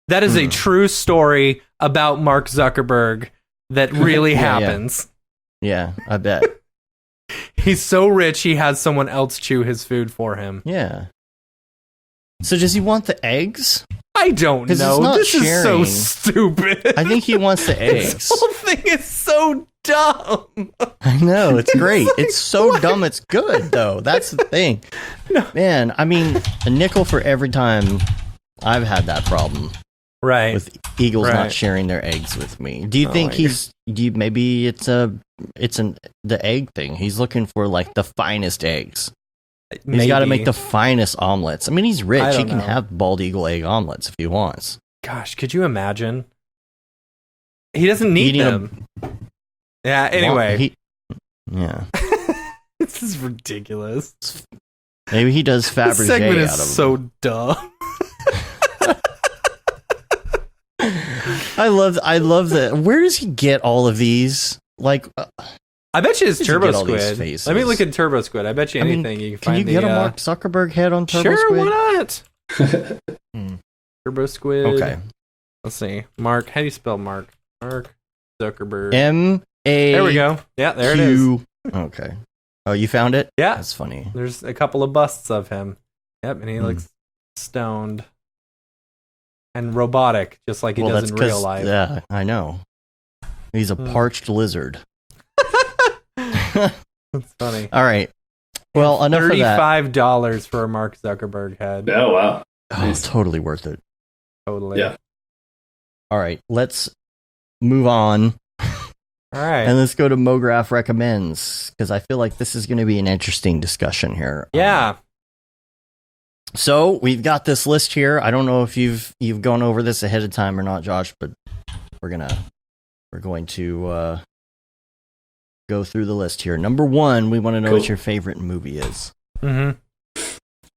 That is a true story about Mark Zuckerberg that really happens. Yeah, I bet. He's so rich he has someone else chew his food for him. Yeah. So does he want the eggs? I don't know. This is so stupid. I think he wants the eggs. This whole thing is so dumb. I know, it's great. It's so dumb, it's good, though. That's the thing. No. Man, I mean, a nickel for every time I've had that problem. Right. With eagles not sharing their eggs with me. Do you think maybe it's the egg thing? He's looking for like the finest eggs. He's got to make the finest omelets. I mean, he's rich. He can have bald eagle egg omelets if he wants. Gosh, could you imagine? He doesn't need them. Yeah, anyway. Yeah. This is ridiculous. Maybe he does Fabergé this segment is out of so them. dumb. I love that. Where does he get all of these? Like, I bet you it's Turbo Squid. Faces? Let me look at Turbo Squid. I bet you anything you can find. Can you get a Mark Zuckerberg head on Turbo Squid? Sure, why not? Turbo Squid. Okay. Let's see. Mark. How do you spell Mark? Mark Zuckerberg. M-A. There we go. Yeah, there it is. Okay. Oh, you found it? Yeah. That's funny. There's a couple of busts of him. Yep, and he looks stoned. and robotic, just like he does in real life. Yeah, I know. He's a parched lizard. That's funny. All right. Well, enough of that. $35 for a Mark Zuckerberg head. Oh, wow. Oh, it's totally worth it. Totally. Yeah. All right, let's move on. All right. And let's go to Mograph Recommends, because I feel like this is going to be an interesting discussion here. Yeah. So we've got this list here. I don't know if you've gone over this ahead of time or not, Josh, but we're going to go through the list here. Number 1, we want to know what your favorite movie is. Mm-hmm.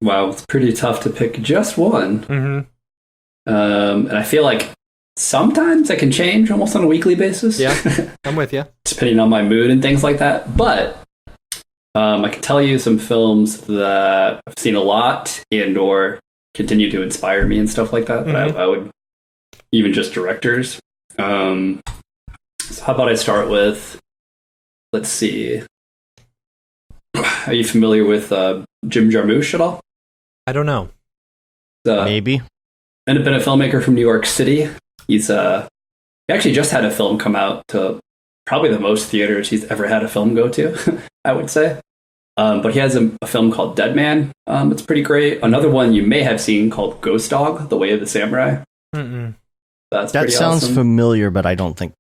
Wow, it's pretty tough to pick just one. Mm-hmm. And I feel like sometimes it can change almost on a weekly basis. Yeah, I'm with you. Depending on my mood and things like that. But I can tell you some films that I've seen a lot and or continue to inspire me and stuff like that. Mm-hmm. I would, even just directors. So how about I start with, let's see. Are you familiar with Jim Jarmusch at all? I don't know. Maybe. Independent filmmaker from New York City. He's he actually just had a film come out to probably the most theaters he's ever had a film go to, I would say. But he has a film called Dead Man. It's pretty great. Another one you may have seen called Ghost Dog, The Way of the Samurai. Mm-mm. That sounds awesome. familiar, but I don't think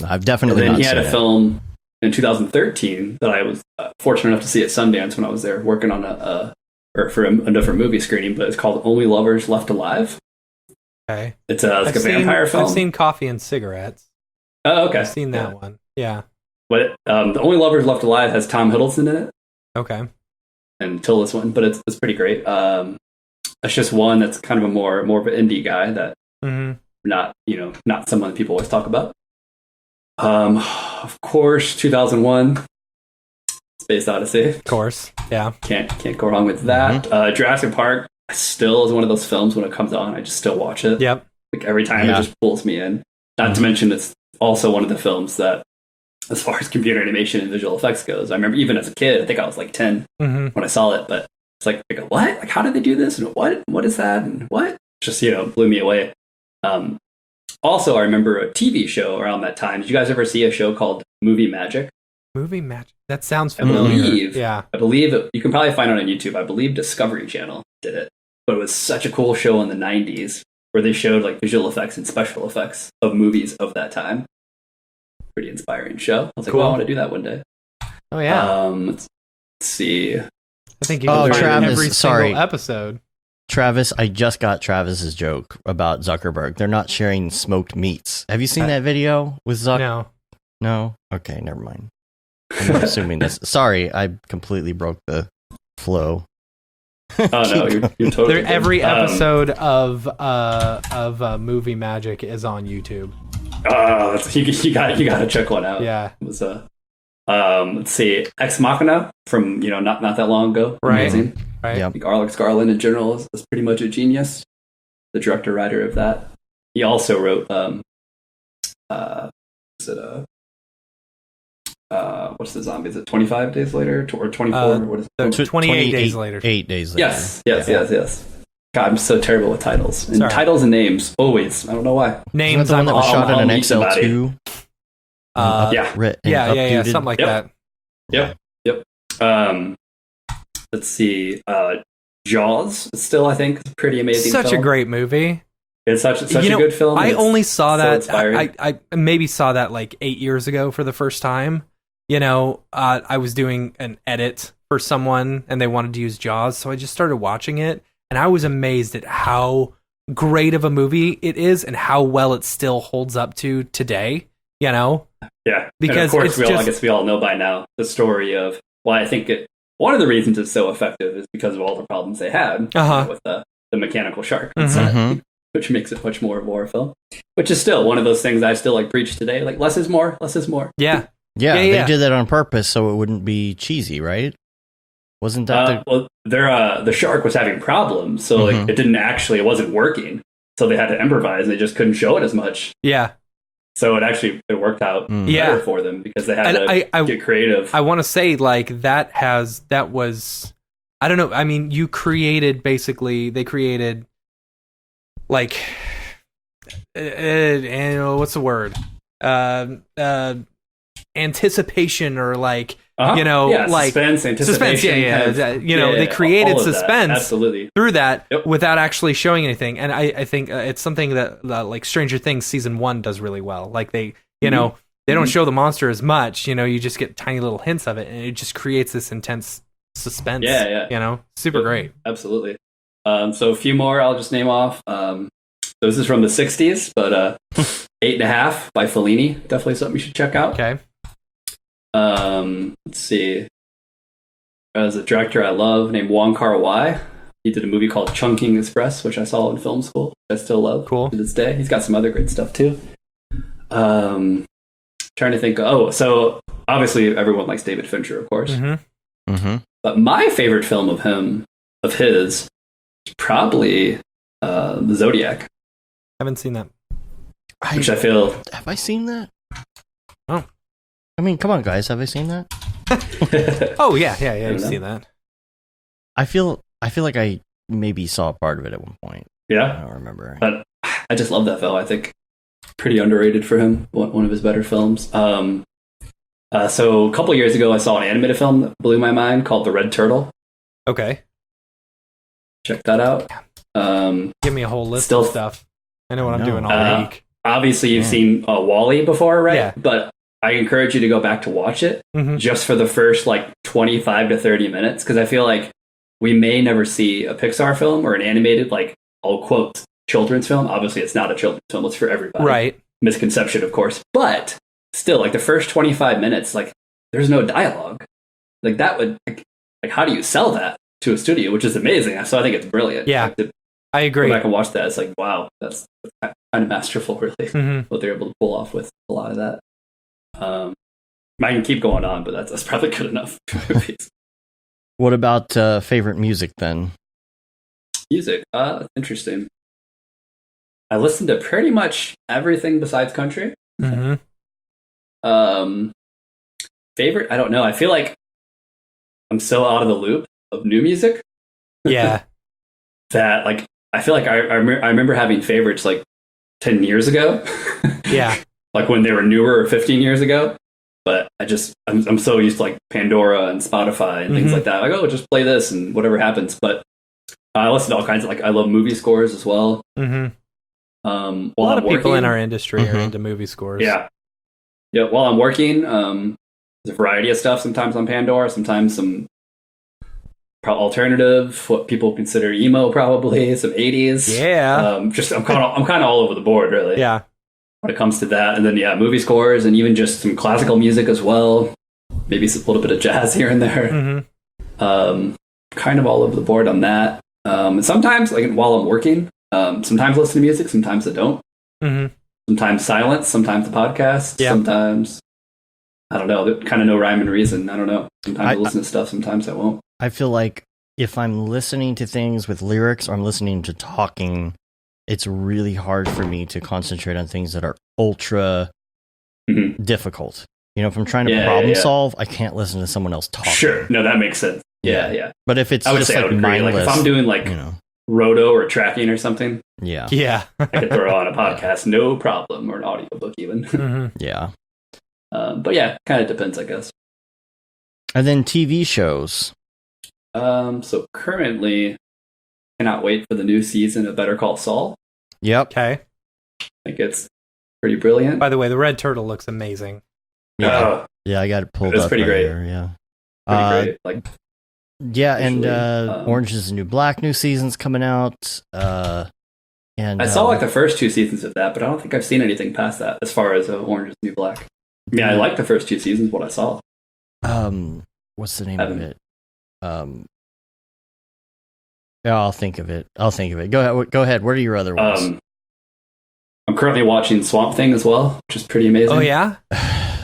I've definitely And then not he had seen a it. film in 2013 that I was fortunate enough to see at Sundance when I was there working on a different movie screening, but it's called Only Lovers Left Alive. Okay. It's like a vampire film. I've seen Coffee and Cigarettes. Oh, okay. I've seen that one. Yeah. But The Only Lovers Left Alive has Tom Hiddleston in it. Okay. And Tilda Swinton, but it's pretty great. It's just one that's kind of more of an indie guy that not someone that people always talk about. Of course, 2001, Space Odyssey. Of course, yeah. Can't go wrong with that. Jurassic Park still is one of those films when it comes on, I just still watch it. Yep. Like every time it just pulls me in. Not to mention it's also one of the films that, as far as computer animation and visual effects goes, I remember even as a kid, I think I was like 10 when I saw it, but it's like what? Like, how did they do this? And what is that? And what? Just, blew me away. Also, I remember a TV show around that time. Did you guys ever see a show called Movie Magic? Movie Magic? That sounds familiar. I believe you can probably find it on YouTube. I believe Discovery Channel did it. But it was such a cool show in the 90s where they showed like visual effects and special effects of movies of that time. Pretty inspiring show. I was like, I want to do that one day. Oh, yeah. Let's see. I think you can find Travis, every single episode. Travis, I just got Travis's joke about Zuckerberg. They're not sharing smoked meats. Have you seen that video with Zuck? No. No? Okay, never mind. I'm not assuming this. Sorry, I completely broke the flow. Oh no, you're totally. Every episode of Movie Magic is on YouTube. Oh, you got to check one out. Yeah. It was let's see, Ex Machina from not that long ago. Right. Amazing. Right. Yep. I think Alex Garland in general is pretty much a genius. The director writer of that. He also wrote what's the zombie? Is it 25 Days Later or 24? What is it? 28 Days Later. 8 days later. Yes. God, I'm so terrible with titles. And Sorry. titles and names, always. I don't know why. Names the one that was shot in an meet somebody. XL2? Yeah, something like that. Yep. Let's see. Jaws still, I think, is a pretty amazing Such film. a great movie. It's such a good film. I only saw that. Inspiring. I maybe saw that like 8 years ago for the first time. I was doing an edit for someone and they wanted to use Jaws, so I just started watching it, and I was amazed at how great of a movie it is and how well it still holds up to today. Yeah, because and of course I guess we all know by now the story of why I think one of the reasons it's so effective is because of all the problems they had with the mechanical shark on set, which makes it much more of a horror film. Which is still one of those things I still like preach today. Like less is more. Less is more. Yeah, they did that on purpose so it wouldn't be cheesy, right? Wasn't that the shark was having problems, so like it wasn't working. So they had to improvise, and they just couldn't show it as much. Yeah. So it worked out better for them because they had to get creative. I want to say like that was, I don't know. I mean, they created like what's the word? Anticipation or like like suspense, anticipation. They created suspense absolutely through that without actually showing anything. And I think it's something that like Stranger Things season 1 does really well. Like they they don't show the monster as much. You just get tiny little hints of it, and it just creates this intense suspense. Super great. Absolutely. So a few more I'll just name off. So this is from the 60s, but 8.5 by Fellini, definitely something you should check out. Okay. Let's see. There's a director I love named Wong Kar-wai. He did a movie called Chungking Express, which I saw in film school. I still love to this day. He's got some other great stuff too. Trying to think. Oh, so obviously everyone likes David Fincher, of course. Mm-hmm. Mm-hmm. But my favorite film of his, is probably The Zodiac. Haven't seen that. Which I feel. Have I seen that? Oh. I mean, come on, guys. Have I seen that? Oh, yeah. You've seen that. I feel like I maybe saw a part of it at one point. Yeah. I don't remember. But I just love that film. I think pretty underrated for him. One of his better films. So a couple years ago, I saw an animated film that blew my mind called The Red Turtle. Okay. Check that out. Give me a whole list of stuff. I know what I'm doing all week. Obviously, you've seen WALL-E before, right? Yeah. But I encourage you to go back to watch it just for the first 25 to 30 minutes, because I feel like we may never see a Pixar film or an animated, I'll quote, children's film. Obviously, it's not a children's film. It's for everybody. Right. Misconception, of course. But still, the first 25 minutes, there's no dialogue. That would, how do you sell that to a studio, which is amazing. So I think it's brilliant. Yeah. I agree. Go back and watch that. It's wow, that's kind of masterful, really, what they're able to pull off with a lot of that. I can keep going on, but that's probably good enough. What about favorite music then? Music, interesting. I listen to pretty much everything besides country. Mm-hmm. Favorite? I don't know. I feel like I'm so out of the loop of new music. Yeah. That I feel like I remember having favorites 10 years ago. Yeah. When they were newer or 15 years ago. But I'm so used to Pandora and Spotify and things like that. Just play this and whatever happens. But I listen to all kinds of I love movie scores as well. Mm-hmm. A lot of people in our industry are into movie scores. Yeah. Yeah. While I'm working, there's a variety of stuff. Sometimes on Pandora, sometimes some alternative, what people consider emo, probably some 80s. Yeah. I'm kind of all over the board, really. Yeah. When it comes to that, and then movie scores, and even just some classical music as well. Maybe a little bit of jazz here and there. Mm-hmm. Kind of all over the board on that. And sometimes, while I'm working, sometimes I listen to music, sometimes I don't. Mm-hmm. Sometimes silence, sometimes a podcast. Yeah. Sometimes I don't know. Kind of no rhyme and reason. I don't know. Sometimes I listen to stuff, sometimes I won't. I feel like if I'm listening to things with lyrics or I'm listening to talking, it's really hard for me to concentrate on things that are ultra difficult. If I'm trying to problem solve, I can't listen to someone else talk. Sure. No, that makes sense. Yeah. But if it's just mindless, if I'm doing roto or tracking or something, yeah, I could throw on a podcast, no problem, or an audiobook even. Yeah. But yeah, kind of depends, I guess. And then TV shows. So currently, cannot wait for the new season of Better Call Saul. Yep. Okay. I think it's pretty brilliant. By the way, the Red Turtle looks amazing. Yeah. I got it pulled up. It's pretty great. Here, yeah. Pretty great. And Orange is the New Black new season's coming out. And I saw the first 2 seasons of that, but I don't think I've seen anything past that as far as Orange is the New Black. I mean, I like the first 2 seasons, what I saw. What's the name of it? Yeah, I'll think of it. Go ahead. What are your other ones? I'm currently watching Swamp Thing as well, which is pretty amazing. Oh yeah.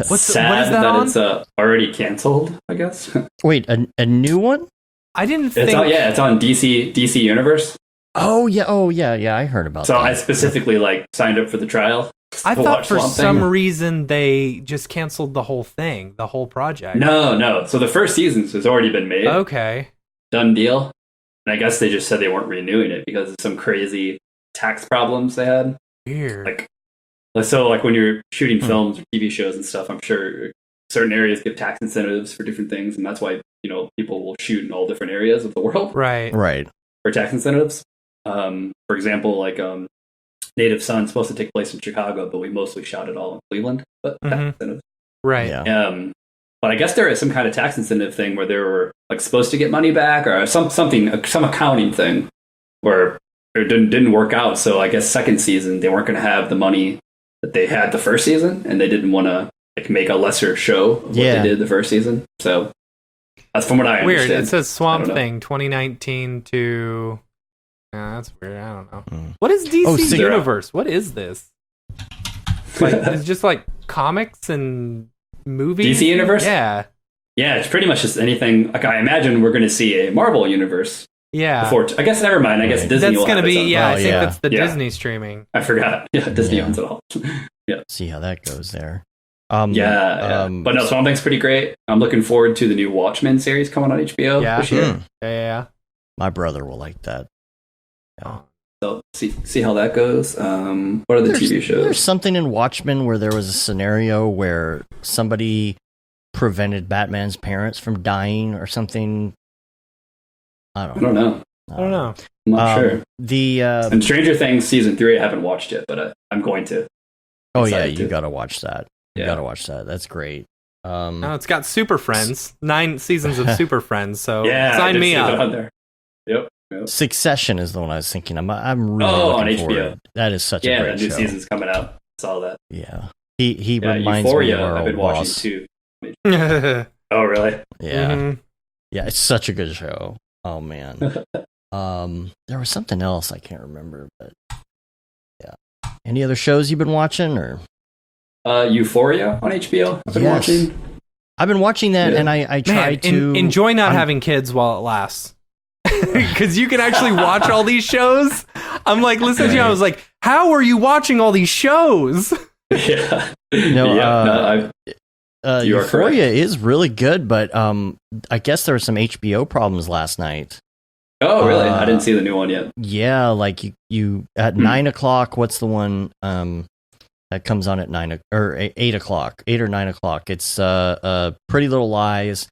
What's sad that it's already canceled, I guess. Wait, a new one? I didn't think. It's on DC Universe. Oh yeah. I heard about that. So I specifically signed up for the trial. I thought for some reason they just canceled the whole thing, the whole project. No. So the first season has already been made. Okay. Done deal. And I guess they just said they weren't renewing it because of some crazy tax problems they had. Weird. Like when you're shooting films or TV shows and stuff, I'm sure certain areas give tax incentives for different things, and that's why people will shoot in all different areas of the world, right? For tax incentives. For example, like Native Son's supposed to take place in Chicago, but we mostly shot it all in Cleveland. But tax incentives, right? Yeah. But I guess there is some kind of tax incentive thing where they were like supposed to get money back, or some accounting thing where it didn't work out. So I guess second season they weren't going to have the money that they had the first season, and they didn't want to make a lesser show of what they did the first season. So that's from what I understand. Weird. It says Swamp Thing 2019 to. That's weird. I don't know. What is DC Universe? What is this? Like, it's just like comics and movies. DC Universe? Yeah. Yeah, it's pretty much just anything. Like, I imagine we're going to see a Marvel Universe. Yeah. Before I guess never mind. I guess Disney. That's will going to have its be. own. I think that's the Disney streaming. I forgot. Yeah, Disney owns it all. Yeah. See how that goes there. But no, Swamp Thing's pretty great. I'm looking forward to the new Watchmen series coming on HBO this year. Yeah. My brother will like that. Yeah. So see how that goes. What are the TV shows? There's something in Watchmen where there was a scenario where somebody prevented Batman's parents from dying or something. I don't know. I'm not sure. And Stranger Things season 3 I haven't watched yet, but I'm going to. Oh yeah, you got to watch that. You got to watch that. That's great. No, it's got Super Friends. 9 seasons of Super Friends. So sign me up. On there. Yep. Succession is the one I was thinking. I'm really looking on forward. HBO. That is such a great show. Yeah, the new show. season's coming out. Saw that. Yeah, he reminds Euphoria, me of our I've been old watching boss. too. Oh really? Yeah, yeah, it's such a good show. Oh man, there was something else I can't remember, but yeah. Any other shows you've been watching or? Euphoria on HBO. I've been watching that, and I try to enjoy not having kids while it lasts. Because you can actually watch all these shows. I'm like listening to you. I was like, "How are you watching all these shows?" Yeah, Euphoria is really good, but I guess there were some HBO problems last night. Oh, really? I didn't see the new one yet. Yeah, like you at 9 o'clock. What's the one that comes on at 9 or 8 o'clock, 8 or 9 o'clock? It's Pretty Little Lies.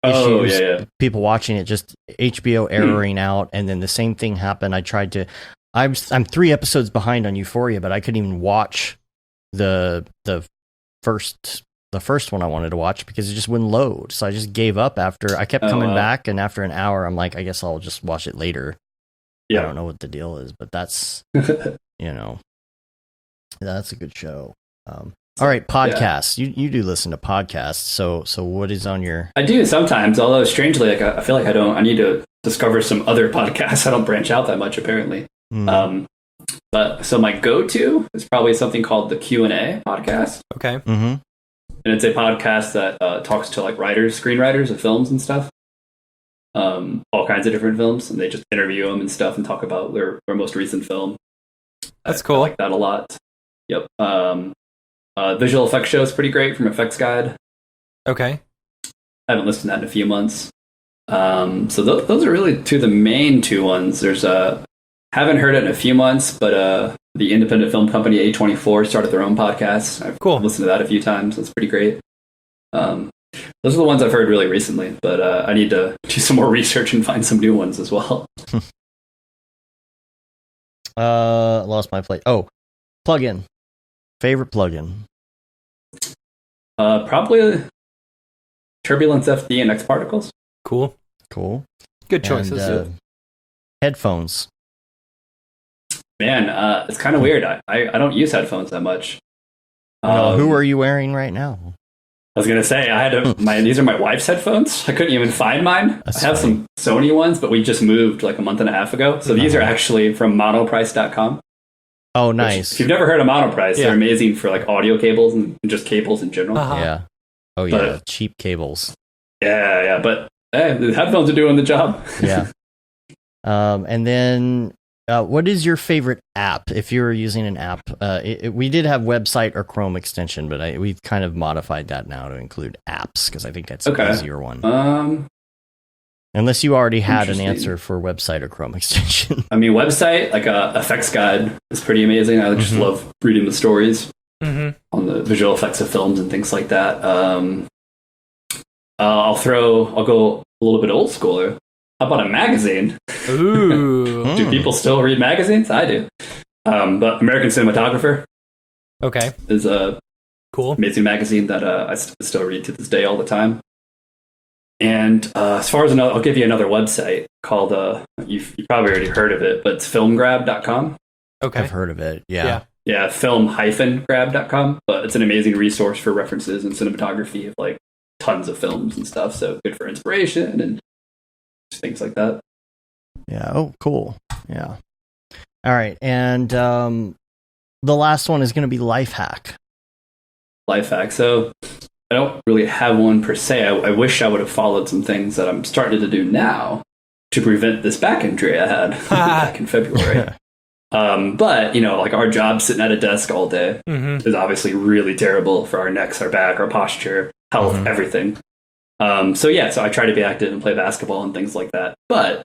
Issues, people watching it, just HBO erroring out, and then the same thing happened. I'm 3 episodes behind on Euphoria, but I couldn't even watch the first one I wanted to watch because it just wouldn't load. So I just gave up after I kept coming back, and after an hour, I'm like, I guess I'll just watch it later. I don't know what the deal is, but that's that's a good show. All right, podcasts. You do listen to podcasts. So what is on your? I do sometimes, although strangely, like I feel like I don't. I need to discover some other podcasts. I don't branch out that much apparently. But so my go-to is probably something called the Q&A podcast. Okay. And it's a podcast that talks to like screenwriters of films and stuff. All kinds of different films, and they just interview them and stuff and talk about their most recent film. That's cool. I like that a lot. Yep. Visual effects show is pretty great from Effects Guide. Okay. I haven't listened to that in a few months. So those are really the main 2 ones. There's haven't heard it in a few months, but the independent film company A24 started their own podcast. I've listened to that a few times. That's pretty great. Those are the ones I've heard really recently, but I need to do some more research and find some new ones as well. Lost my place. Oh, plugin. Favorite plugin? Probably Turbulence FD and X Particles. Cool. Good choices. And, headphones. Man, it's kind of weird. I don't use headphones that much. Who are you wearing right now? I was gonna say I had these are my wife's headphones. I couldn't even find mine. I have some Sony ones, but we just moved like a month and a half ago. So these are actually from monoprice.com. Oh, nice. If you've never heard of Monoprice, they're amazing for like audio cables and just cables in general. Yeah. Oh, yeah. But, cheap cables. Yeah. But the headphones are doing the job. Yeah. And then what is your favorite app? If you were using an app, we did have website or Chrome extension, but we've kind of modified that now to include apps because I think that's an easier one. Unless you already had an answer for website or Chrome extension. I mean, website, like effects guide is pretty amazing. I just love reading the stories on the visual effects of films and things like that. I'll go a little bit old schooler. How about a magazine? Ooh. Do people still read magazines? I do. But American Cinematographer. Okay. Is a cool, amazing magazine that I still read to this day all the time. And as far as I'll give you another website called, you've probably already heard of it, but it's filmgrab.com. Okay. I've heard of it. Yeah. Yeah, film-grab.com. But it's an amazing resource for references and cinematography of like tons of films and stuff. So good for inspiration and things like that. Yeah. Oh, cool. Yeah. All right. And the last one is going to be Lifehack. Lifehack. So I don't really have one per se. I wish I would have followed some things that I'm starting to do now to prevent this back injury I had back in February. But, like our job sitting at a desk all day is obviously really terrible for our necks, our back, our posture, health, everything. So I try to be active and play basketball and things like that. But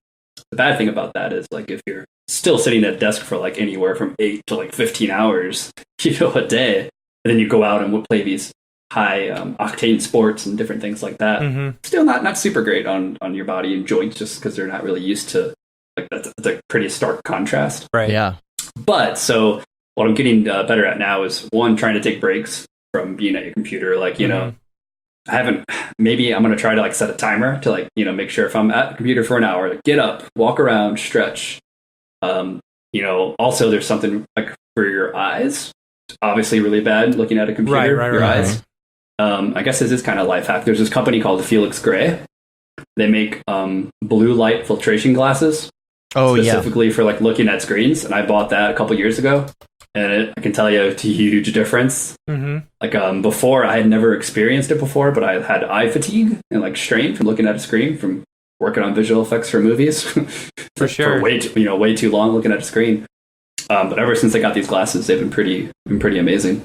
the bad thing about that is like if you're still sitting at a desk for like anywhere from 8 to like 15 hours, a day, and then you go out and we'll play these high octane sports and different things like that. Still not super great on your body and joints just because they're not really used to like that's a pretty stark contrast. Right. Yeah. But so what I'm getting better at now is one, trying to take breaks from being at your computer. Like, maybe I'm going to try to like set a timer to like, make sure if I'm at the computer for an hour, like, get up, walk around, stretch. Also there's something like for your eyes, obviously really bad looking at a computer, your eyes. I guess this is kind of life hack. There's this company called Felix Gray. They make blue light filtration glasses. Specifically for like looking at screens. And I bought that a couple years ago. And I can tell you it's a huge difference. Like before, I had never experienced it before, but I had eye fatigue and like strain from looking at a screen from working on visual effects for movies. For sure. For way too long looking at a screen. But ever since I got these glasses, they've been pretty amazing.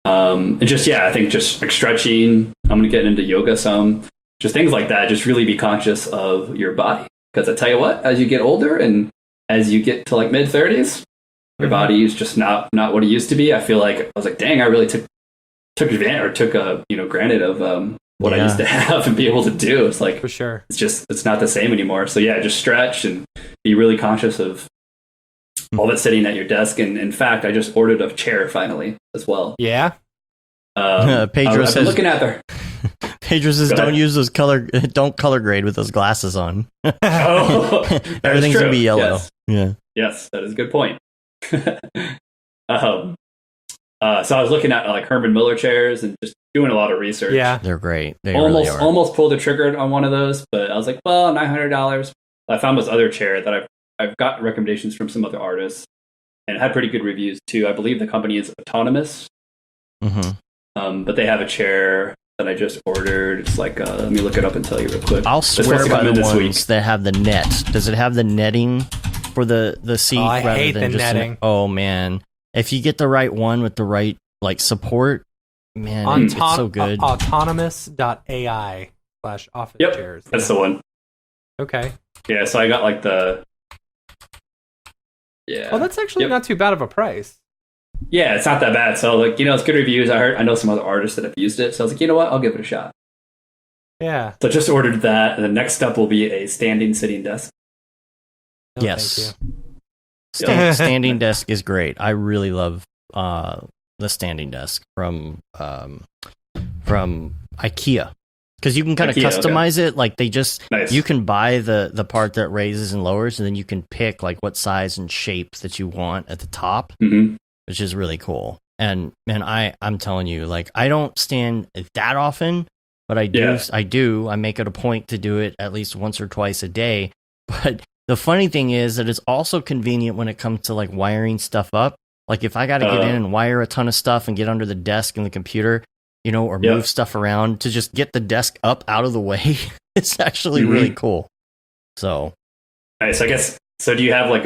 And I think just like stretching, I'm going to get into yoga some, just things like that. Just really be conscious of your body. Because I tell you what, as you get older and as you get to like mid 30s, your body is just not what it used to be. I feel like I was like, dang, I really took advantage or took granted of what I used to have and be able to do. It's like, for sure, it's not the same anymore. So just stretch and be really conscious of all that's sitting at your desk. And in fact, I just ordered a chair finally as well. Yeah. Pedro says, looking at there. Pedro says, don't color grade with those glasses on. Everything's gonna be yellow. Yes, that is a good point. So I was looking at like Herman Miller chairs and just doing a lot of research. Yeah, they're great. They almost pulled the trigger on one of those, but I was like, well, $900. I found this other chair that I've got recommendations from some other artists and it had pretty good reviews too. I believe the company is Autonomous. But they have a chair that I just ordered. It's like, let me look it up and tell you real quick. I'll swear by the ones that have the net. Does it have the netting for the seat? I hate the netting. Oh man, if you get the right one with the right like support, man, it's so good. Autonomous.ai/office chairs. That's the one. Okay. Yeah, so I got like the. Yeah. Oh, that's actually not too bad of a price. Yeah, it's not that bad. So like, it's good reviews. I know some other artists that have used it. So I was like, you know what? I'll give it a shot. Yeah. So I just ordered that. And the next step will be a sitting desk. No, yes. Standing desk is great. I really love the standing desk from IKEA. Because you can kind of customize it. Like you can buy the part that raises and lowers, and then you can pick like what size and shape that you want at the top. Which is really cool. And I'm telling you, like, I don't stand that often, but I do. I make it a point to do it at least once or twice a day. But the funny thing is that it's also convenient when it comes to like wiring stuff up. Like if I got to get in and wire a ton of stuff and get under the desk and the computer, or move stuff around to just get the desk up out of the way, it's actually really cool. So, nice. I guess. So do you have like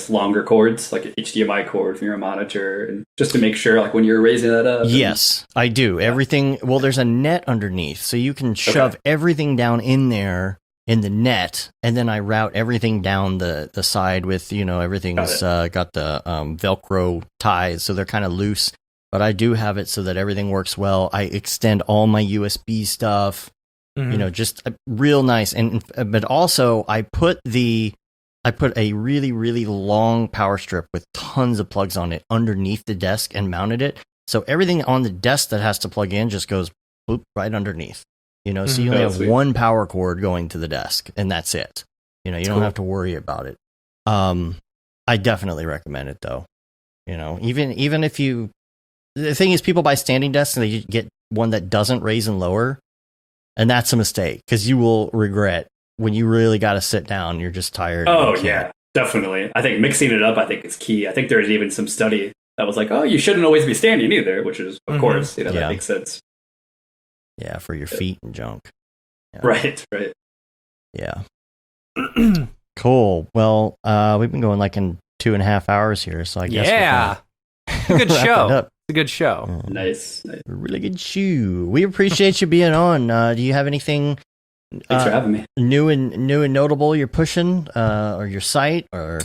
longer cords, like an HDMI cord from your monitor, and just to make sure, like when you're raising that up? Yes, I do. Everything. Well, there's a net underneath, so you can shove everything down in there, in the net, and then I route everything down the side with, everything's got the Velcro ties, so they're kind of loose. But I do have it so that everything works well. I extend all my USB stuff, just real nice. But also I put a really, really long power strip with tons of plugs on it underneath the desk and mounted it. So everything on the desk that has to plug in just goes boop, right underneath. So you only have one power cord going to the desk, and that's it. You don't have to worry about it. I definitely recommend it, though. Even if you... The thing is, people buy standing desks and they get one that doesn't raise and lower, and that's a mistake, because you will regret when you really got to sit down. You're just tired. Oh, yeah, definitely. I think mixing it up, is key. I think there's even some study that was like, oh, you shouldn't always be standing either, which is, of course, that makes sense. Yeah, for your feet and junk. Yeah. Right. Yeah. Cool. Well, we've been going like in 2.5 hours here, so I guess good show. It's a good show. Nice. Really good show. We appreciate you being on. Do you have anything Thanks for having me. New and notable you're pushing, or your site, or?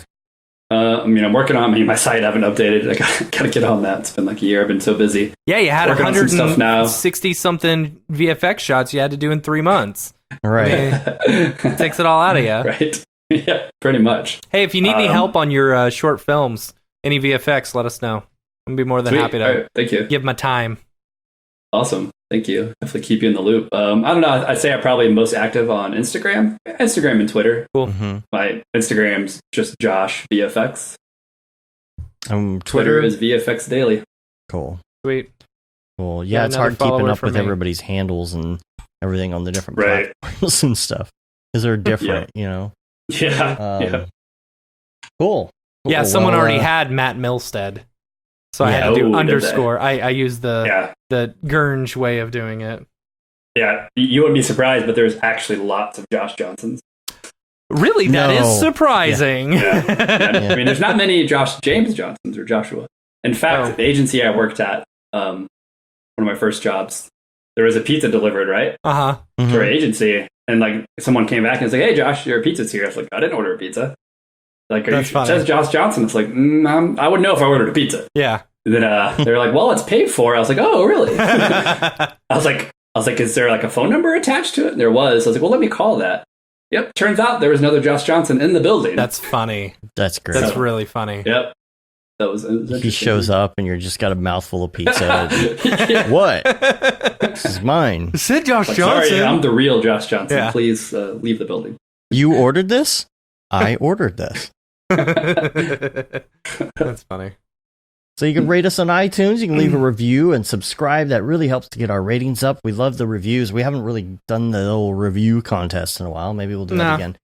I'm working on my site. I haven't updated. I gotta get on that. It's been like a year. I've been so busy. Yeah, you had 160 something VFX shots you had to do in 3 months. Right. It takes it all out of you. Right. Yeah, pretty much. Hey, if you need any help on your short films, any VFX, let us know. I'm gonna be more than happy to thank you. Give my time. Awesome. Thank you. Definitely keep you in the loop. I don't know. I'd say I'm probably most active on Instagram and Twitter. Cool. My Instagram's just Josh VFX. Twitter is VFX Daily. Cool. Sweet. Cool. Yeah, it's hard keeping up with everybody's handles and everything on the different platforms and stuff, because they're different, Yeah. Cool. Yeah, someone already had Matt Milstead. So I had to do underscore. I used the Gurnge way of doing it. Yeah, you wouldn't be surprised, but there's actually lots of Josh Johnsons. Really? That is surprising. Yeah. I mean, there's not many James Johnsons or Joshua. In fact, the agency I worked at, one of my first jobs, there was a pizza delivered, right? To our agency. And like someone came back and was like, "Hey, Josh, your pizza's here." I was like, "I didn't order a pizza." Like, it says Josh Johnson. It's like, I wouldn't know if I ordered a pizza. Yeah. And then they're like, "Well, it's paid for." I was like, "Oh, really?" I was like, "Is there like a phone number attached to it?" And there was. I was like, "Well, let me call that." Yep. Turns out there was another Josh Johnson in the building. That's funny. That's great. That's really funny. Yep. That was he shows up and you're just got a mouthful of pizza. What? This is mine. It said Josh Johnson. Sorry, I'm the real Josh Johnson. Yeah. Please leave the building. You ordered this? I ordered this. That's funny. So you can rate us on iTunes. You can leave a review and subscribe. That really helps to get our ratings up. We love the reviews. We haven't really done the little review contest in a while. Maybe we'll do that again.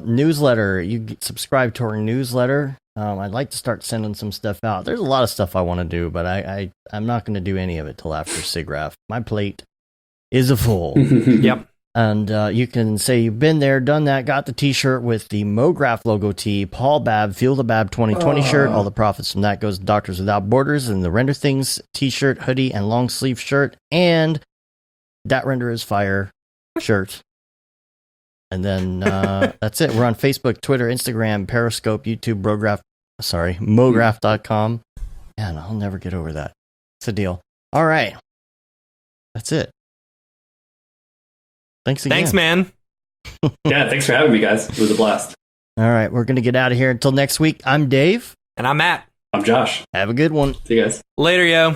Newsletter. You subscribe to our newsletter. I'd like to start sending some stuff out. There's a lot of stuff I want to do, but I'm not going to do any of it till after SIGGRAPH. My plate is full. Yep. And you can say you've been there, done that, got the t-shirt with the Mograph logo tee, Paul Babb, Feel the Babb 2020 shirt. All the profits from that goes to Doctors Without Borders, and the Render Things t-shirt, hoodie, and long sleeve shirt, and That Render is Fire shirt. And then that's it. We're on Facebook, Twitter, Instagram, Periscope, YouTube, Mograph.com. Man, I'll never get over that. It's a deal. All right. That's it. Thanks again. Thanks, man. Yeah, thanks for having me, guys. It was a blast. All right, we're going to get out of here. Until next week, I'm Dave. And I'm Matt. I'm Josh. Have a good one. See you guys. Later, yo.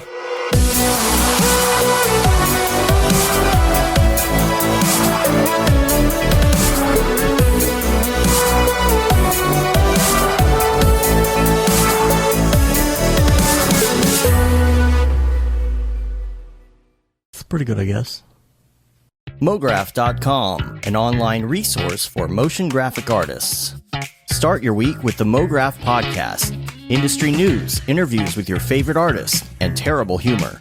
It's pretty good, I guess. Mograph.com, an online resource for motion graphic artists. Start your week with the Mograph podcast. Industry news, interviews with your favorite artists, and terrible humor.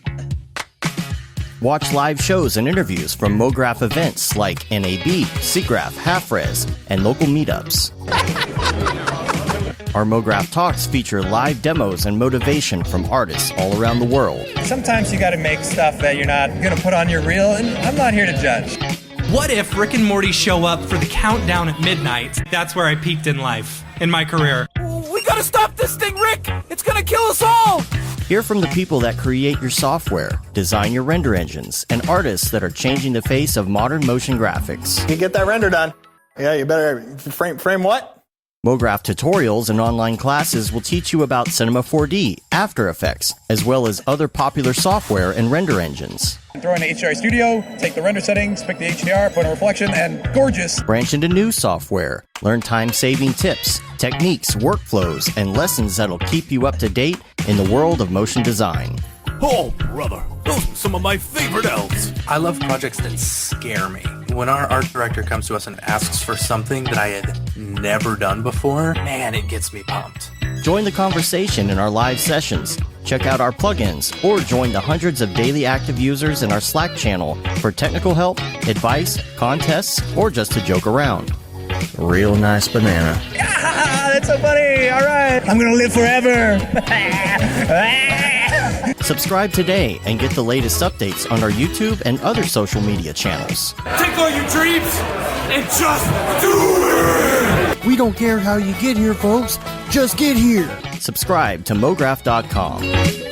Watch live shows and interviews from Mograph events like NAB, SIGGRAPH, Half-Res, and local meetups. Our Mograph Talks feature live demos and motivation from artists all around the world. Sometimes you gotta make stuff that you're not gonna put on your reel, and I'm not here to judge. What if Rick and Morty show up for the countdown at midnight, that's where I peaked in life, in my career. We gotta stop this thing, Rick! It's gonna kill us all! Hear from the people that create your software, design your render engines, and artists that are changing the face of modern motion graphics. You get that render done. Yeah, you better frame what? Mograph tutorials and online classes will teach you about Cinema 4D, After Effects, as well as other popular software and render engines. Throw in the HDR Studio, take the render settings, pick the HDR, put in a reflection, and gorgeous. Branch into new software. Learn time-saving tips, techniques, workflows, and lessons that'll keep you up to date in the world of motion design. Oh, brother, those are some of my favorite elves. I love projects that scare me. When our art director comes to us and asks for something that I had never done before, man, it gets me pumped. Join the conversation in our live sessions. Check out our plugins, or join the hundreds of daily active users in our Slack channel for technical help, advice, contests, or just to joke around. Real nice banana. Yeah, that's so funny. All right. I'm going to live forever. Subscribe today and get the latest updates on our YouTube and other social media channels. Take all your dreams and just do it! We don't care how you get here, folks. Just get here. Subscribe to Mograph.com.